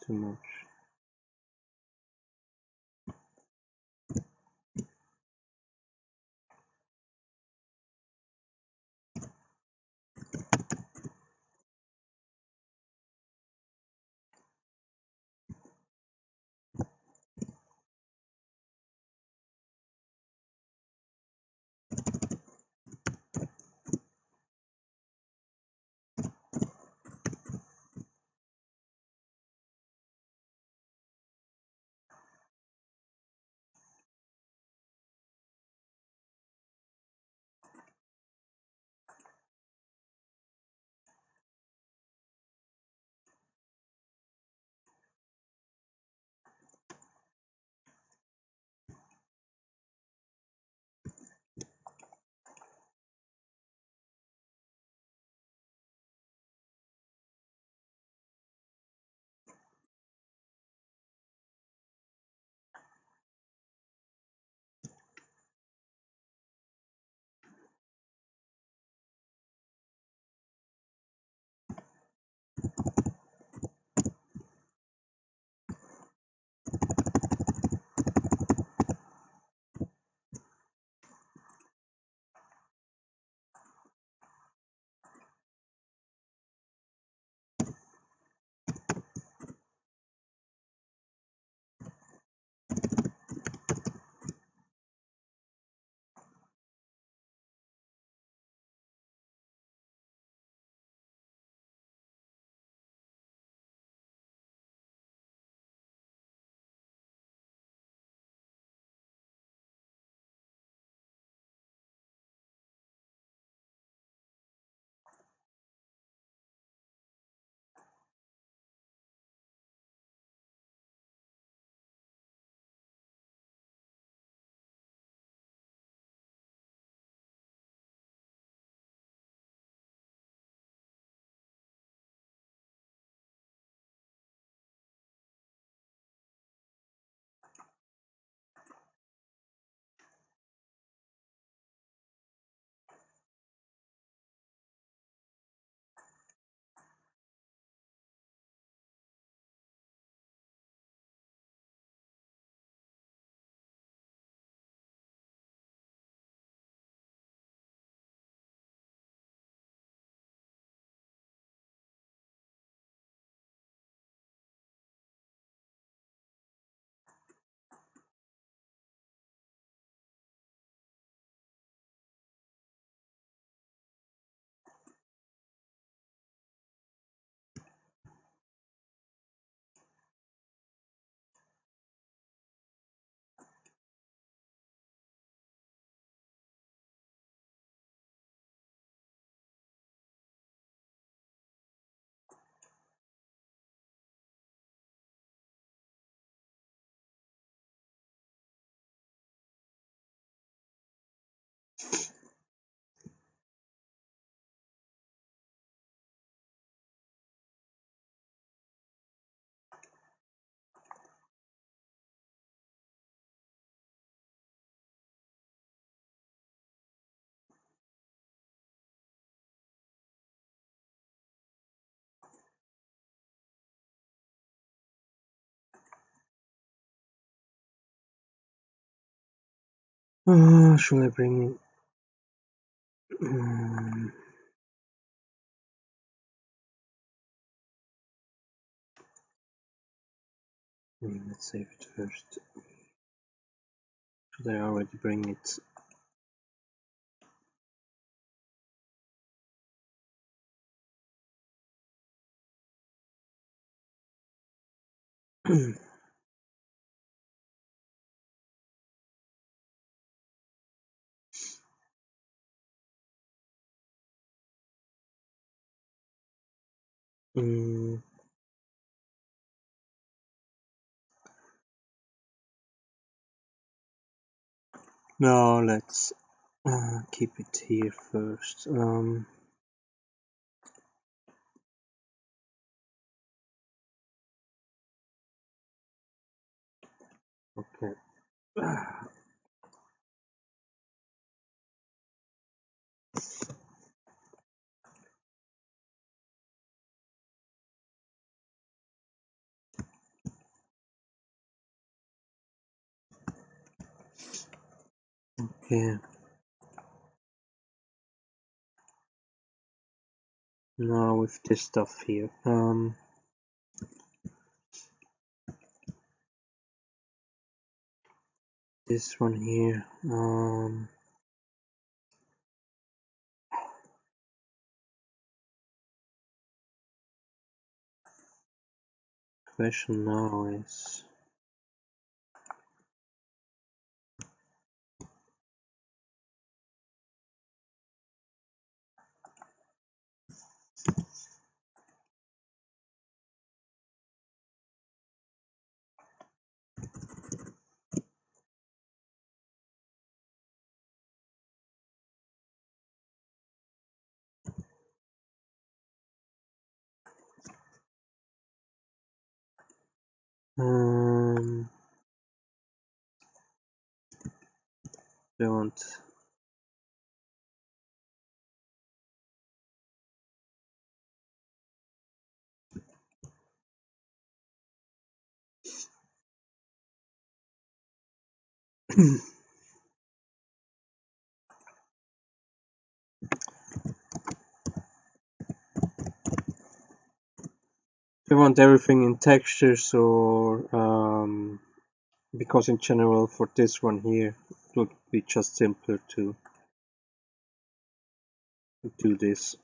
too much. Should I bring let's save it first. Should I already bring it? No, let's keep it here first. Okay. Okay. Now with this stuff here. This one here. Question now is. Don't. I want everything in textures or because in general for this one here it would be just simpler to do this.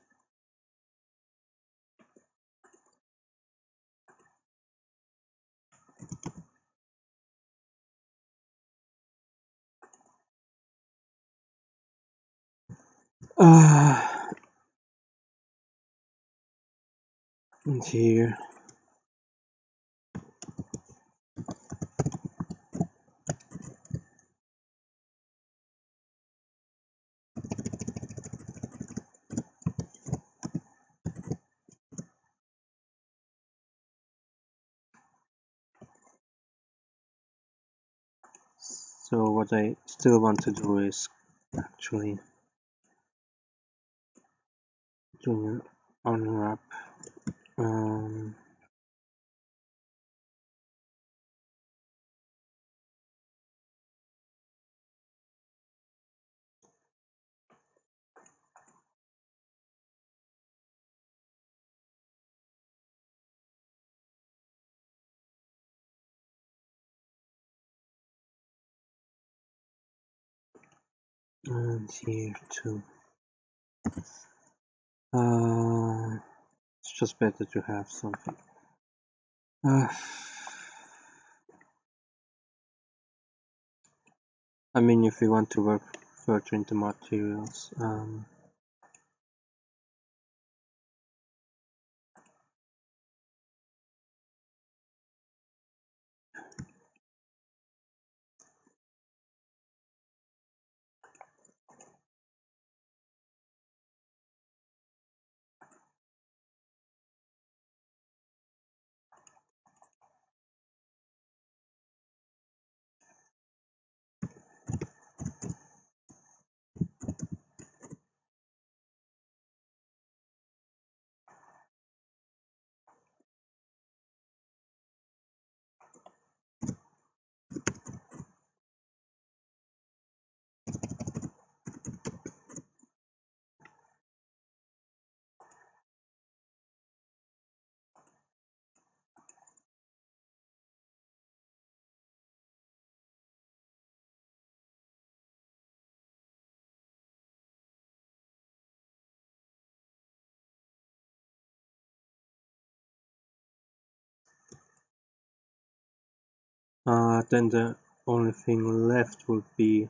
And here. So what I still want to do is actually doing an unwrap. And here too. It's just better to have something. I mean, if we want to work further into materials, Then the only thing left would be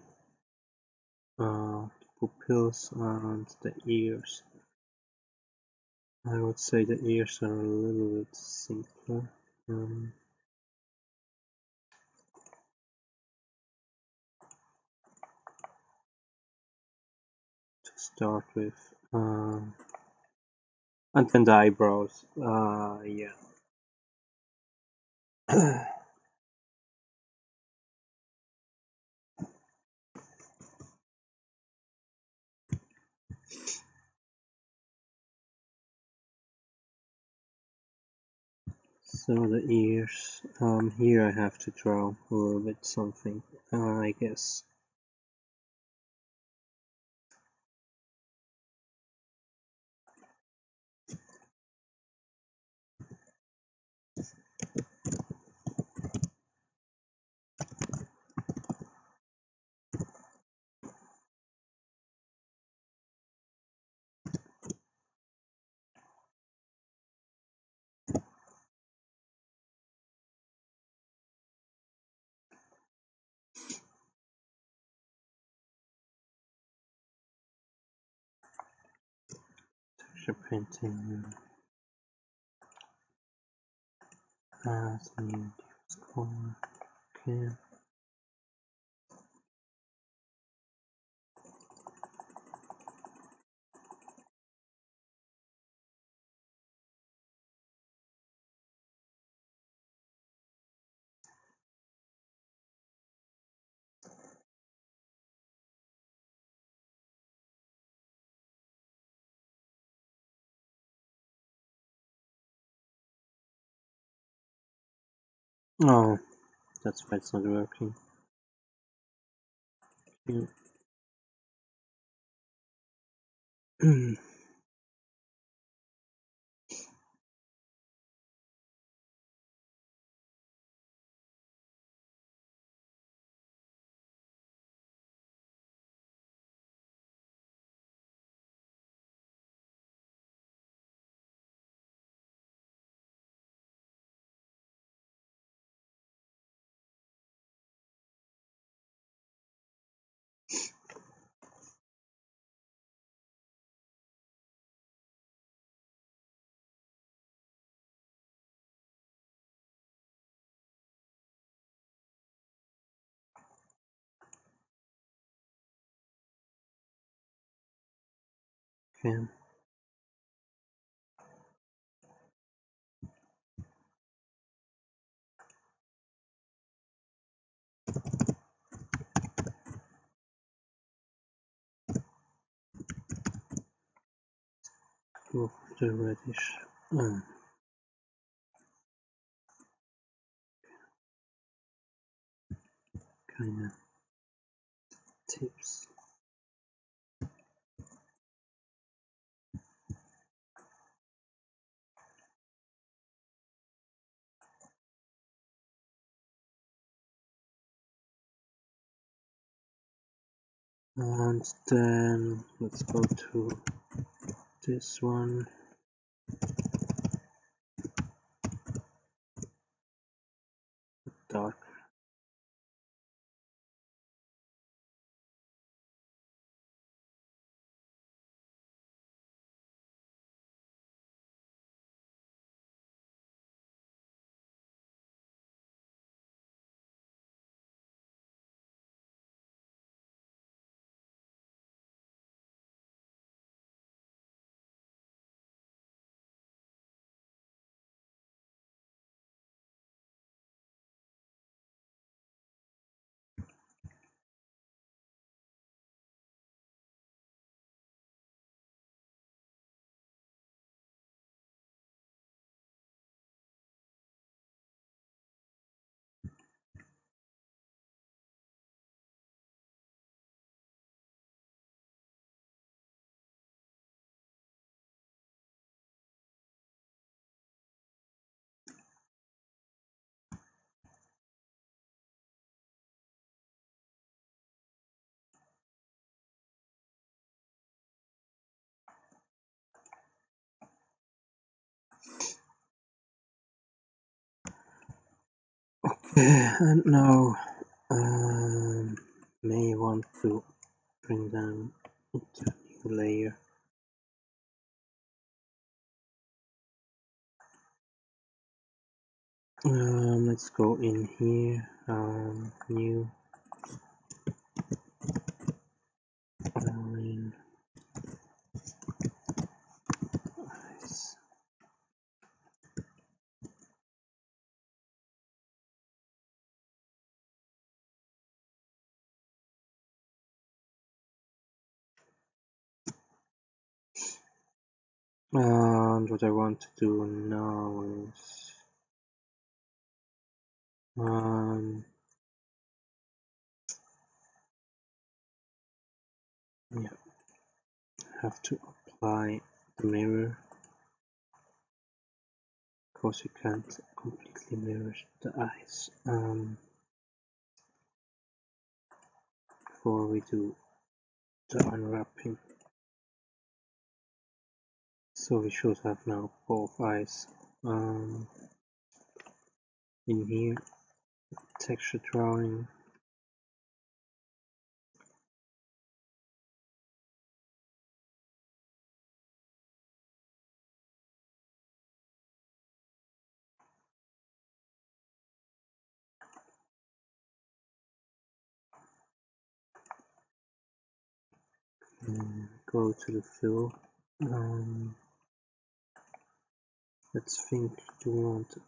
the pupils and the ears. I would say the ears are a little bit simpler. To start with. And then the eyebrows. Yeah. So the ears. Here I have to draw a little bit something, I guess. Texture painting. Add new diffuse color. Okay. Oh, that's why it's not working. Yeah. Okay. Go for the reddish. Kind of tips. And then let's go to this one. Dark. Okay, and now may want to bring them into a new layer. Let's go in here, new Arawin eyes. And what I want to do now is yeah, have to apply the mirror because you can't completely mirror the eyes before we do the unwrapping. So we should have now both eyes in here. Texture drawing. Go to the fill. Let's think, do we want to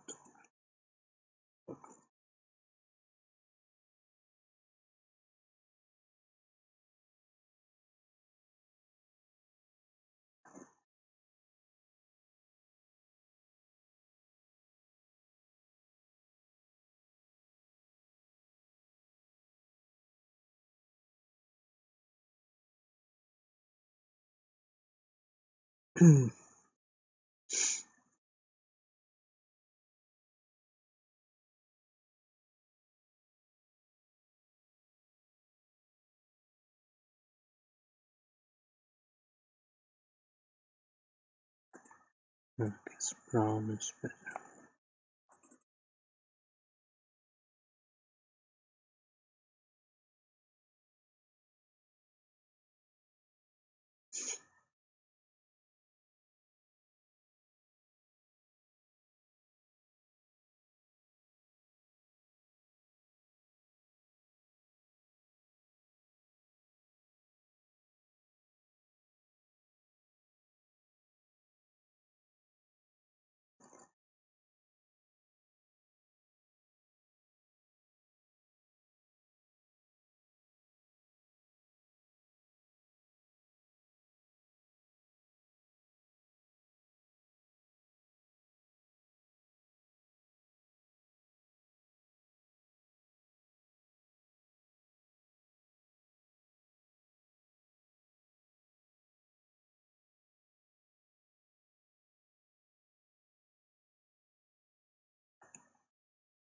I guess brown is better.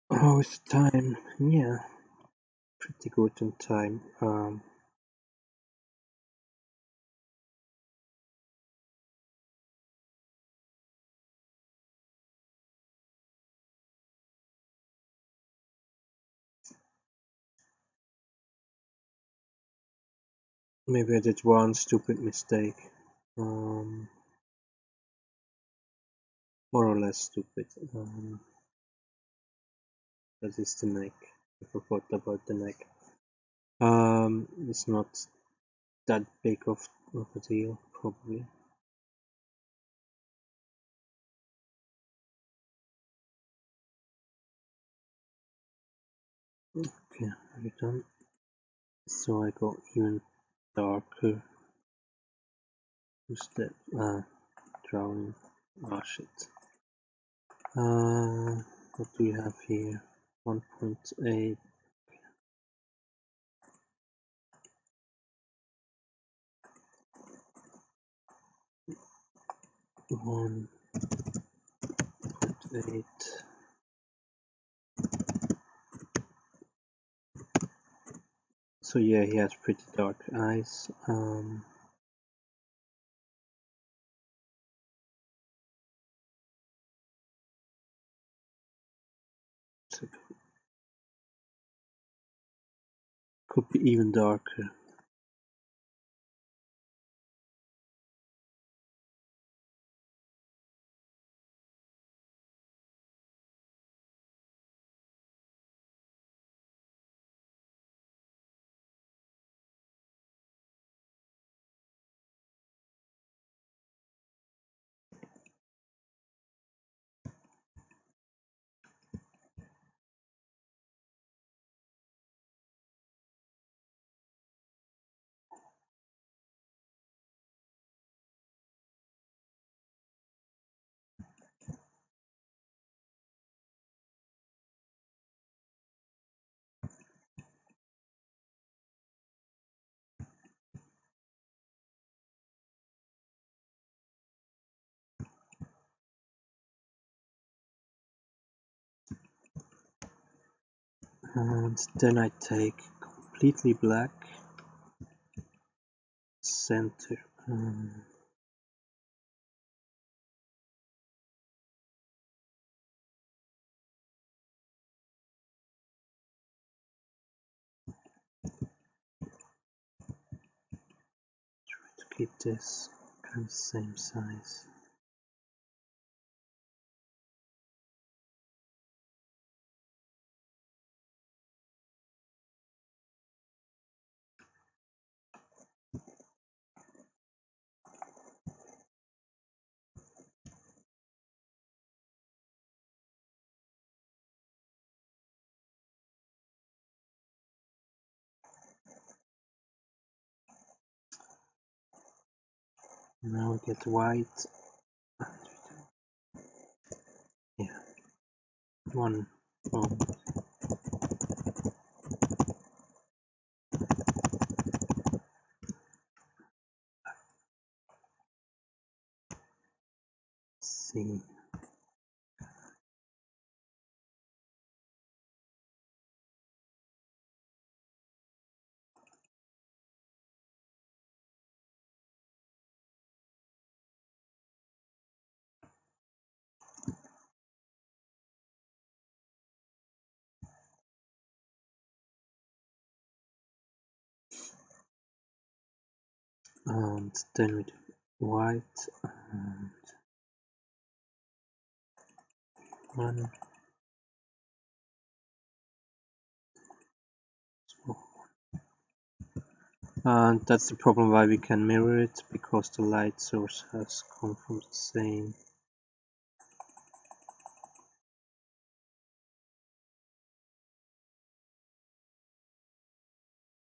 Oh, it's time. Yeah, pretty good on time. Maybe I did one stupid mistake. More or less stupid. That is the neck. I forgot about the neck. It's not that big of a deal, probably. Okay, are you done? So I got even darker. Who's that? Drawing. Ah, shit. What do we have here? 1.8. 1.8. So yeah, he has pretty dark eyes. So Could be even darker. And then I take completely black center. Try to keep this kind of same size. Now we get white. Yeah, one. See. And then we do white and one. And that's the problem why we can mirror it, because the light source has come from the same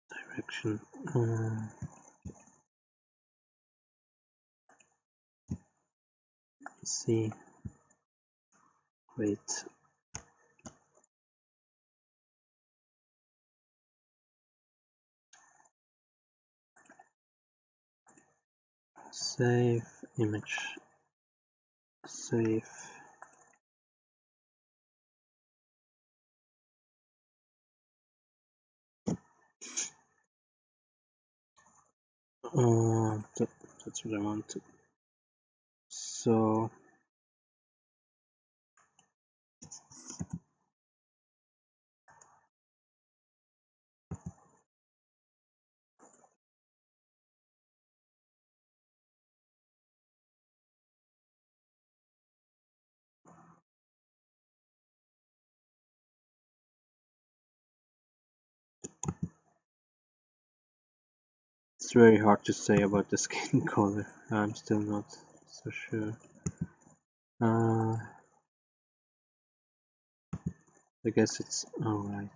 direction. See, great. Save image. Save. That's what I wanted. So it's very hard to say about the skin color. I'm still not so sure. I guess it's alright.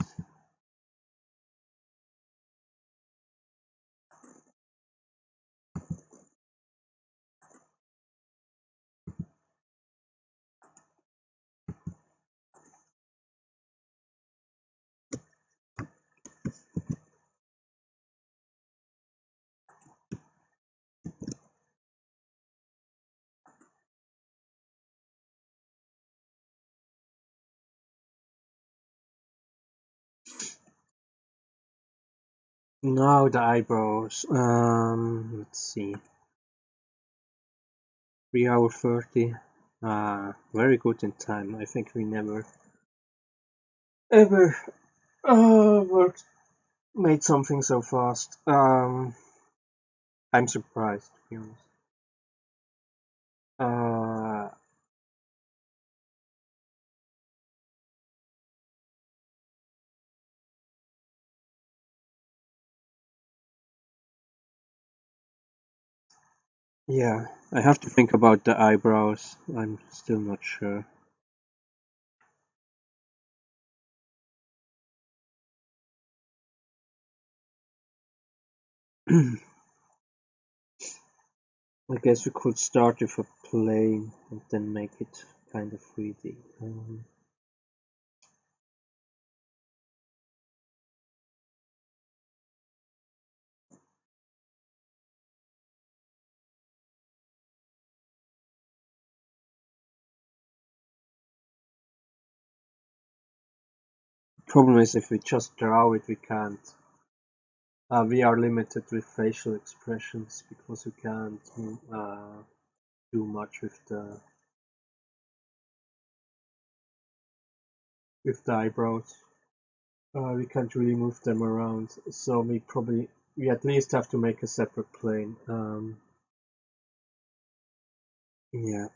Now the eyebrows. Let's see. 3 hour 30. Very good in time. I think we never ever worked made something so fast. I'm surprised, to be honest. Uh, yeah, I have to think about the eyebrows. I'm still not sure. I guess we could start with a plane and then make it kind of 3D. Problem is, if we just draw it, we can't. We are limited with facial expressions because we can't do much with the eyebrows. We can't really move them around, so we at least have to make a separate plane. Yeah,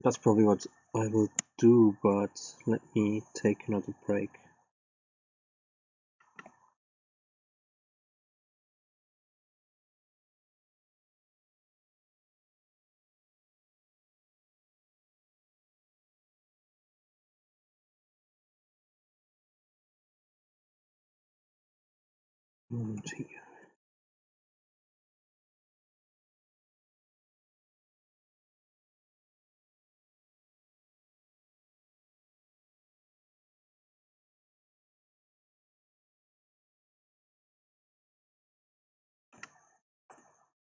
that's probably what I will do, but let me take another break. Moment here.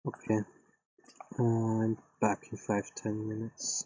Okay, I'm back in 5-10 minutes.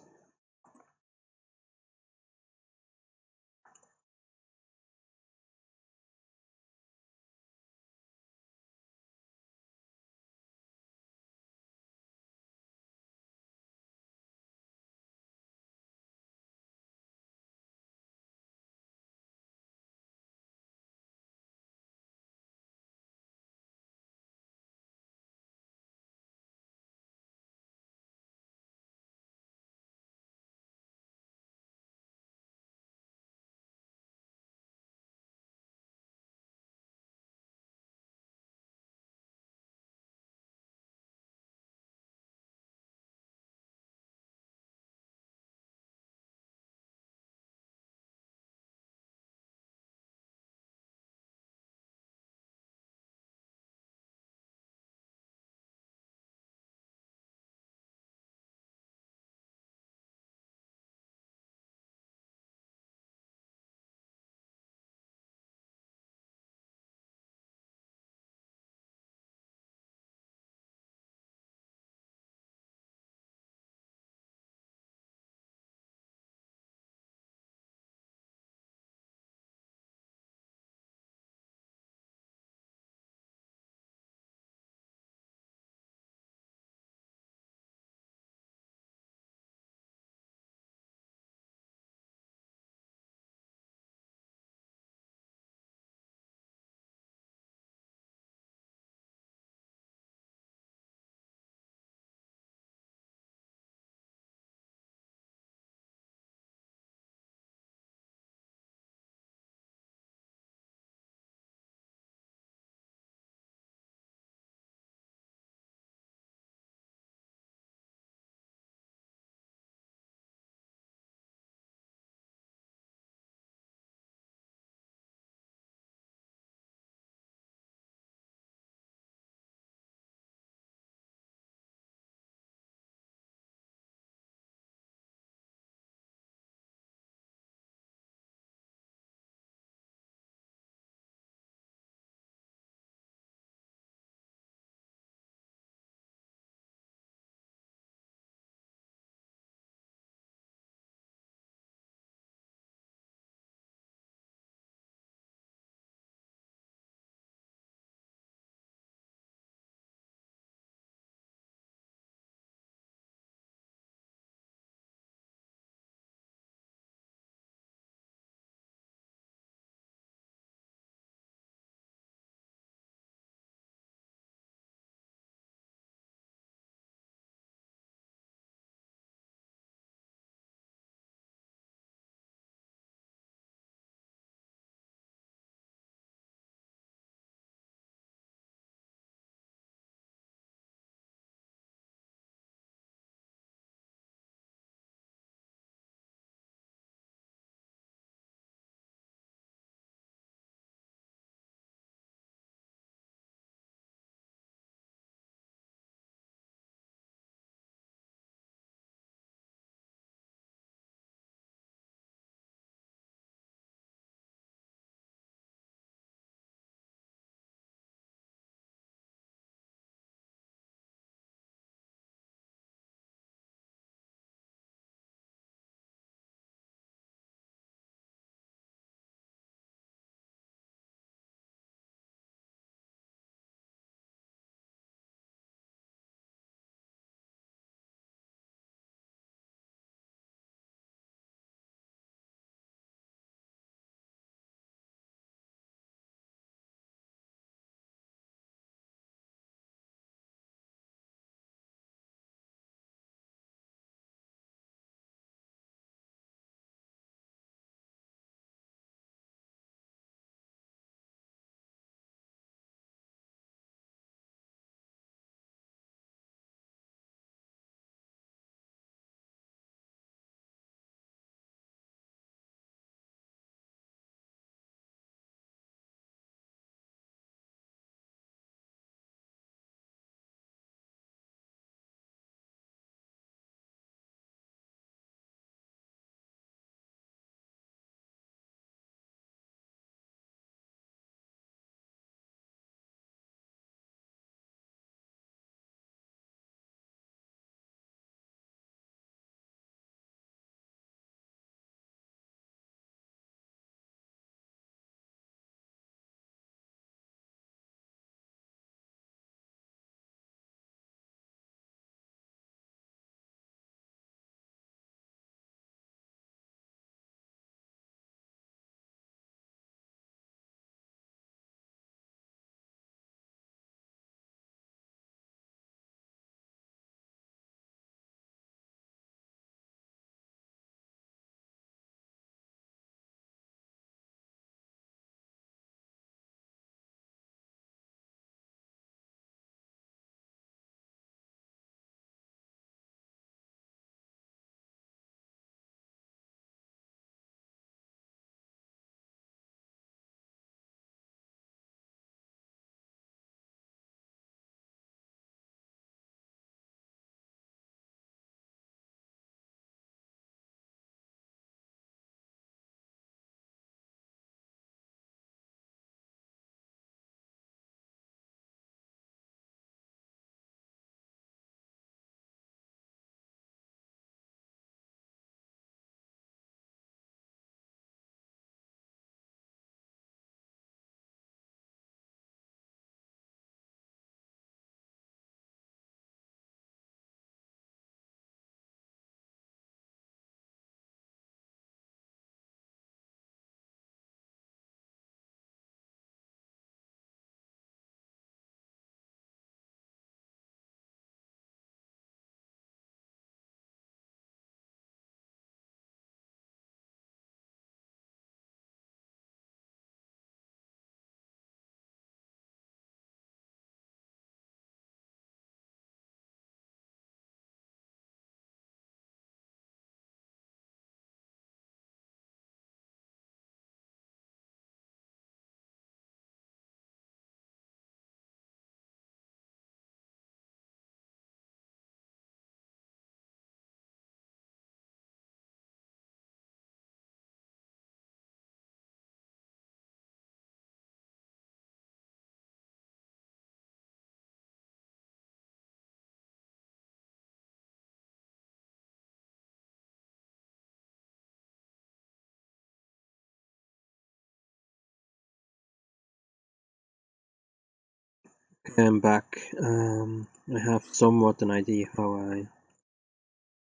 I'm back. I have somewhat an idea how I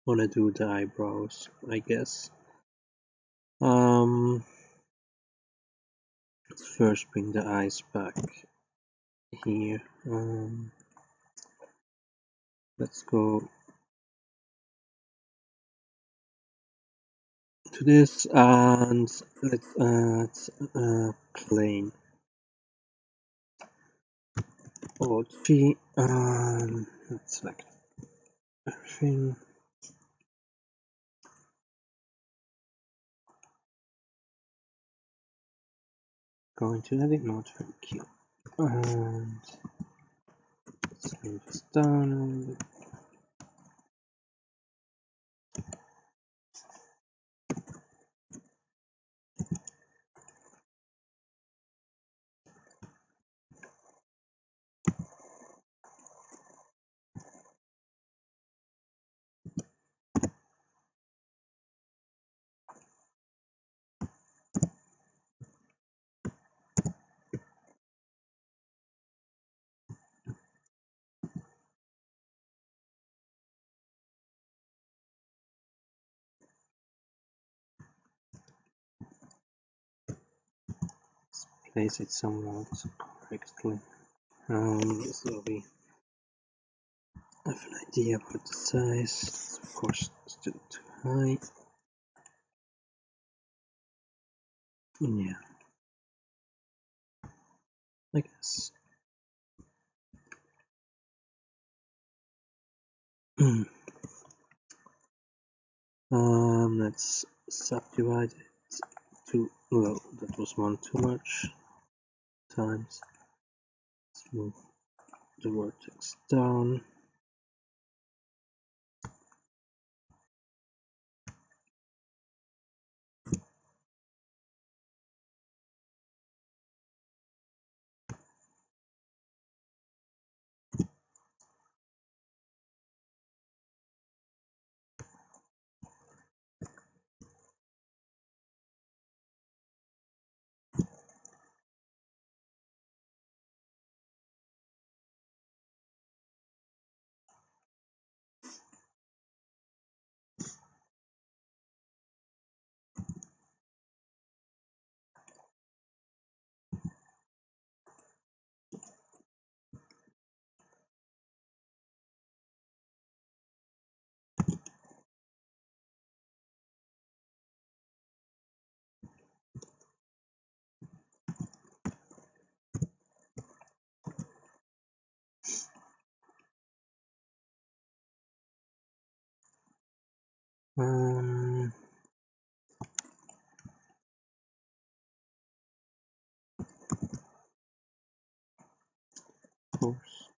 want to do the eyebrows, I guess. Let's first bring the eyes back here. Let's go to this and let's add plane OG. Let's select everything. Going to edit mode, thank you. And let's move this down a little bit. Place it somewhat correctly. So we have an idea about the size. It's of course still too high. Yeah, I guess. Let's subdivide it to, well, that was one too much times. Let's move the vertex down. Of course.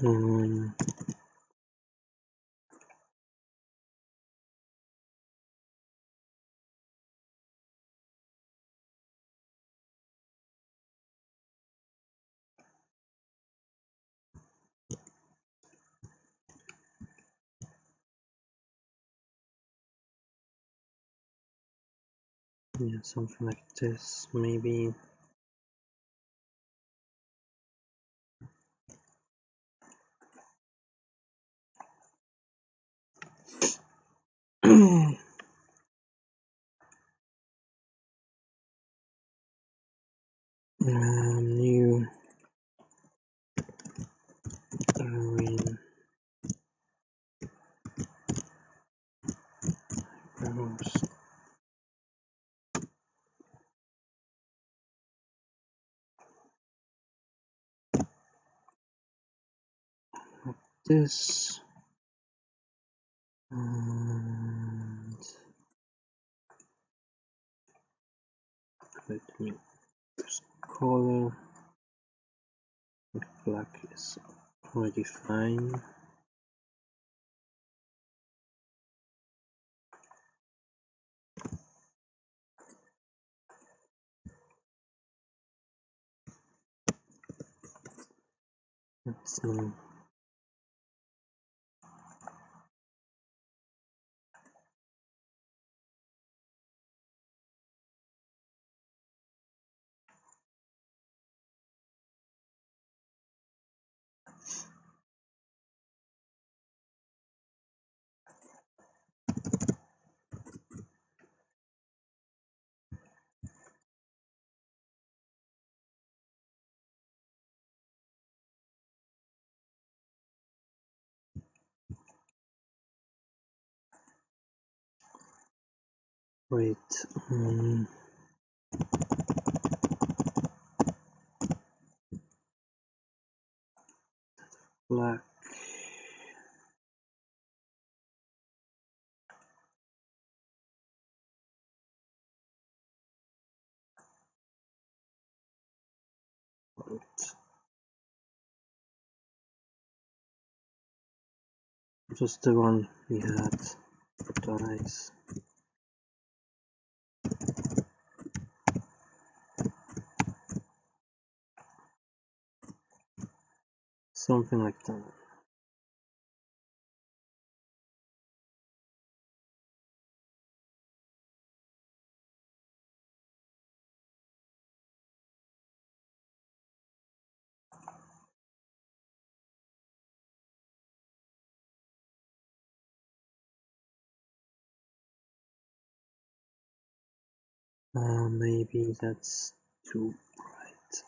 Yeah, something like this, maybe. New Arawin browse. This and let me just color. Black is already fine. Let's wait. Black. Just the one we had for dice. Something like that. Maybe that's too bright.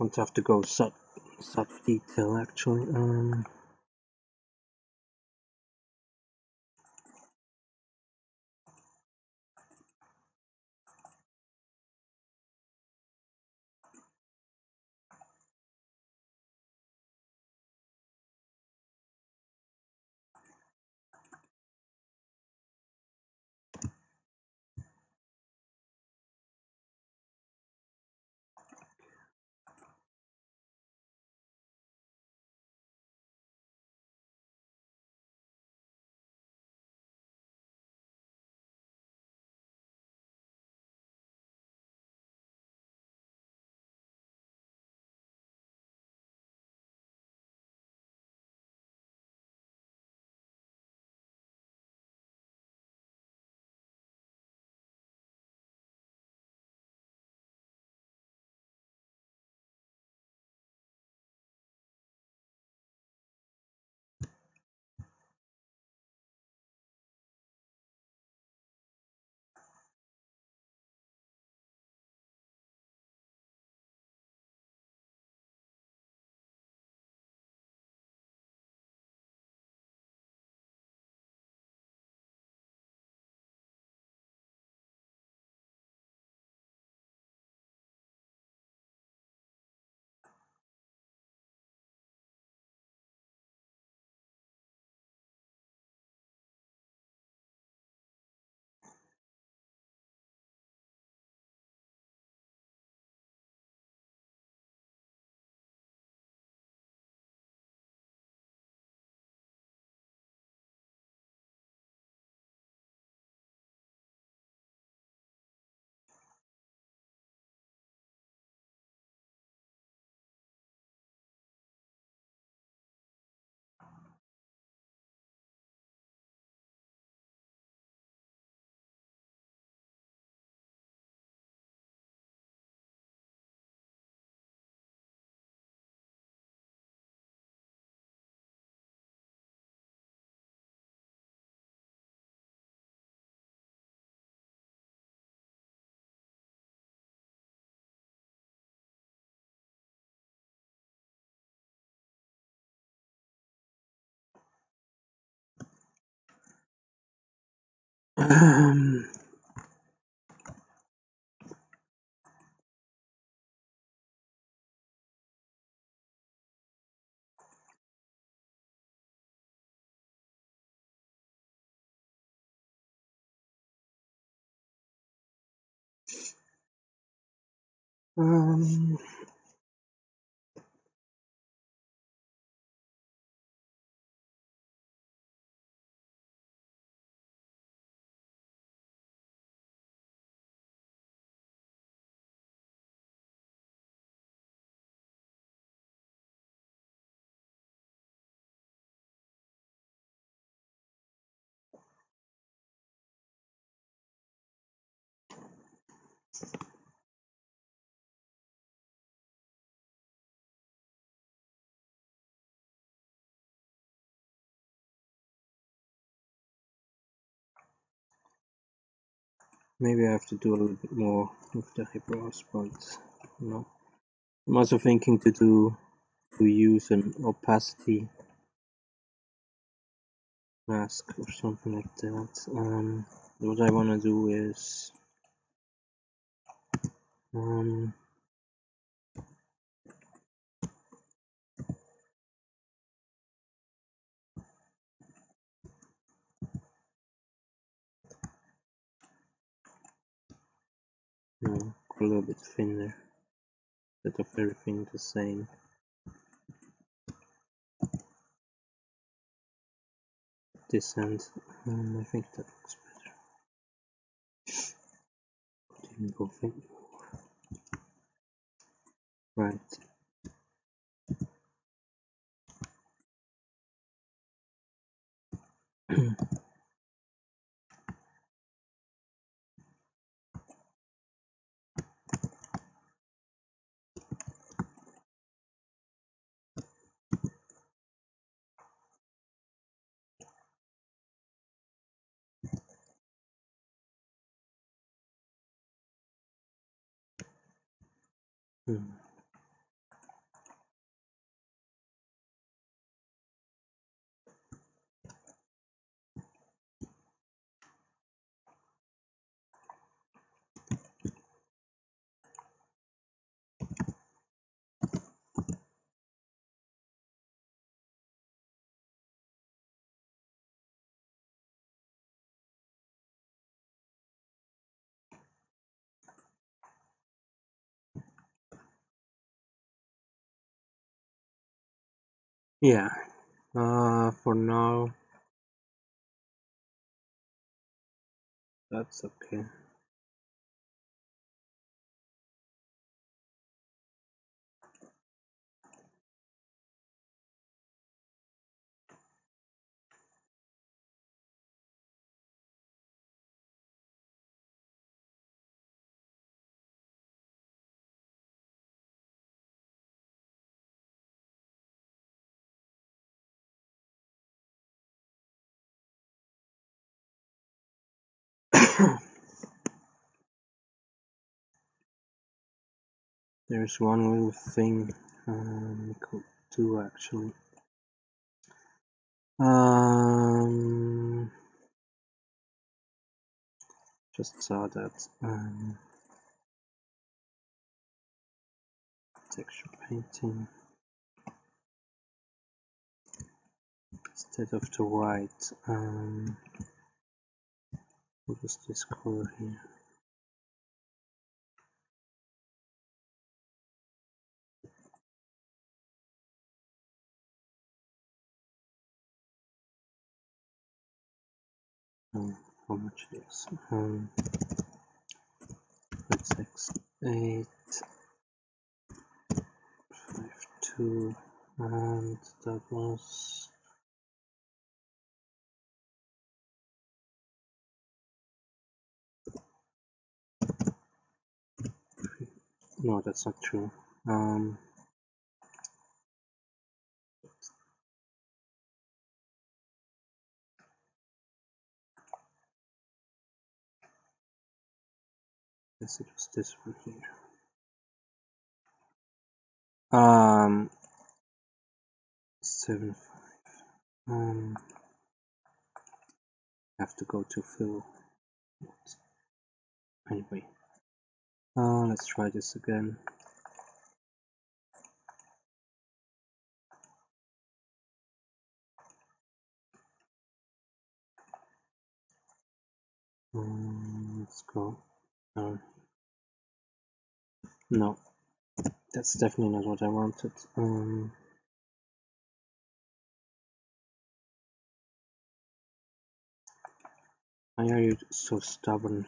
don't have to go such detail actually. Um, um, maybe I have to do a little bit more with the eyebrows, but no. I'm also thinking to use an opacity mask or something like that. What I want to do is go a little bit thinner instead of everything the same. This end, I think that looks better. Didn't go thin. Right. Yeah, for now, that's okay. There's one little thing we could do actually. Just saw that texture painting instead of the white. What is this color here? How much it is? Let's x8 52, and that was no, that's not true. Yes, it was this one here. 7.5. Have to go to fill. Anyway, let's try this again. Let's go. No, that's definitely not what I wanted. Why are you so stubborn?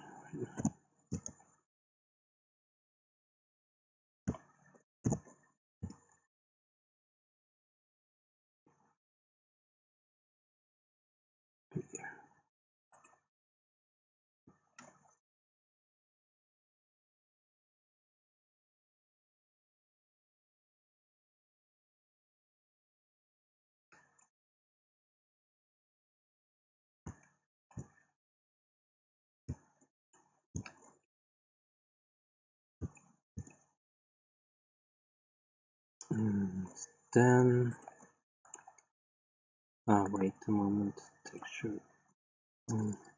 Then, wait a moment, texture.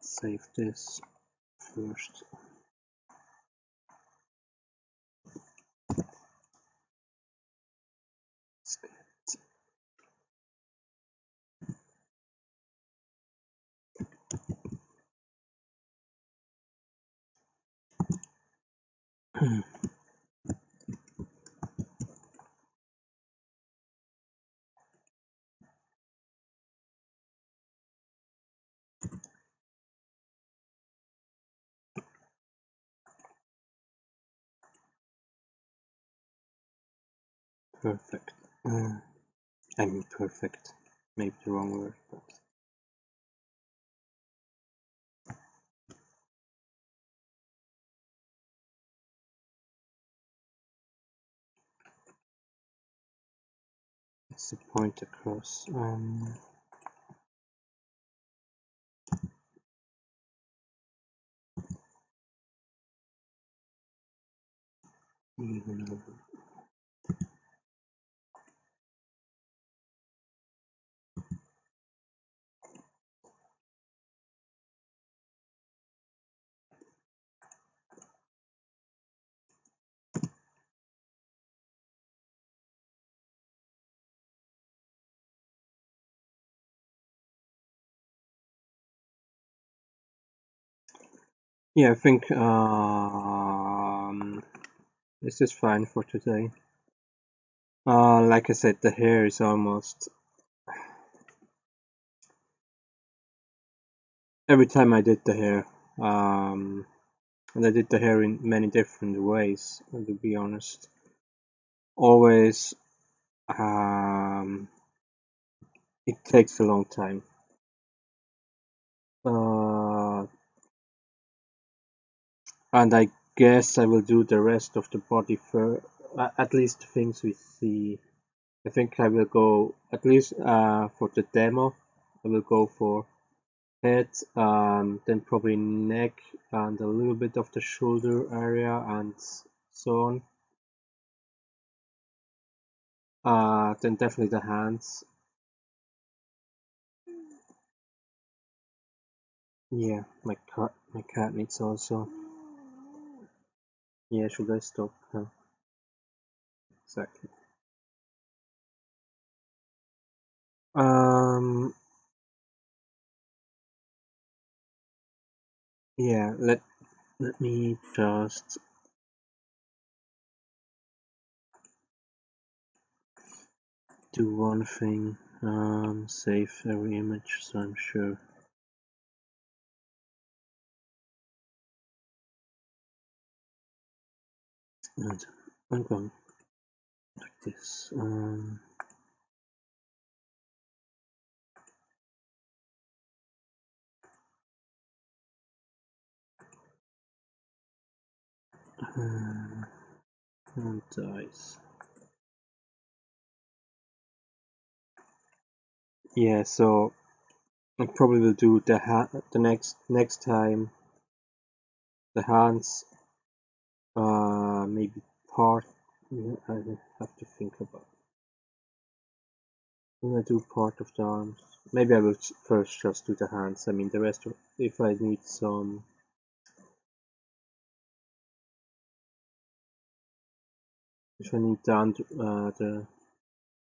Save this first. Perfect. I mean perfect. Maybe the wrong word, but it's the point across. Even over. Yeah, I think this is fine for today. Like I said, the hair is almost every time I did the hair. And I did the hair in many different ways, to be honest. Always, it takes a long time. And I guess I will do the rest of the body for at least things we see. I think I will go at least for the demo. I will go for head, then probably neck and a little bit of the shoulder area and so on. Then definitely the hands. Yeah, my cat needs also. Yeah, should I stop? Exactly. Um, yeah, let me just do one thing. Save every image, so I'm sure. And I'm going like this. And dice. Yeah, so I probably will do the next time the hands. Maybe part. Yeah, I have to think about. I'm gonna do part of the arms. Maybe I will first just do the hands. I mean the rest. If I need some. If I need the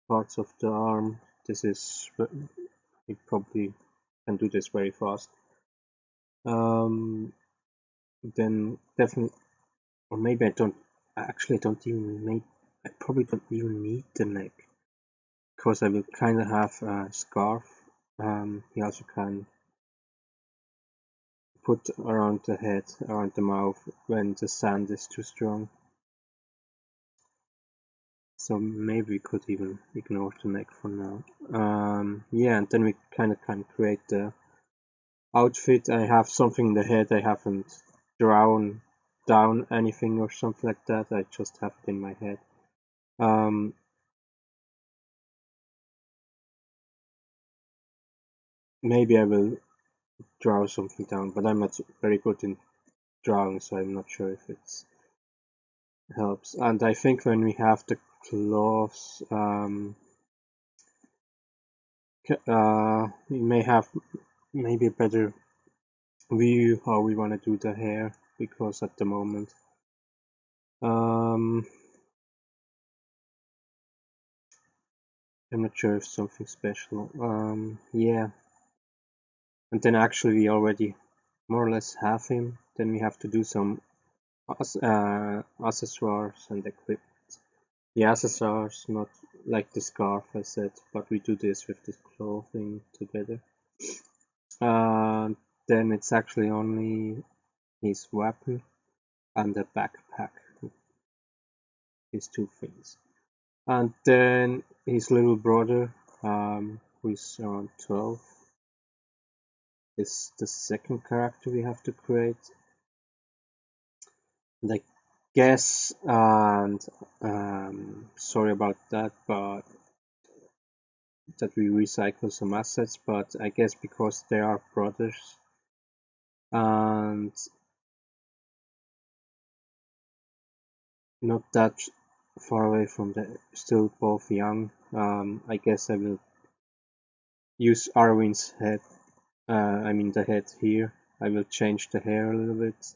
parts of the arm, this is. You probably can do this very fast. Then definitely, or maybe I don't. Actually, I don't even make. I probably don't even need the neck because I will kind of have a scarf. You also can put around the head, around the mouth when the sand is too strong. So maybe we could even ignore the neck for now. Yeah, and then we kind of can create the outfit. I have something in the head. I haven't drawn down anything or something like that. I just have it in my head. Um, Maybe I will draw something down, but I'm not very good in drawing, so I'm not sure if it helps. And I think when we have the cloths, we may have maybe a better view how we want to do the hair, because at the moment, I'm not sure if something special. Yeah, and then actually we already more or less have him. Then we have to do some accessories and equip. The accessories, not like the scarf I said, but we do this with the clothing together. And then it's actually only his weapon and the backpack, these two things. And then his little brother, who is around 12, is the second character we have to create. And I guess, and sorry about that, but that we recycle some assets, but I guess because they are brothers and not that far away from the still both young, I guess I will use Arawin's head. I mean the head here. I will change the hair a little bit.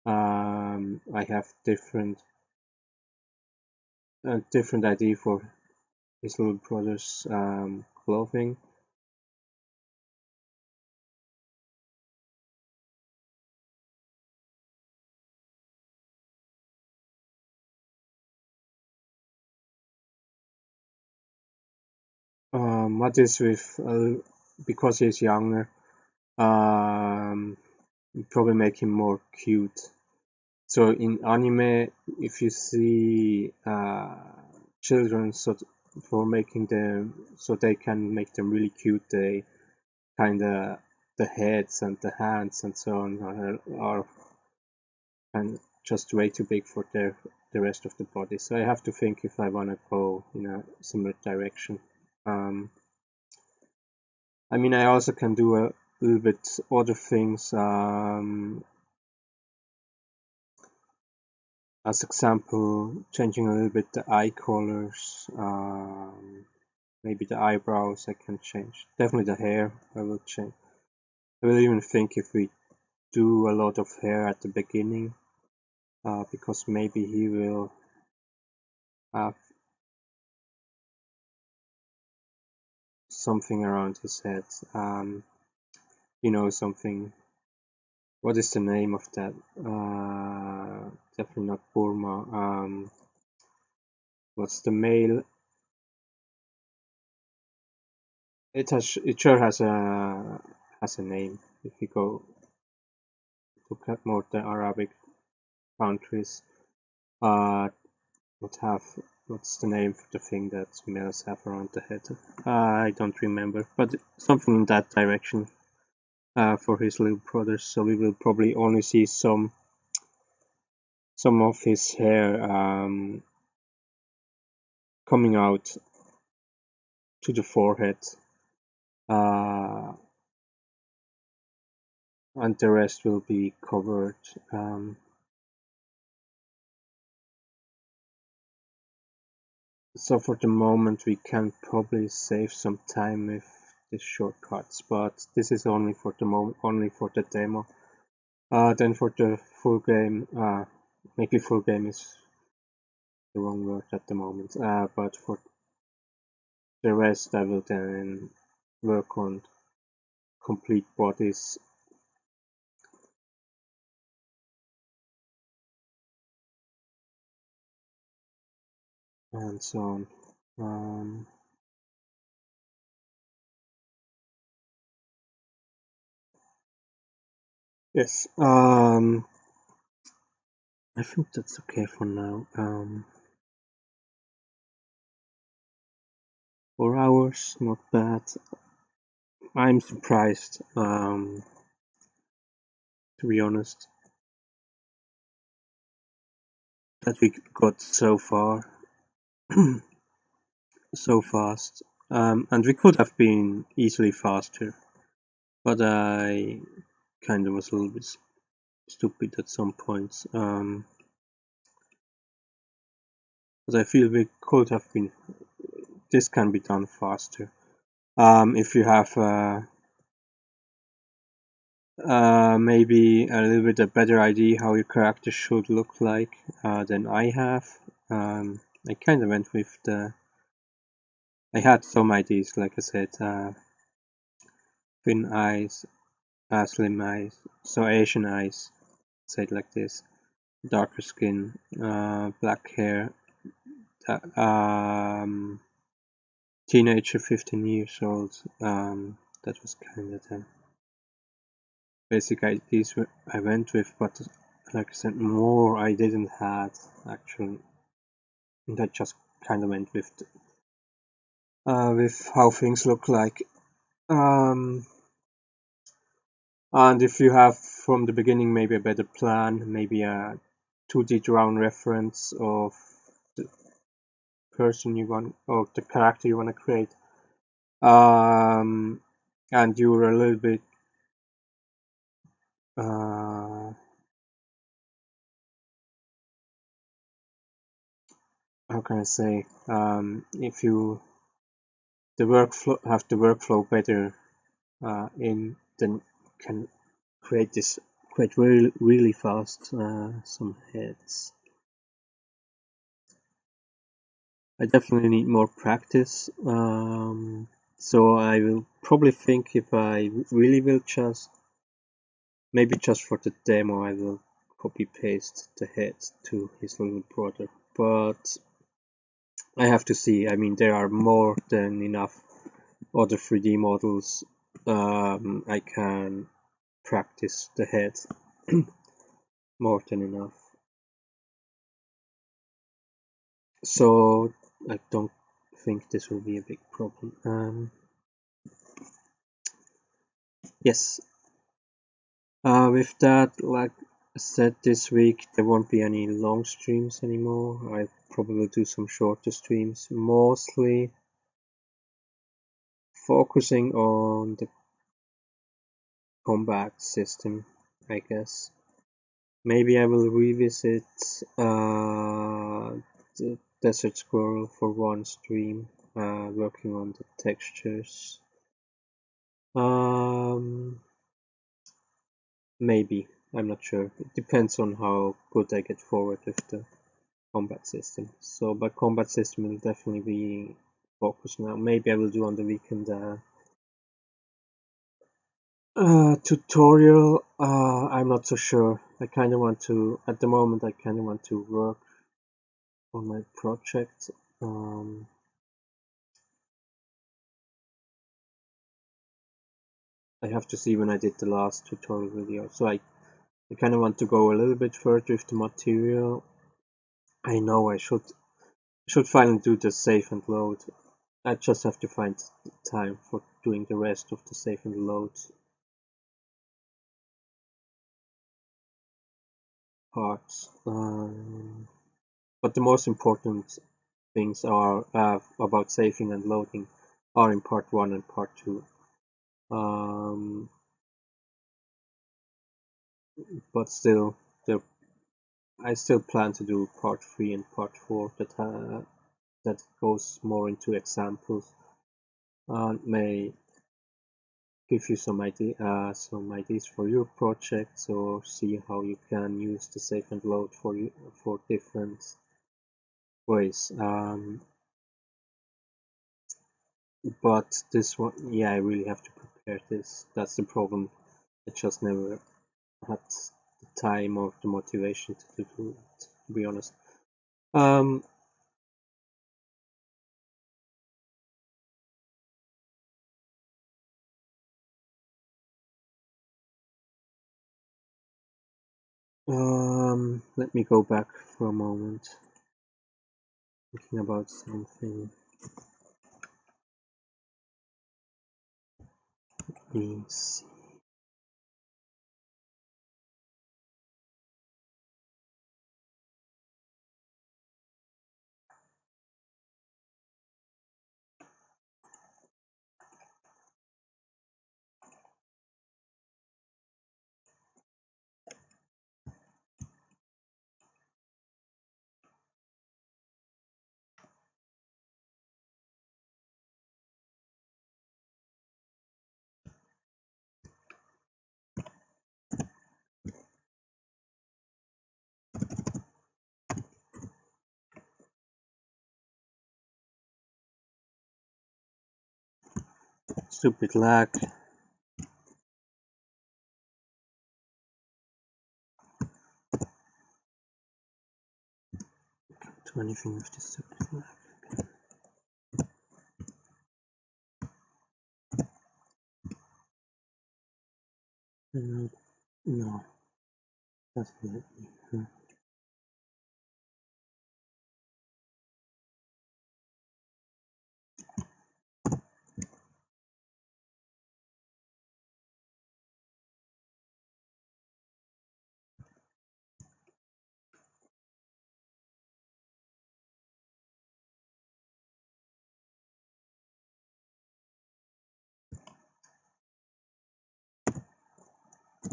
I have different idea for his little brother's clothing. What is with because he's younger? probably make him more cute. So in anime, if you see children, so for making them so they can make them really cute, they kind of the heads and the hands and so on are and just way too big for the rest of the body. So I have to think if I want to go in a similar direction. I mean, I also can do a little bit other things. As example, changing a little bit the eye colors. Maybe the eyebrows I can change. Definitely the hair I will change. I will even think if we do a lot of hair at the beginning, because maybe he will have something around his head. Something. What is the name of that? Definitely not Burma. What's the male? It sure has a name. If you go look at more the Arabic countries, what's the name for the thing that males have around the head? I don't remember, but something in that direction. For his little brothers, so we will probably only see some of his hair coming out to the forehead, and the rest will be covered. So for the moment we can probably save some time with the shortcuts, but this is only for the moment, only for the demo. Then for the full game, maybe full game is the wrong word at the moment, but for the rest I will then work on complete bodies and so on. Yes, I think that's okay for now. 4 hours, not bad. I'm surprised, to be honest, that we got so far so fast. And we could have been easily faster, but I kind of was a little bit stupid at some points. But I feel we could have been. This can be done faster. If you have maybe a little bit a better idea how your character should look like than I have. I kind of went with I had some ideas, like I said, thin eyes, slim eyes, so Asian eyes, say it like this, darker skin, black hair, teenager, 15 years old. That was kind of the basic ideas I went with, but like I said, more I didn't have actually. That just kind of went with how things look like. And if you have from the beginning maybe a better plan, maybe a 2D drawn reference of the person you want or the character you want to create, and you're a little bit how can I say, if you the workflow better then can create really fast some heads. I definitely need more practice, so I will probably think if I really will maybe just for the demo I will copy paste the head to his little brother, but I have to see. I mean, there are more than enough other 3D models I can practice the head more than enough. So I don't think this will be a big problem. Yes. With that, like I said, this week there won't be any long streams anymore. I'll probably do some shorter streams, mostly focusing on the combat system, I guess. Maybe I will revisit the Desert Squirrel for one stream, working on the textures. Maybe, I'm not sure. It depends on how good I get forward with the combat system. So, but combat system will definitely be focused now. Maybe I will do on the weekend tutorial. I'm not so sure. I kind of want to, at the moment, I kind of want to work on my project. I have to see when I did the last tutorial video. So I kind of want to go a little bit further with the material. I know I should finally do the save and load. I just have to find the time for doing the rest of the save and load parts. But the most important things are about saving and loading are in part 1 and part 2. But still, I still plan to do part 3 and part 4 that goes more into examples and may give you some ideas for your projects, or see how you can use the save and load for different ways. But this one, yeah, I really have to prepare this. That's the problem. I just never had the time or the motivation to do it, to be honest. Let me go back for a moment. Thinking about something. Let me see. Stupid lag. Do anything with this stupid lag. No, that's not me.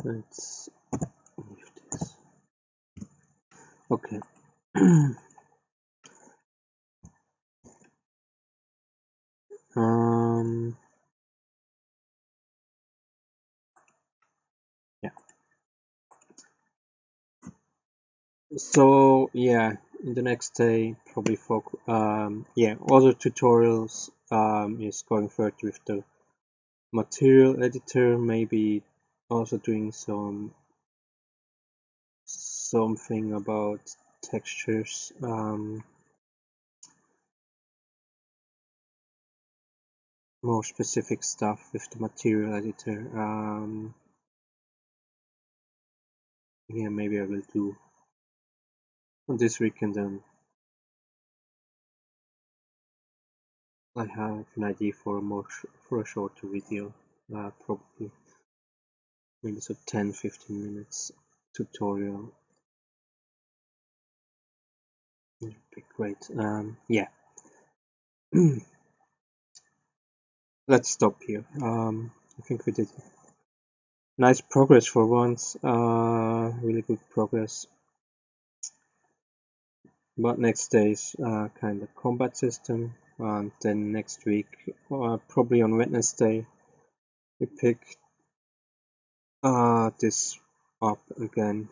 Let's leave this. Okay. Yeah. So yeah, in the next day, probably focus. Yeah, other tutorials. Is going further with the material editor. Maybe also doing something about textures. More specific stuff with the material editor. yeah, maybe I will do on this weekend. I have an idea for a shorter video, probably maybe so 10-15 minutes tutorial. It'd be great. Yeah. Let's stop here. I think we did nice progress for once. Really good progress. But next day is kind of combat system, and then next week, probably on Wednesday, we pick this up again.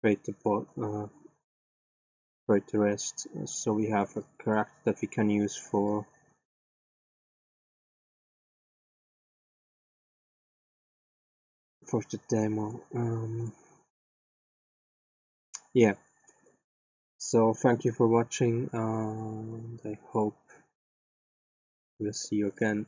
Create the bot, create the rest, so we have a character that we can use for the demo. Yeah. So thank you for watching, and I hope we'll see you again.